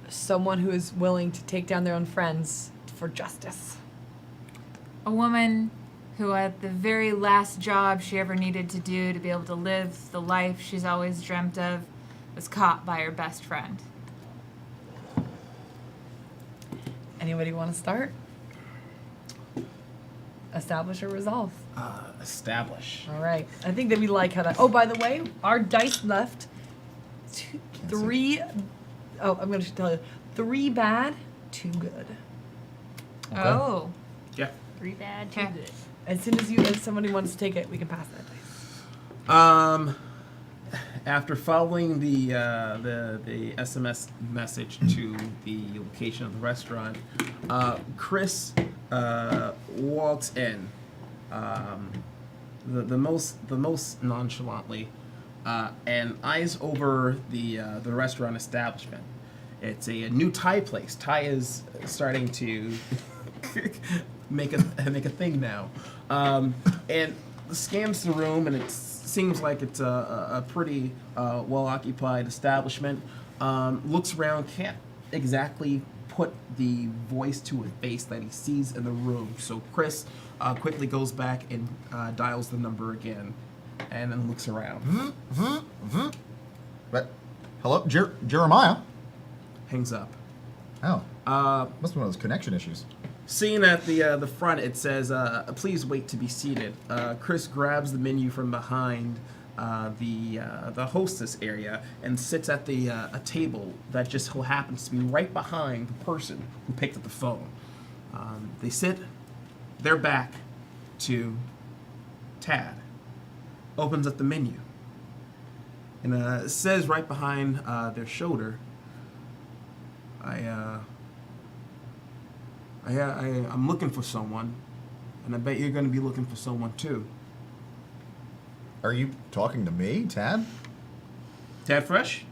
Someone who is willing to take down their own friends for justice. A woman who, at the very last job she ever needed to do to be able to live the life she's always dreamt of, was caught by her best friend. Anybody want to start? Establish or resolve? Establish. All right. I think that we like how that. Oh, by the way, our dice left 3. Oh, I'm going to tell you. 3 bad, 2 good. Okay. Oh. Yeah. 3 bad, 2 Okay. good. As soon as somebody wants to take it, we can pass that dice. After following the SMS message to the location of the restaurant, Chris walks in, the most nonchalantly, and eyes over the restaurant establishment. It's a new Thai place. Thai is starting to make a thing now, and scans the room, and it seems like it's a pretty well occupied establishment. Looks around, can't exactly put the voice to a face that he sees in the room. So Chris quickly goes back and dials the number again, and then looks around. But, hello, Jeremiah. Hangs up. Oh, must be one of those connection issues. Seeing at the front, it says, "Please wait to be seated." Chris grabs the menu from behind the hostess area and sits at a table that just so happens to be right behind the person who picked up the phone. They sit their back to Tad. Opens up the menu and it says right behind their shoulder, I'm looking for someone, and I bet you're going to be looking for someone too. Are you talking to me, Tad? Tad Fresh?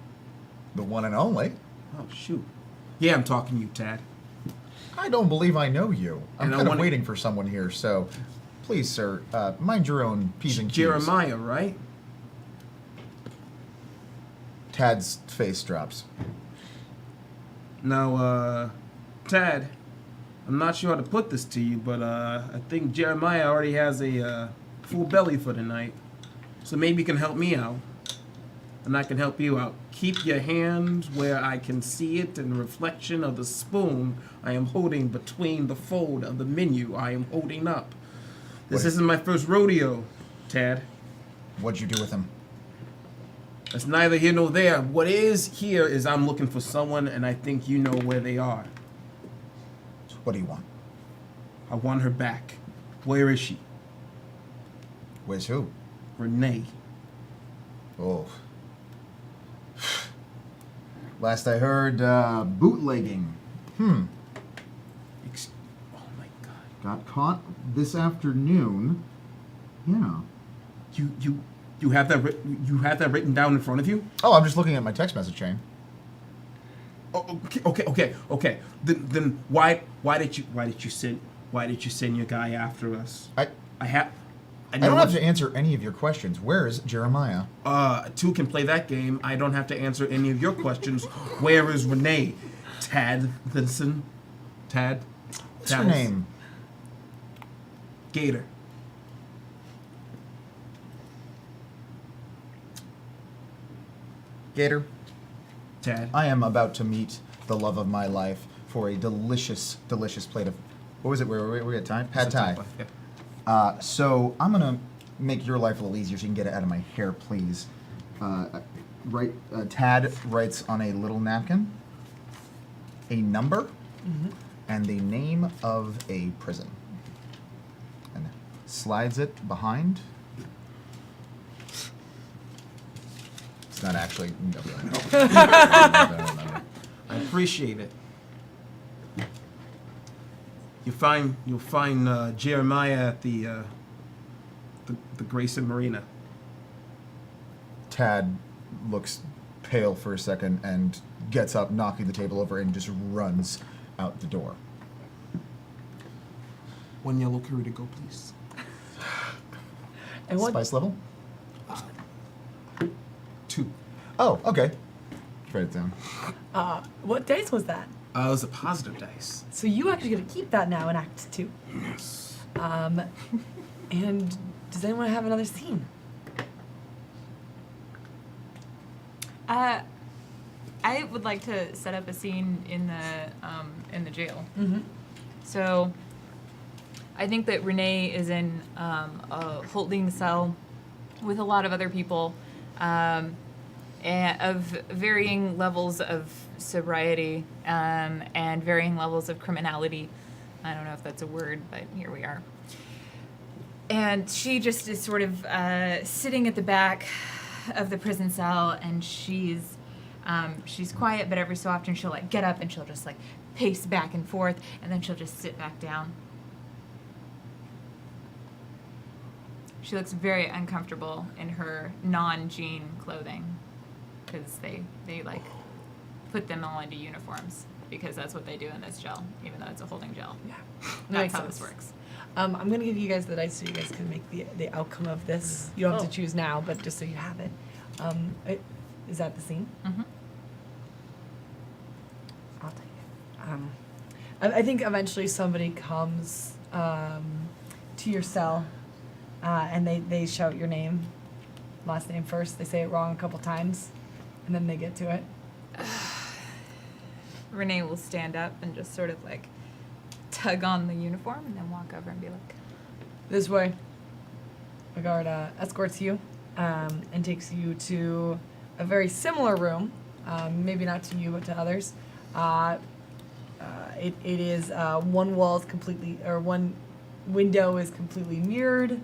The one and only? Oh, shoot. Yeah, I'm talking to you, Tad. I don't believe I know you. I'm And I kind of wanna- waiting for someone here, so please, sir, mind your own P's and Q's. Jeremiah, right? Tad's face drops. Now, Tad, I'm not sure how to put this to you, but I think Jeremiah already has a full belly for tonight. So maybe you can help me out. And I can help you out. Keep your hand where I can see it in the reflection of the spoon I am holding between the fold of the menu I am holding up. This What- isn't my first rodeo, Tad. What'd you do with him? That's neither here nor there. What is here is I'm looking for someone, and I think you know where they are. What do you want? I want her back. Where is she? Where's who? Renee. Oh. Last I heard, bootlegging. Oh my God. Got caught this afternoon. Yeah. You have that you have that written down in front of you? Oh, I'm just looking at my text message chain. Oh, okay. Then why did you send your guy after us? I don't have to answer any of your questions. Where's Jeremiah? Two can play that game. I don't have to answer any of your questions. Where is Renee? Tad Vinson? Tad? What's her name? Gator. Gator. Tad. I am about to meet the love of my life for a delicious, delicious plate of... What was it? Were we at time? Pad Thai. Yeah. So I'm going to make your life a little easier so you can get it out of my hair, please. Tad writes on a little napkin a number and the name of a prison. And slides it behind. It's not actually... I appreciate it. You'll find Jeremiah at the Grayson Marina. Tad looks pale for a second and gets up, knocking the table over, and just runs out the door. One yellow curry to go, please. And what? Spice level? 2. Oh, okay. Write it down. What dice was that? It was a positive dice. So you actually get to keep that now in Act 2. Yes. And does anyone have another scene? I would like to set up a scene in the jail. Mm-hmm. So I think that Renee is in a holding cell with a lot of other people of varying levels of sobriety and varying levels of criminality. I don't know if that's a word, but here we are. And she just is sort of sitting at the back of the prison cell, and she's quiet, but every so often she'll like get up and she'll just like pace back and forth, and then she'll just sit back down. She looks very uncomfortable in her non-jean clothing because they like put them all into uniforms because that's what they do in this jail, even though it's a holding jail. Yeah. That's how this works. I'm going to give you guys the dice so you guys can make the outcome of this. You don't have to choose now, but just so you have it. Is that the scene? Mm-hmm. I'll take it. I think eventually somebody comes to your cell and they shout your name, last name first. They say it wrong a couple times, and then they get to it. Renee will stand up and just sort of like tug on the uniform and then walk over and be like, This way. A guard escorts you and takes you to a very similar room, maybe not to you, but to others. It is one wall is completely, or one window is completely mirrored.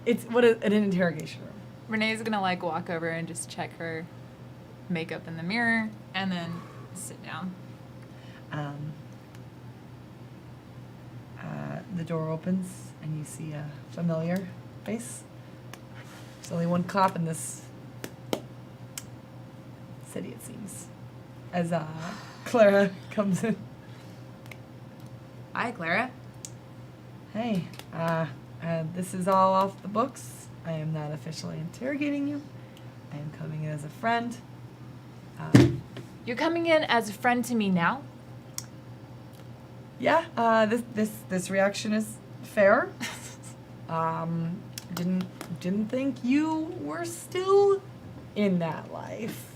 It's an interrogation room. Renee's gonna like walk over and just check her makeup in the mirror and then sit down. The door opens and you see a familiar face. There's only one cop in this city, it seems. As Clara comes in. Hi, Clara. Hey, this is all off the books. I am not officially interrogating you. I am coming in as a friend. You're coming in as a friend to me now? Yeah, this reaction is fair. Didn't think you were still in that life.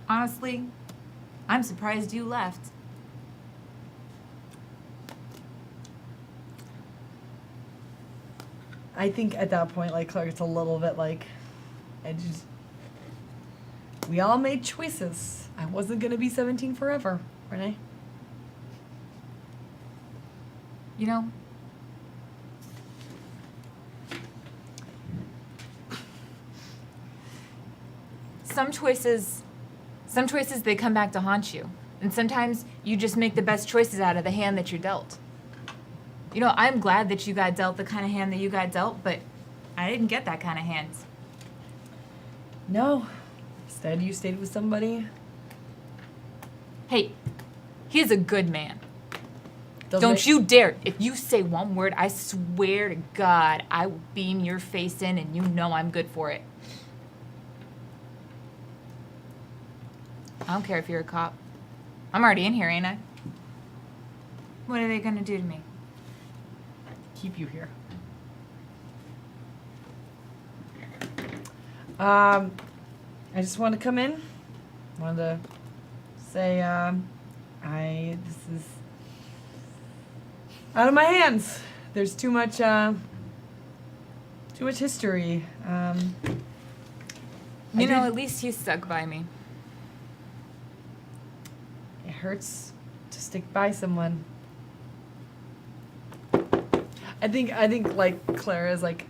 Honestly, I'm surprised you left. I think at that point, like, Claire gets a little bit like, we all made choices. I wasn't gonna be 17 forever, Renee. You know, some choices they come back to haunt you. And sometimes you just make the best choices out of the hand that you're dealt. You know, I'm glad that you got dealt the kind of hand that you got dealt, but I didn't get that kind of hand. No. Instead, you stayed with somebody. Hey, he's a good man. Doesn't Don't make- you dare. If you say one word, I swear to God, I will beam your face in and you know I'm good for it. I don't care if you're a cop. I'm already in here, ain't I? What are they gonna do to me? keep you here. I just wanted to come in. Wanted to say, this is out of my hands. There's too much history. You know, at least he stuck by me. It hurts to stick by someone. I think like Clara is like,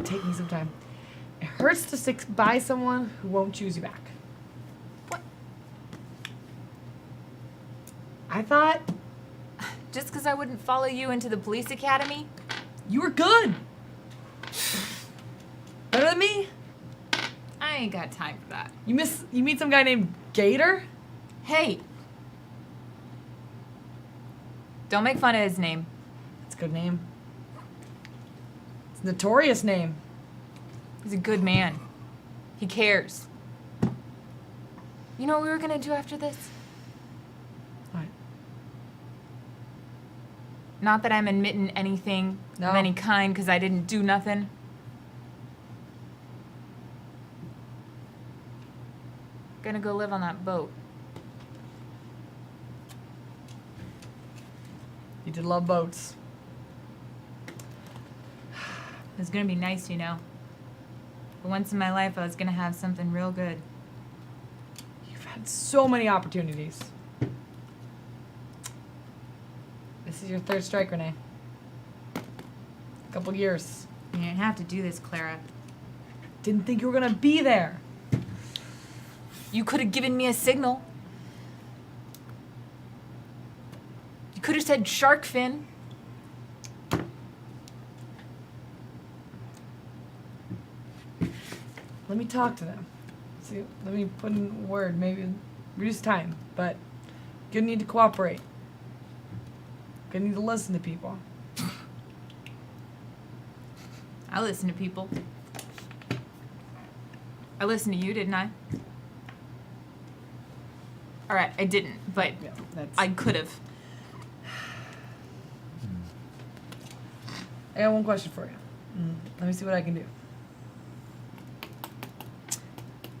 take me some time. It hurts to stick by someone who won't choose you back. What? I thought Just because I wouldn't follow you into the police academy? you were good. Better than me. I ain't got time for that. You meet some guy named Gator? Hey! Don't make fun of his name. That's a good name. It's a notorious name. He's a good man. He cares. You know what we were gonna do after this? What? Not that I'm admitting anything No. of any kind, because I didn't do nothing. Gonna go live on that boat. You did love boats. It was gonna be nice, you know. But once in my life, I was gonna have something real good. You've had so many opportunities. This is your third strike, Renee. A couple years. You didn't have to do this, Clara. Didn't think you were gonna be there. You could have given me a signal. You could have said shark fin. Let me talk to them. See, let me put in a word, maybe reduce time, but gonna need to cooperate. Gonna need to listen to people. I listen to people. I listened to you, didn't I? All right, I didn't, but Yeah, that's. I could have. I got one question for you. Let me see what I can do.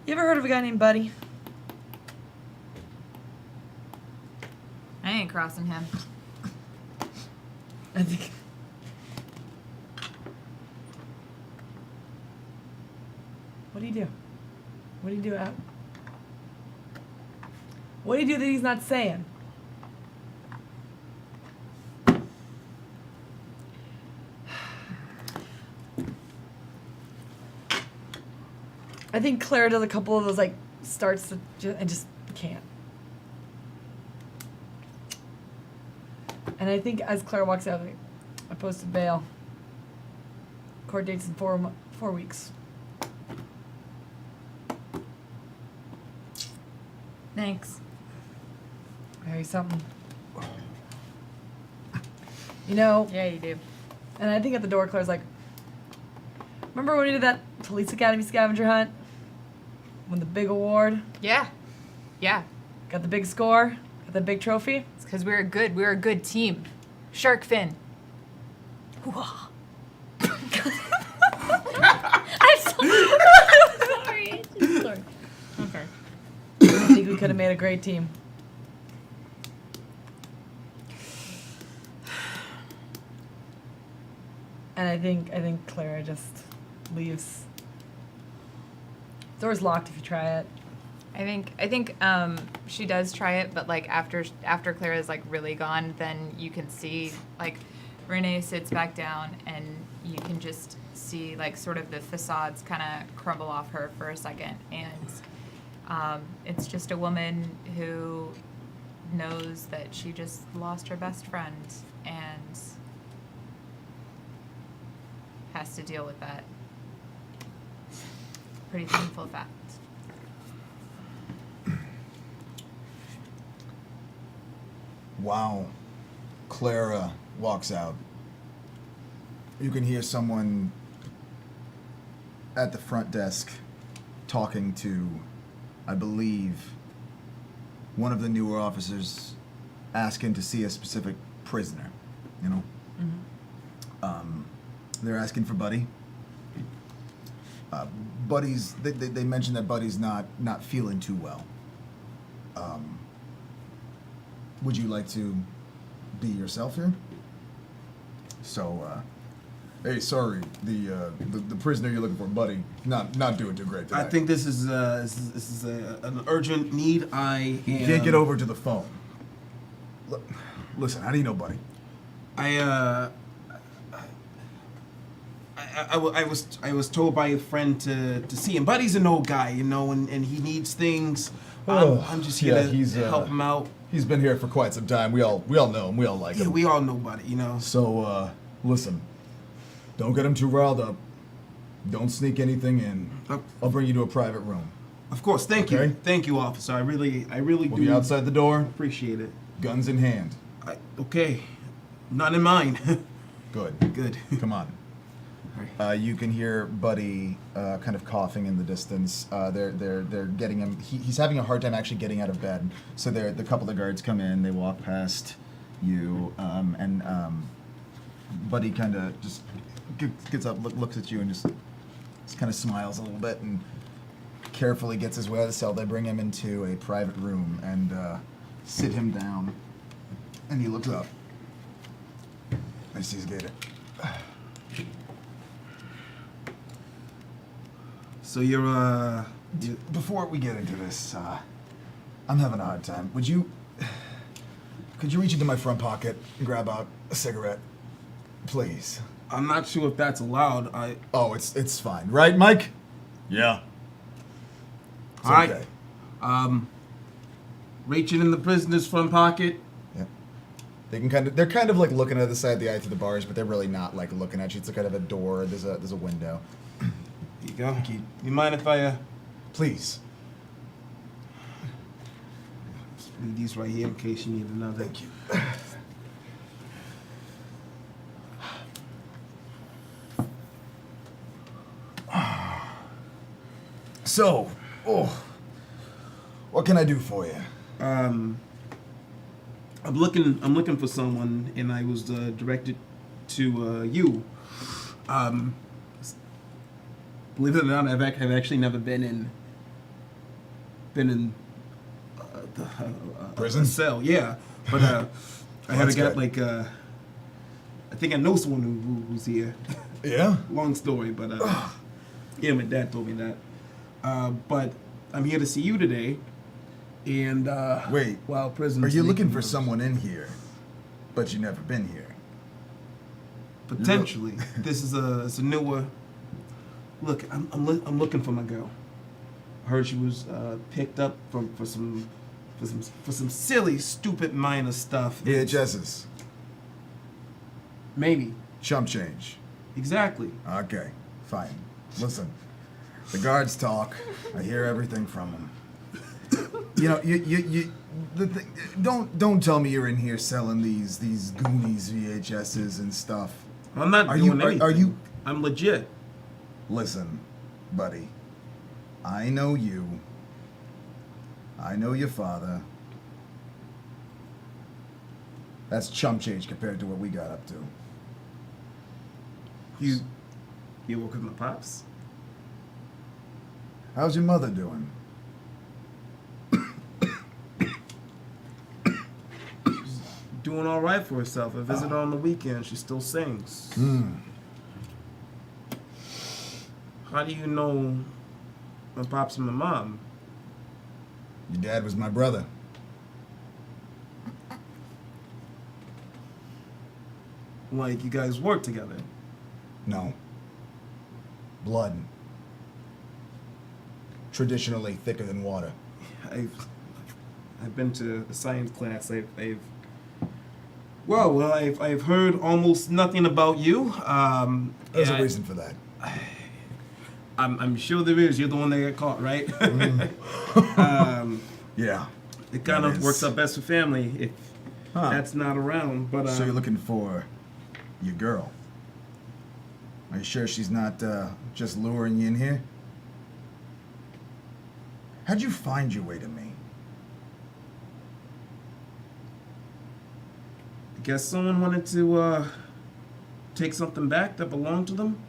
You ever heard of a guy named Buddy? I ain't crossing him. I think. What do you do? What do you do out? What do you do that he's not saying? I think Claire does a couple of those like starts and just can't. And I think as Claire walks out, like, I posted bail. Court dates in 4 weeks. Thanks. Maybe something. You know, Yeah, you do. and I think at the door, Claire's like, remember when we did that police academy scavenger hunt? Won the big award, Yeah. Yeah. got the big score, got the big trophy. It's because we're a good team. Shark fin. I'm so sorry. Sorry. Okay. I think we could have made a great team. And I think Clara just leaves. Door's locked if you try it. I think she does try it, but like after Clara's like really gone, then you can see like Renee sits back down, and you can just see like sort of the facades kind of crumble off her for a second, and it's just a woman who knows that she just lost her best friend and has to deal with that pretty painful fact. Wow. Clara walks out. You can hear someone at the front desk talking to, I believe, one of the newer officers asking to see a specific prisoner, you know? They're asking for Buddy. Buddy's, they mentioned that Buddy's not feeling too well. Would you like to be yourself here? So, hey, sorry, the prisoner you're looking for, Buddy, not doing too great today. I think this is an urgent need. I am, You can't get over to the phone. Listen, how do you know Buddy? I was told by a friend to see him. Buddy's an old guy, you know, and he needs things. I'm just here to help him out. He's been here for quite some time. We all know him. We all like Yeah, him. we all know Buddy, you know. So, listen, don't get him too riled up. Don't sneak anything in. I'll bring you to a private room. Of course, thank Okay. you, officer. I really We'll do be outside the door, appreciate it. guns in hand. Okay, not in mine. Good. Good. Come on. You can hear Buddy kind of coughing in the distance. They're getting him. He's having a hard time actually getting out of bed. So the couple of guards come in. They walk past you, and Buddy kind of just gets up, looks at you, and just kind of smiles a little bit, and carefully gets his way out of the cell. They bring him into a private room and sit him down. And he looks up. I see his gator. So you're Before we get into this, I'm having a hard time. Could you reach into my front pocket and grab out a cigarette, please? I'm not sure if that's allowed. Oh, it's fine, right, Mike? Yeah. It's All right. okay. Reaching in the prisoner's front pocket. Yeah. They're kind of like looking at the side of the eye through the bars, but they're really not like looking at you. It's kind of a door. There's a window. Here you go. You mind if I Please. leave these right here in case you need another? Thank you. So, what can I do for you? I'm looking for someone, and I was directed to you. Believe it or not, I've actually never been in the Prison? a cell. Yeah, but I That's haven't got good. I think I know someone who's here. Yeah? Long story, but yeah, my dad told me that. But I'm here to see you today, and Wait, while prison. Are you looking for someone in here, but you've never been here? Potentially, this is a newer. Look, I'm looking for my girl. I heard she was picked up for some silly, stupid, minor stuff. VHSs. Maybe. Chump change. Exactly. Okay, fine. Listen, the guards talk. I hear everything from them. You know, don't tell me you're in here selling these Goonies VHSs and stuff. I'm not Are doing you- are- anything. are you- I'm legit. Listen, buddy. I know you. I know your father. That's chump change compared to what we got up to. You work with my pops? How's your mother doing? Doing all right for herself. I visit her on the weekend. She still sings. How do you know my pops and my mom? Your dad was my brother. Like, you guys work together? No. Blood. Traditionally thicker than water. I've been to a science class. I've heard almost nothing about you. There's yeah, a reason for that. I'm sure there is. You're the one that got caught, right? Yeah. It kind That of is. works out best for family if Huh. that's not around. But So you're looking for your girl. Are you sure she's not just luring you in here? How'd you find your way to me? I guess someone wanted to take something back that belonged to them.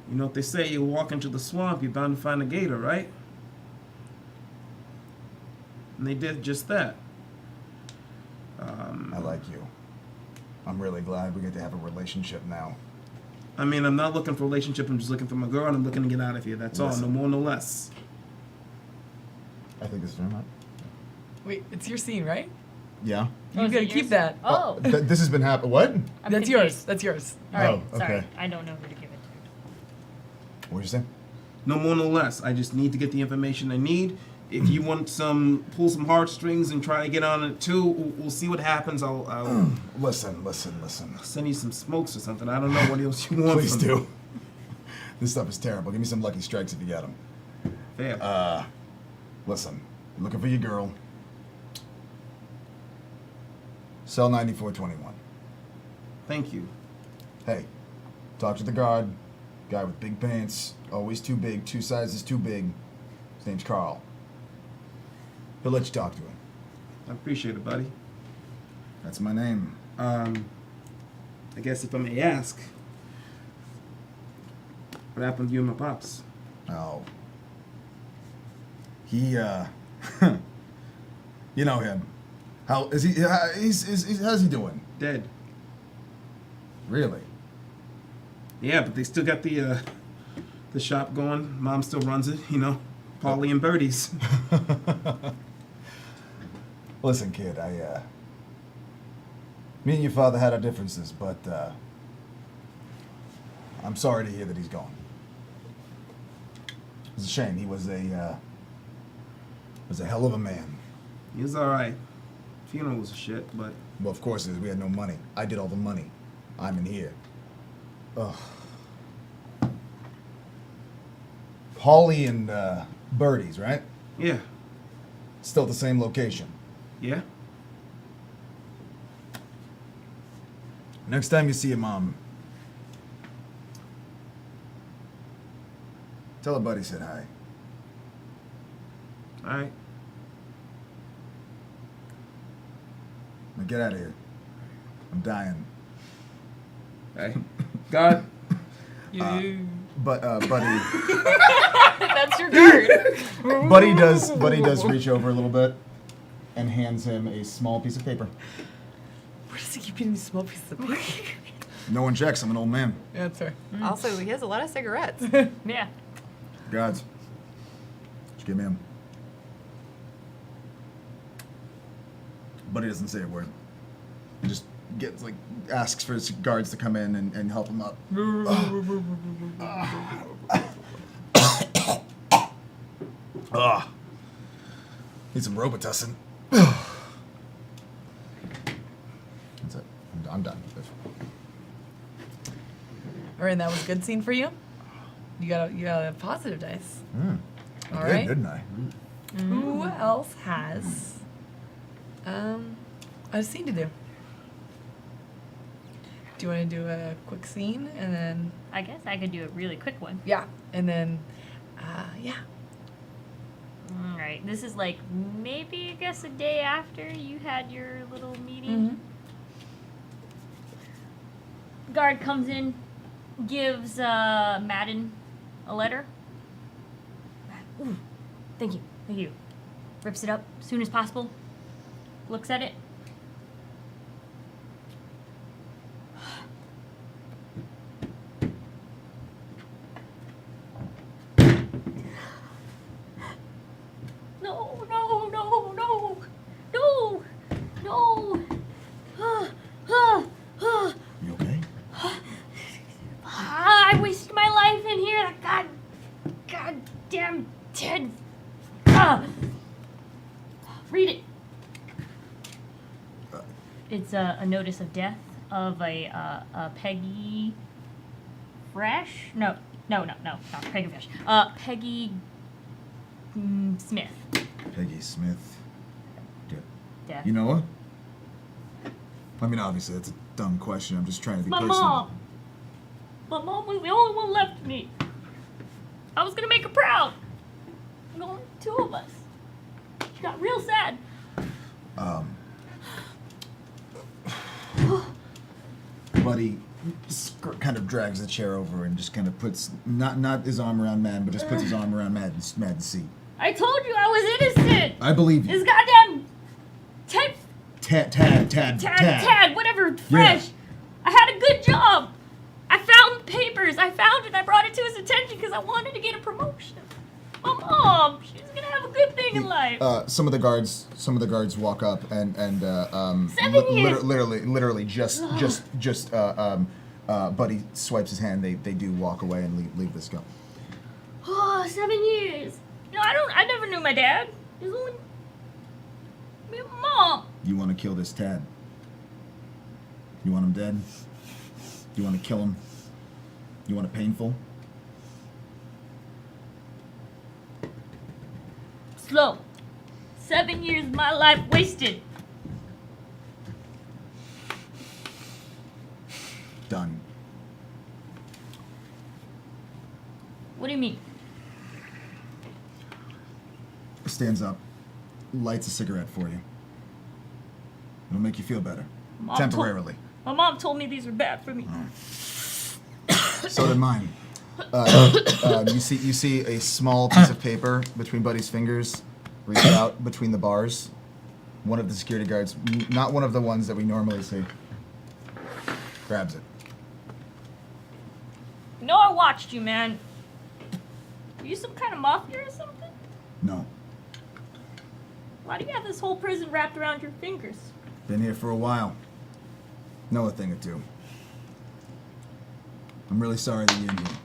You know what they say, you walk into the swamp, you're bound to find a gator, right? And they did just that. I like you. I'm really glad we get to have a relationship now. I mean, I'm not looking for a relationship, I'm just looking for my girl, and I'm looking to get out of here, that's all, Listen. no more, no less. I think this is very much. Wait, it's your scene, right? Yeah. You Oh, is gotta it keep yours? that. Oh, This has been happening. What? I'm That's confused. yours. That's yours. All right, Oh, sorry. okay. I don't know who to give it to. What did you say? No more, no less. I just need to get the information I need. If you want pull some heartstrings and try to get on it too, we'll see what happens. I'll Listen. send you some smokes or something. I don't know what else you want. Please from me. do. This stuff is terrible. Give me some lucky strikes if you got them. Fair. Listen, you're looking for your girl. Cell 9421. Thank you. Hey, talk to the guard. Guy with big pants. Always too big. 2 sizes too big. His name's Carl. He'll let you talk to him. I appreciate it, buddy. That's my name. I guess if I may ask, what happened to you and my pops? Oh. He, you know him. How is he? How's he doing? Dead. Really? Yeah, but they still got the shop going. Mom still runs it, you know. Polly and Birdies. Listen, kid, me and your father had our differences, but, I'm sorry to hear that he's gone. It's a shame. He was a hell of a man. He was alright. Funeral was a shit, but Well, of course it is. We had no money. I did all the money. I'm in here. Ugh. Polly and, Birdies, right? yeah. Still at the same location. Yeah? Next time you see your mom, tell her buddy said hi. Alright. Now get out of here. I'm dying. Hey. God. But buddy, That's your guard. buddy does reach over a little bit and hands him a small piece of paper. Where does he keep getting these small pieces of paper? No one checks. I'm an old man. Yeah, that's fair. Also, he has a lot of cigarettes. Yeah. Gods, just give me him. Buddy doesn't say a word. He just gets asks for his guards to come in and help him up. Need some Robitussin. That's it. I'm done. All right, and that was a good scene for you. You got a positive dice. I All did, right. didn't I? Who else has a scene to do? Do you want to do a quick scene and then I guess I could do a really quick one. yeah, and then yeah. All right. This is like maybe I guess a day after you had your little meeting. Mm-hmm. Guard comes in, gives Madden a letter. Ooh, thank you. Rips it up as soon as possible. Looks at it. I'm dead. Ah. Read it. It's a notice of death of a Peggy Fresh? No, not Peggy Fresh. Peggy Smith. Peggy Smith. Death. You know her? I mean, obviously, that's a dumb question. I'm just trying to be My personal. mom. My mom was the only one left to me. I was gonna make her proud. There's only two of us. She got real sad. Buddy kind of drags the chair over and just kind of puts not his arm around Mad, but just puts his arm around Mad's seat. I told you I was innocent. I believe you. This goddamn Tad, whatever, Fresh. I had a good job. I found papers. I found it. I brought it to his attention because I wanted to get a promotion. My mom, she's gonna have a good thing in life. Some of the guards walk up and 7 years. literally just Buddy swipes his hand. They do walk away and leave this go. Oh, 7 years. You know, I never knew my dad. It was only me and Mom. You want to kill this Tad? You want him dead? You want to kill him? You want it painful? Slow. 7 years of my life wasted. Done. What do you mean? Stands up, lights a cigarette for you. It'll make you feel better. Mom Temporarily. My mom told me these are bad for me. So did mine. You see a small piece of paper between Buddy's fingers, reach out between the bars. One of the security guards, not one of the ones that we normally see, grabs it. You know I watched you, man. Are you some kind of mafia or something? No. Why do you have this whole prison wrapped around your fingers? Been here for a while. Know a thing or two. I'm really sorry that you're in here.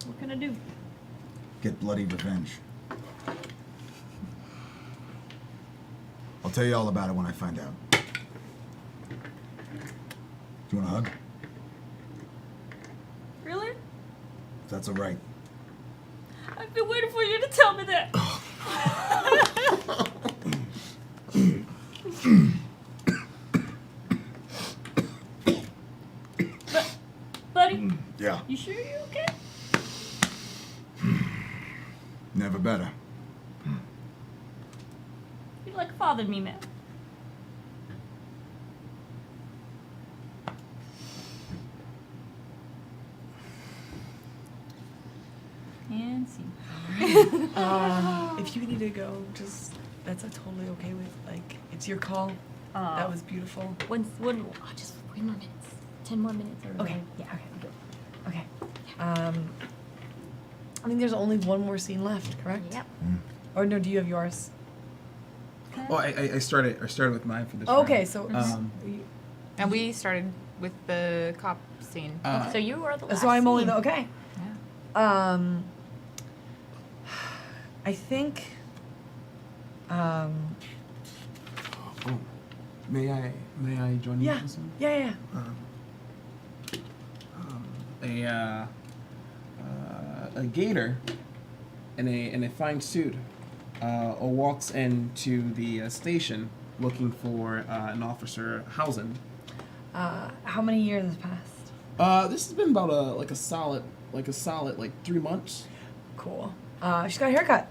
What can I do? Get bloody revenge. I'll tell you all about it when I find out. Do you want a hug? Really? If that's all right. I've been waiting for you to tell me that. Buddy? Yeah. You sure you're okay? Never better. You're like a father to me, man. And see. If you need to go, just that's totally okay with. Like, it's your call. That was beautiful. Just 3 more minutes. 10 more minutes. Or Okay. Yeah. Okay. Good. Okay. I think there's only one more scene left, correct? Yep. Or no? Do you have yours? Oh, I started with mine for this. Okay, round. so. And we started with the cop scene. So you are the last. So I'm only scene. the okay. Yeah. I think. Oh, may I join you Yeah. for this one? Yeah. A gator in a fine suit walks into the station looking for an officer Hausen. How many years has passed? This has been about a solid 3 months. Cool. She's got a haircut.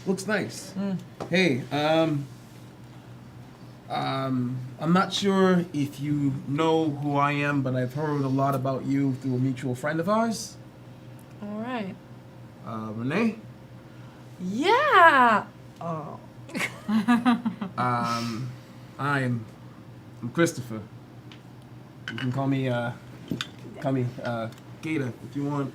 Looks nice. Hey, I'm not sure if you know who I am, but I've heard a lot about you through a mutual friend of ours, All right. Renee. Yeah. Oh. I'm Christopher. You can call me Gator if you want.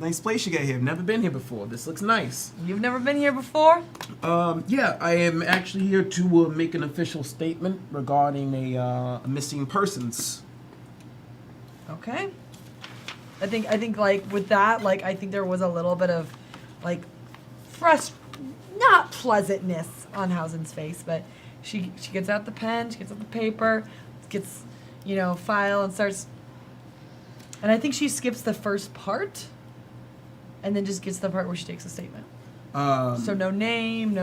Nice place you got here. I've never been here before. This looks nice. You've never been here before? Yeah, I am actually here to make an official statement regarding a missing persons. Okay. I think like with that, like I think there was a little bit of like not pleasantness on Hausen's face, but she gets out the pen, she gets out the paper, gets, file and starts. And I think she skips the first part, and then just gets to the part where she takes a statement. So no name,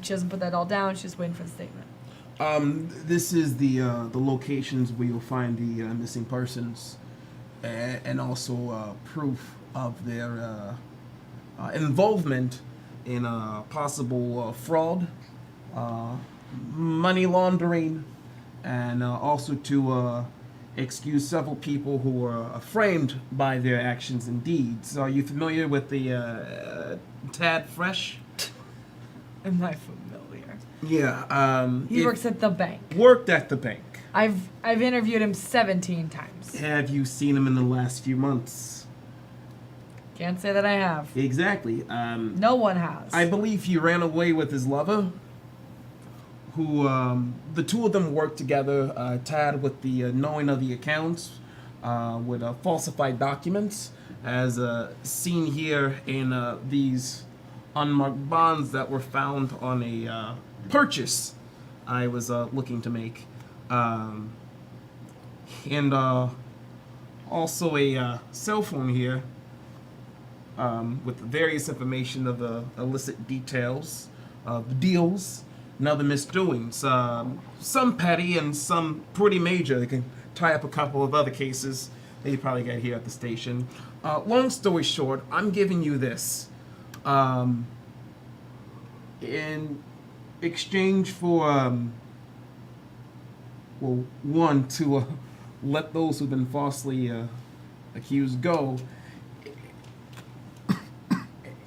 she doesn't put that all down. She's just waiting for the statement. This is the locations where you'll find the missing persons, and also proof of their involvement in possible fraud, money laundering, and also to excuse several people who were framed by their actions and deeds. Are you familiar with the Tad Fresh? Am I familiar? Yeah. He works at the bank. Worked at the bank. I've interviewed him 17 times. Have you seen him in the last few months? Can't say that I have. Exactly. No one has. I believe he ran away with his lover, who the two of them worked together, Tad with the knowing of the accounts, with falsified documents, as seen here in these unmarked bonds that were found on a purchase I was looking to make, and also a cell phone here with various information of the illicit details of the deals and other misdoings. Some petty and some pretty major. They can tie up a couple of other cases that you probably got here at the station. Long story short, I'm giving you this in exchange for, one, to let those who've been falsely accused go.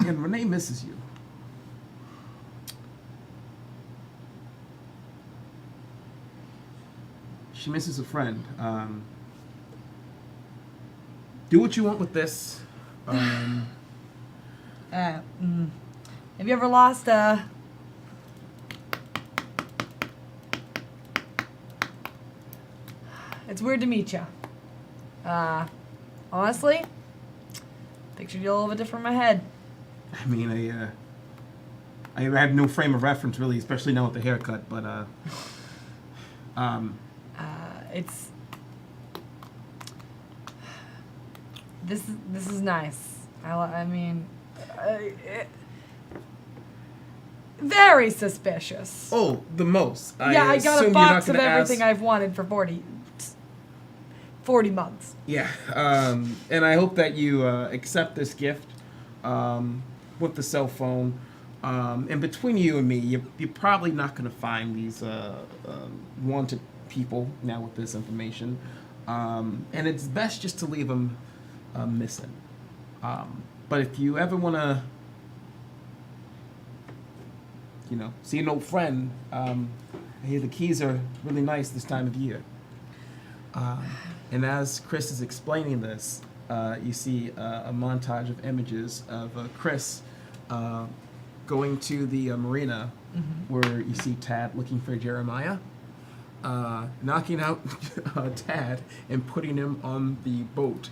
And Renee misses you. She misses a friend. Do what you want with this. Have you ever lost It's weird to meet you. Honestly, pictured you a little bit different in my head. I mean, I have no frame of reference really, especially now with the haircut. But It's this is nice. I mean, very suspicious. oh, the most. Yeah, I got a assume you're not box of gonna everything ask- I've wanted for 40 months. Yeah, and I hope that you accept this gift with the cell phone. And between you and me, you're probably not going to find these wanted people now with this information. And it's best just to leave them missing. But if you ever want to, see an old friend, I hear the keys are really nice this time of year. And as Chris is explaining this, you see a montage of images of Chris going to the marina, where you see Tad looking for Jeremiah, knocking out Tad and putting him on the boat.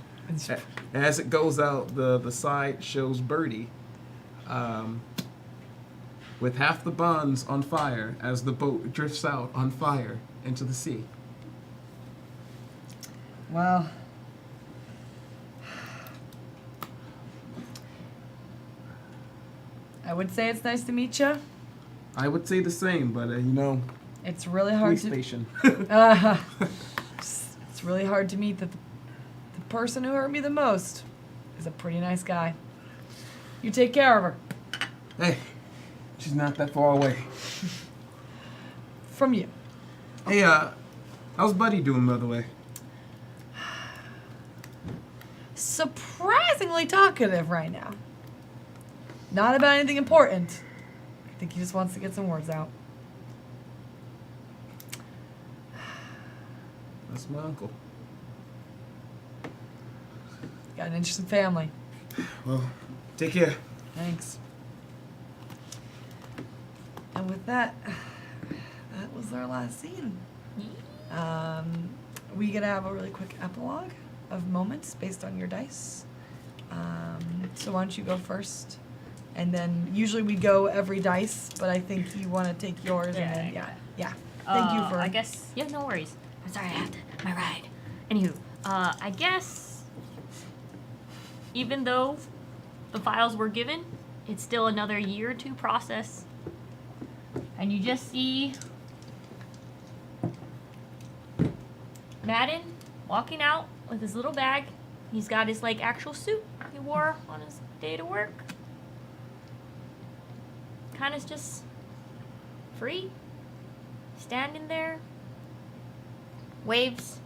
As it goes out, the side shows Birdie with half the bonds on fire as the boat drifts out on fire into the sea. Well, I would say it's nice to meet you. I would say the same, but It's really hard police to. station. It's really hard to meet that the person who hurt me the most is a pretty nice guy. You take care of her. Hey, she's not that far away. From you. Hey, how's Buddy doing, by the way? Surprisingly talkative right now. Not about anything important. I think he just wants to get some words out. That's my uncle. Got an interesting family. Well, take care. Thanks. And with that, that was our last scene. We gonna have a really quick epilogue. of moments based on your dice. So why don't you go first? And then usually we go every dice, but I think you want to take yours and then, yeah. Thank you for... I guess, yeah, no worries. I'm sorry, I have to, my ride. Anywho, I guess, even though the files were given, it's still another year or two process. And you just see Madden walking out with his little bag. He's got his, like, actual suit he wore on his day to work. Kind of just free, standing there, waves.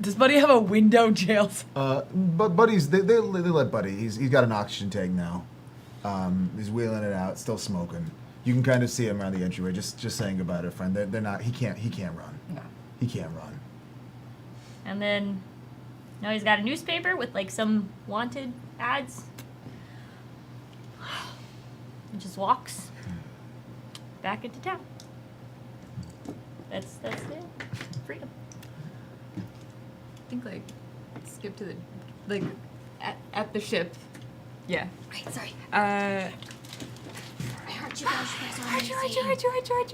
Does Buddy have a window jail? But Buddy's they let Buddy. He's got an oxygen tank now. He's wheeling it out, still smoking. You can kind of see him around the entryway, just saying goodbye to a friend. They're not. He can't run. No. He can't run. And then now he's got a newspaper with like some wanted ads. And just walks back into town. That's it. Freedom. I think like skip to the like at the ship. Yeah. Right, sorry. I heard you guys are amazing.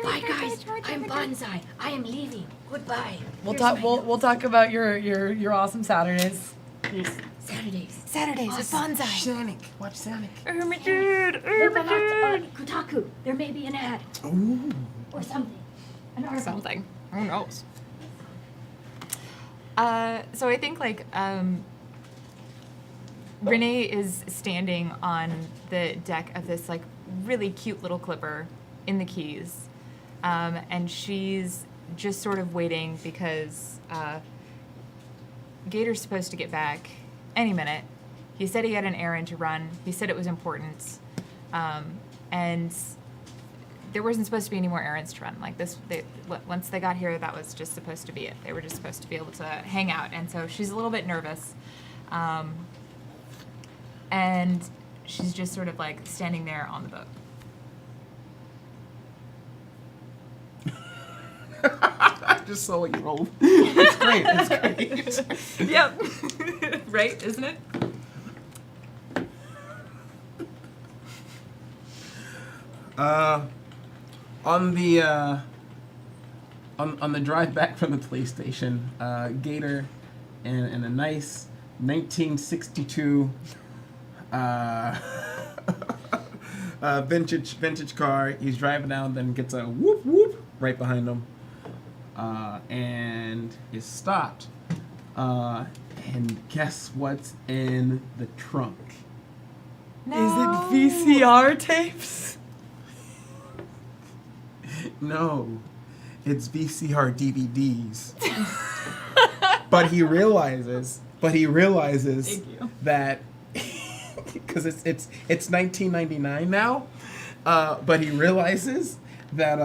Bye guys, I'm Bonsai. I am leaving. Goodbye. We'll talk about your awesome Saturdays. Yes. Saturdays. Saturdays with Bonsai. Sonic. Watch Sonic. Look on Kotaku. There may be an ad. Ooh. Or something. An article. Something. Who knows? So I think like Renee is standing on the deck of this like really cute little clipper in the Keys, and she's just sort of waiting because Gator's supposed to get back any minute. He said he had an errand to run. He said it was important, and there wasn't supposed to be any more errands to run. Like this, once they got here, that was just supposed to be it. They were just supposed to be able to hang out, and so she's a little bit nervous, and she's just sort of like standing there on the boat. I just saw what you rolled. It's great. It's great. Yep. Right, isn't it? On the drive back from the police station, Gator in a nice 1962 vintage car. He's driving down, then gets a whoop whoop right behind him, and is stopped. And guess what's in the trunk? Is it VCR tapes? No, it's VCR DVDs. But he realizes Thank you. that because it's 1999 now, but he realizes that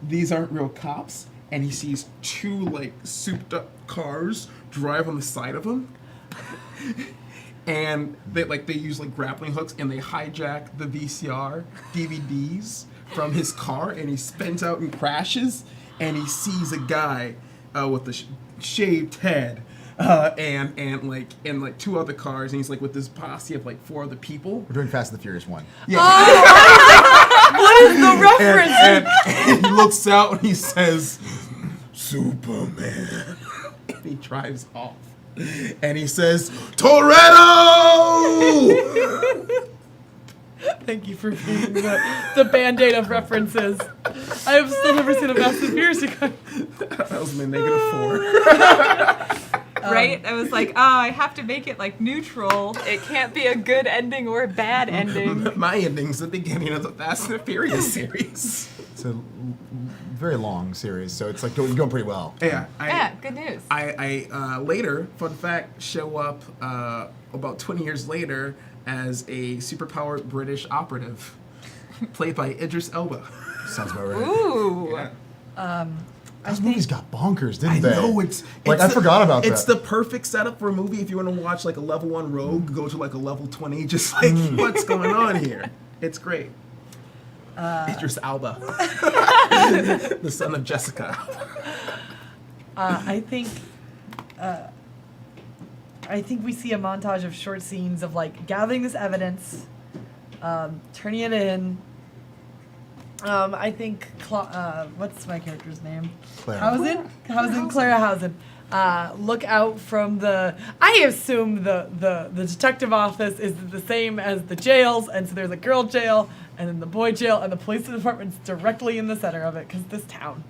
these aren't real cops, and he sees two like souped up cars drive on the side of him. And they use like grappling hooks, and they hijack the VCR DVDs from his car, and he spins out and crashes, and he sees a guy with a shaved head and two other cars, and he's like with this posse of like four other people. We're doing Fast and the Furious 1. Yeah. What is the reference? And he looks out and he says, "Superman," and he drives off. And he says, "Toretto!" Thank you for being the Band-Aid of references. I have still never seen a Fast and Furious again. That was my -4. Right? I was like, I have to make it like neutral. It can't be a good ending or a bad ending. My ending's the beginning of the Fast and the Furious series. It's a very long series, so it's like going pretty well. Yeah. Good news. I later, fun fact, show up about 20 years later as a superpowered British operative, played by Idris Elba. Sounds about right. Ooh. Yeah. Those movies got bonkers, didn't I they? know it's I forgot about that. It's the perfect setup for a movie if you want to watch like a level 1 rogue, go to like a level 20, just like what's going on here. It's great. Idris Elba, the son of Jessica. I think I think we see a montage of short scenes of like gathering this evidence, turning it in. I think what's my character's name? Clara. Clara Housen. Look out from the. I assume the detective office is the same as the jails, and so there's a girl jail, and then the boy jail, and the police department's directly in the center of it because this town.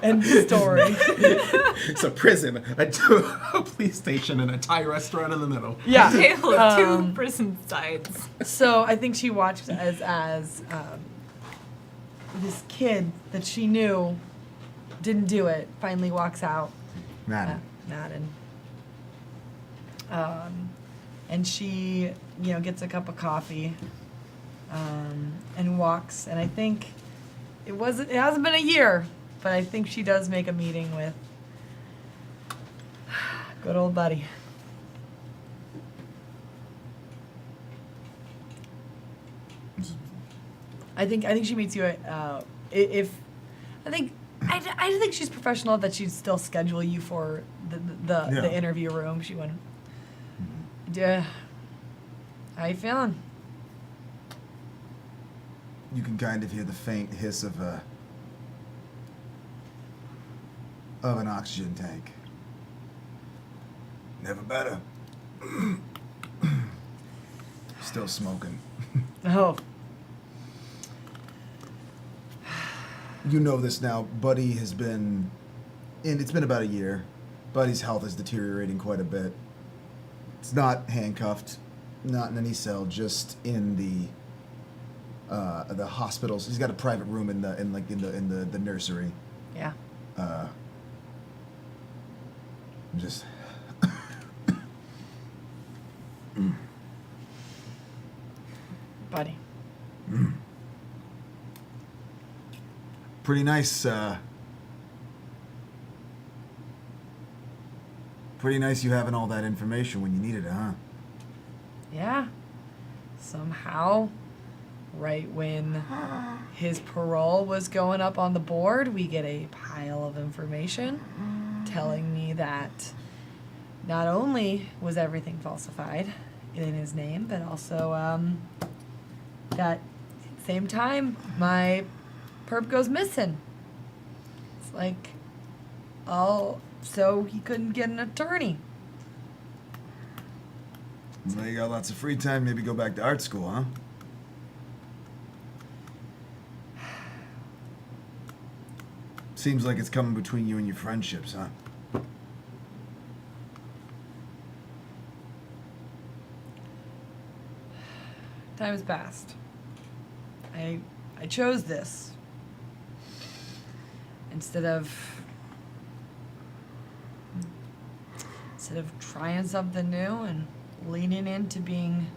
End story. It's a prison, a police station, and a Thai restaurant in the middle. Yeah. Tale of two prison sides. So I think she watched as this kid that she knew didn't do it finally walks out. Madden. Madden. And she, gets a cup of coffee, and walks. And I think it hasn't been a year, but I think she does make a meeting with good old buddy. I think she meets you at I think she's professional that she'd still schedule you for the interview room. She wouldn't. Yeah. How you feeling? You can kind of hear the faint hiss of an oxygen tank. Never better. Still smoking. Oh. You know this now. Buddy has been, and it's been about a year. Buddy's health is deteriorating quite a bit. It's not handcuffed, not in any cell, just in the hospitals. He's got a private room in the nursery. Yeah. I'm just. Buddy. Pretty nice. Pretty nice you having all that information when you needed it, huh? Yeah. Somehow, right when his parole was going up on the board, we get a pile of information telling me that not only was everything falsified in his name, but also that at the same time, my perp goes missing. It's like, so he couldn't get an attorney. Now you got lots of free time. Maybe go back to art school, huh? Seems like it's coming between you and your friendships, huh? Time has passed. I chose this. Instead of trying something new and leaning into being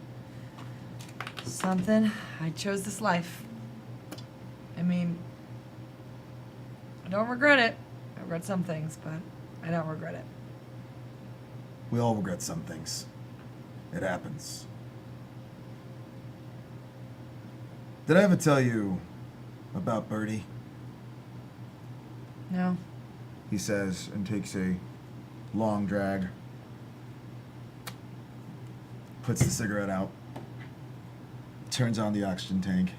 something, I chose this life. I mean, I don't regret it. I regret some things, but I don't regret it. We all regret some things. It happens. Did I ever tell you about Birdie? No. He says, and takes a long drag. Puts the cigarette out. Turns on the oxygen tank.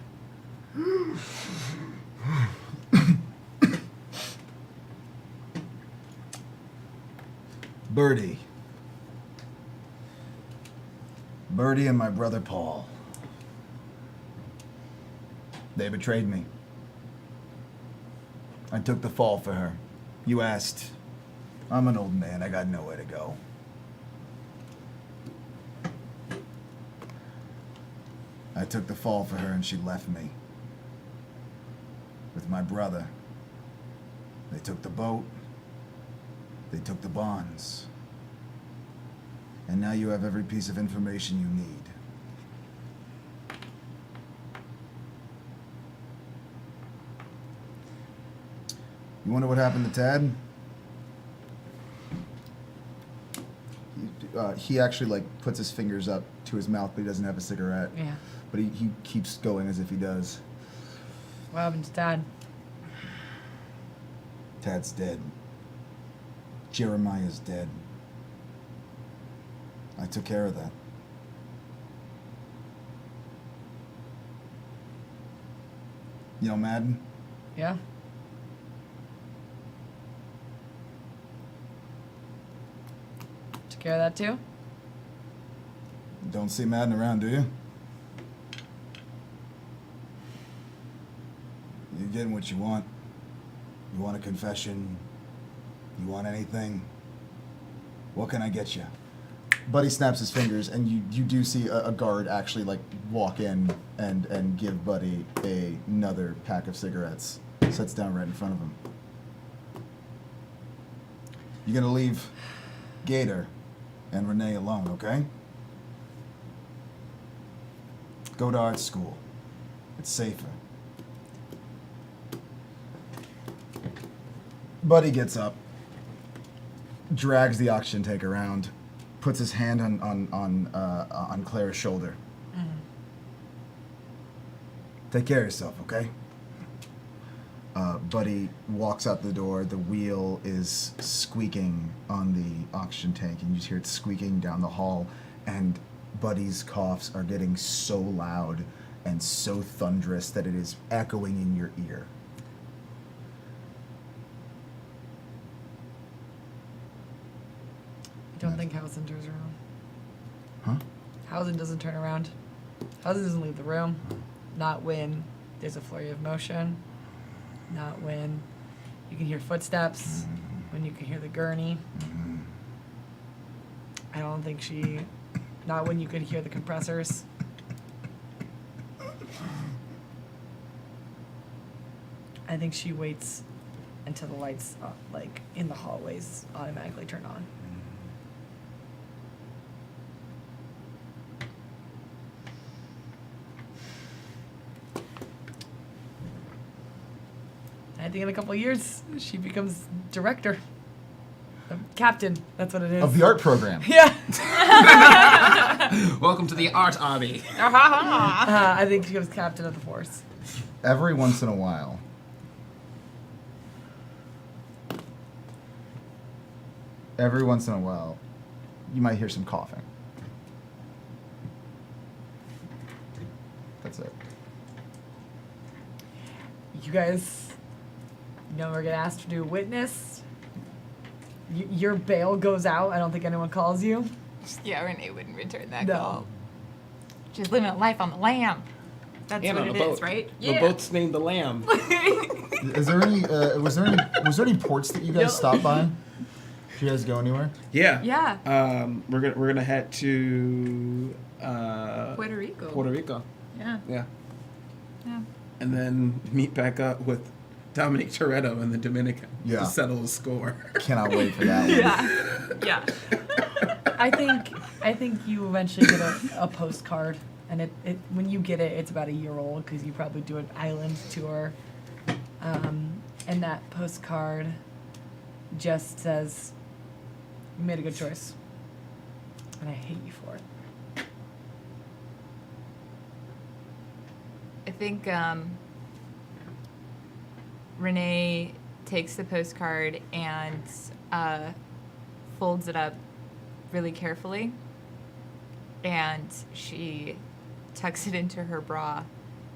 Birdie. Birdie and my brother Paul. They betrayed me. I took the fall for her. You asked. I'm an old man. I got nowhere to go. I took the fall for her and she left me. With my brother. They took the boat. They took the bonds. And now you have every piece of information you need. You wonder what happened to Tad? He actually puts his fingers up to his mouth, but he doesn't have a cigarette. Yeah. But he keeps going as if he does. What happened to Dad? Tad's dead. Jeremiah's dead. I took care of that. You know Madden? Yeah. Took care of that too? Don't see Madden around, do you? You're getting what you want. You want a confession? You want anything? What can I get you? Buddy snaps his fingers, and you do see a guard actually like walk in and give Buddy another pack of cigarettes. Sets down right in front of him. You're gonna leave Gator and Renee alone, okay? Go to art school. It's safer. Buddy gets up, drags the oxygen tank around, puts his hand on Claire's shoulder. Take care of yourself, okay? Buddy walks out the door. The wheel is squeaking on the oxygen tank, and you just hear it squeaking down the hall. And Buddy's coughs are getting so loud and so thunderous that it is echoing in your ear. I don't think Housen turns around. Huh? Housen doesn't turn around. Housen doesn't leave the room. Not when there's a flurry of motion. Not when you can hear footsteps. When you can hear the gurney. I don't think she... Not when you could hear the compressors. I think she waits until the lights, like, in the hallways automatically turn on. I think in a couple of years, she becomes director. Captain, that's what it is. Of the art program. Yeah. Welcome to the art army. I think she becomes captain of the force. Every once in a while, you might hear some coughing. That's it. You guys know we're gonna ask to do a witness. Your bail goes out. I don't think anyone calls you. Yeah, Renee wouldn't return that No. call. She's living a life on the lam. That's And what on it a boat. is, right? The boat's named the Lamb. Is there any? Was there any ports that you guys stopped by? Did you guys go anywhere? Yeah. Yeah. We're gonna head to Puerto Rico. Puerto Rico. Yeah. Yeah. Yeah. And then meet back up with Dominic Toretto in the Dominican Yeah. to settle the score. Cannot wait for that one. Yeah. I think you eventually get a postcard, and it when you get it, it's about a year old because you probably do an island tour, and that postcard just says, "You made a good choice, and I hate you for it." I think Renee takes the postcard and folds it up really carefully, and she tucks it into her bra,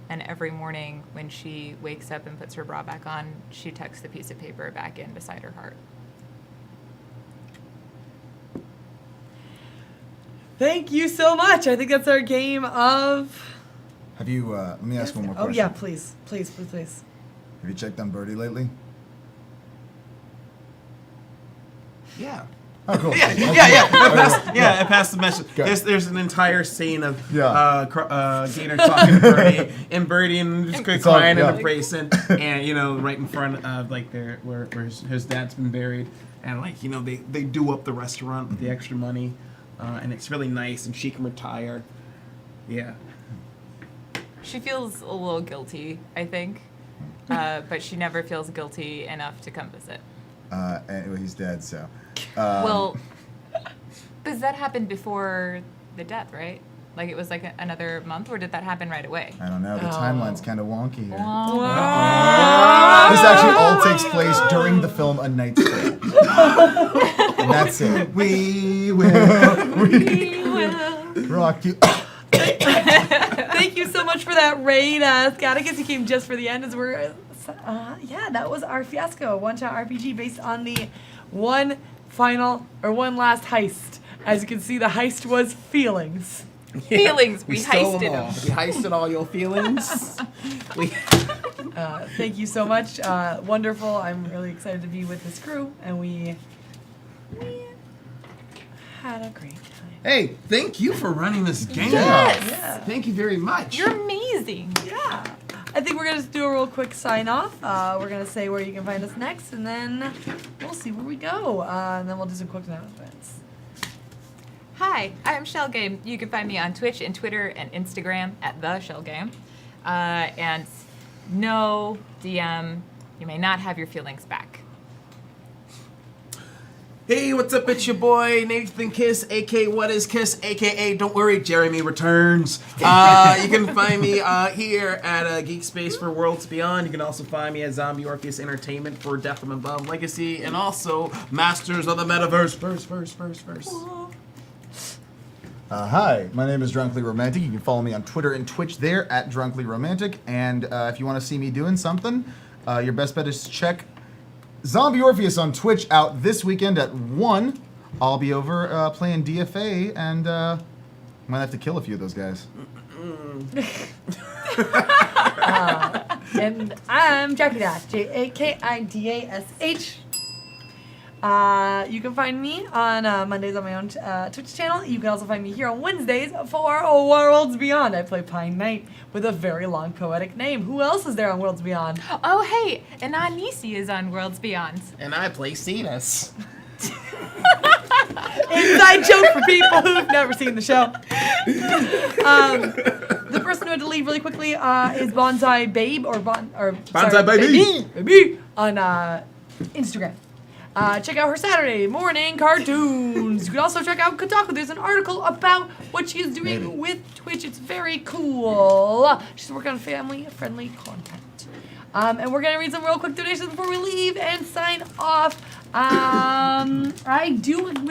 and every morning when she wakes up and puts her bra back on, she tucks the piece of paper back in beside her heart. Thank you so much. I think that's our game of. Have you? Let me ask one more Oh question. yeah, please. Have you checked on Birdie lately? Yeah. Oh, cool. Yeah. I passed the message. Good. There's an entire scene of Yeah. Gator talking to Birdie, and Birdie and just It's all- crying yeah. and embracing, and right in front of like where his dad's been buried, and they do up the restaurant with the extra money, and it's really nice, and she can retire. Yeah. She feels a little guilty, I think, but she never feels guilty enough to come visit. Anyway, he's dead, so. Well, because that happened before the death, right? Like it was like another month, or did that happen right away? I don't know. The Oh. timeline's kind of wonky here. Wow. This actually all takes place during the film A Knight's Tale. And that's it. We will. We will. Rock you. Thank you so much for that raid, Scatticus. You came just for the end as we're, yeah, that was our Fiasco one-shot RPG based on the one last heist. As you can see, the heist was feelings. Feelings. We stole heisted them all. them. We heisted all your feelings. we. Thank you so much. Wonderful. I'm really excited to be with this crew, and we had a great time. Hey, thank you for running this game. Yes. Yeah. Thank you very much. You're amazing. Yeah. I think we're going to just do a real quick sign off. We're going to say where you can find us next, and then we'll see where we go. And then we'll do some quick announcements. Hi, I'm Shell Game. You can find me on Twitch and Twitter and Instagram at the Shell Game. And no DM, you may not have your feelings back. Hey, what's up? It's your boy Nathan Kiss, aka What Is Kiss, aka Don't Worry, Jeremy Returns. You can find me here at Geek Space for Worlds Beyond. You can also find me at Zombie Orpheus Entertainment for Death from Above Legacy, and also Masters of the Metaverse. First. Hi, my name is Drunkly Romantic. You can follow me on Twitter and Twitch there at Drunkly Romantic. And if you want to see me doing something, your best bet is to check Zombie Orpheus on Twitch out this weekend at 1. I'll be over playing DFA, and might have to kill a few of those guys. And I'm Jackie Dash, JAKIDASH. You can find me on Mondays on my own Twitch channel. You can also find me here on Wednesdays for Worlds Beyond. I play Pine Knight with a very long poetic name. Who else is there on Worlds Beyond? Oh, hey, and Anisi is on Worlds Beyond. And I play Cetus. Inside joke for people who've never seen the show. The person who had to leave really quickly is Bonsai Babe Bonsai Baby. Baby on Instagram. Check out her Saturday morning cartoons. You can also check out Kotaku. There's an article about what she is doing with Twitch. It's very cool. She's working on family-friendly content. And we're going to read some real quick donations before we leave and sign off. We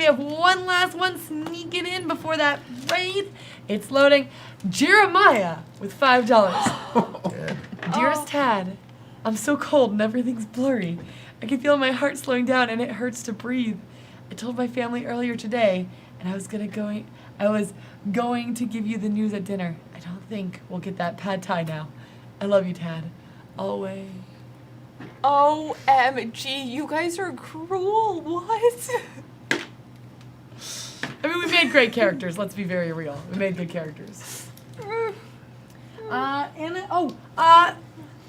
have one last one sneaking in before that raid. It's loading. Jeremiah with $5. Dearest Tad, I'm so cold and everything's blurry. I can feel my heart slowing down and it hurts to breathe. I told my family earlier today, and I was going to give you the news at dinner. I don't think we'll get that pad thai now. I love you, Tad. Always. OMG, you guys are cruel. What? I mean, we made great characters. Let's be very real. We made good characters.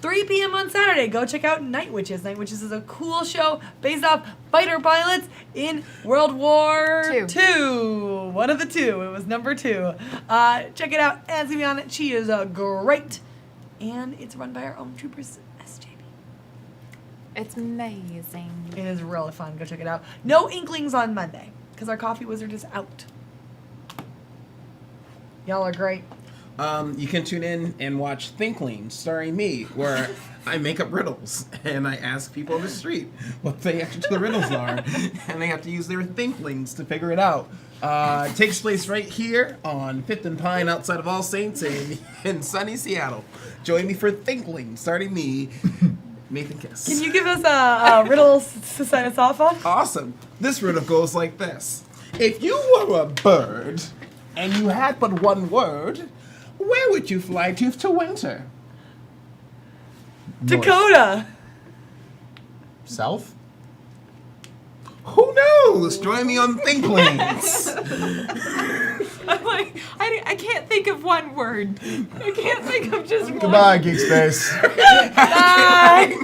3 p.m. on Saturday, go check out Night Witches. Night Witches is a cool show based off fighter pilots in World War II. One of the two. It was number 2. Check it out. Anne's gonna be on it. She is great. And it's run by our own troopers, SJB. It's amazing. It is really fun. Go check it out. No Inklings on Monday, because our coffee wizard is out. Y'all are great. You can tune in and watch Thinkling, starring me, where I make up riddles and I ask people on the street what the answer to the riddles are, and they have to use their Thinklings to figure it out. It takes place right here on 5th and Pine outside of All Saints in sunny Seattle. Join me for Thinkling, starting me, Nathan Kiss. Can you give us a riddle to sign us off on? Awesome. This riddle goes like this. If you were a bird and you had but one word, where would you fly to winter? Dakota. South? Who knows? Join me on Thinklings. I'm like, I can't think of one word. I can't think of just one. Goodbye, Geek Space. Bye.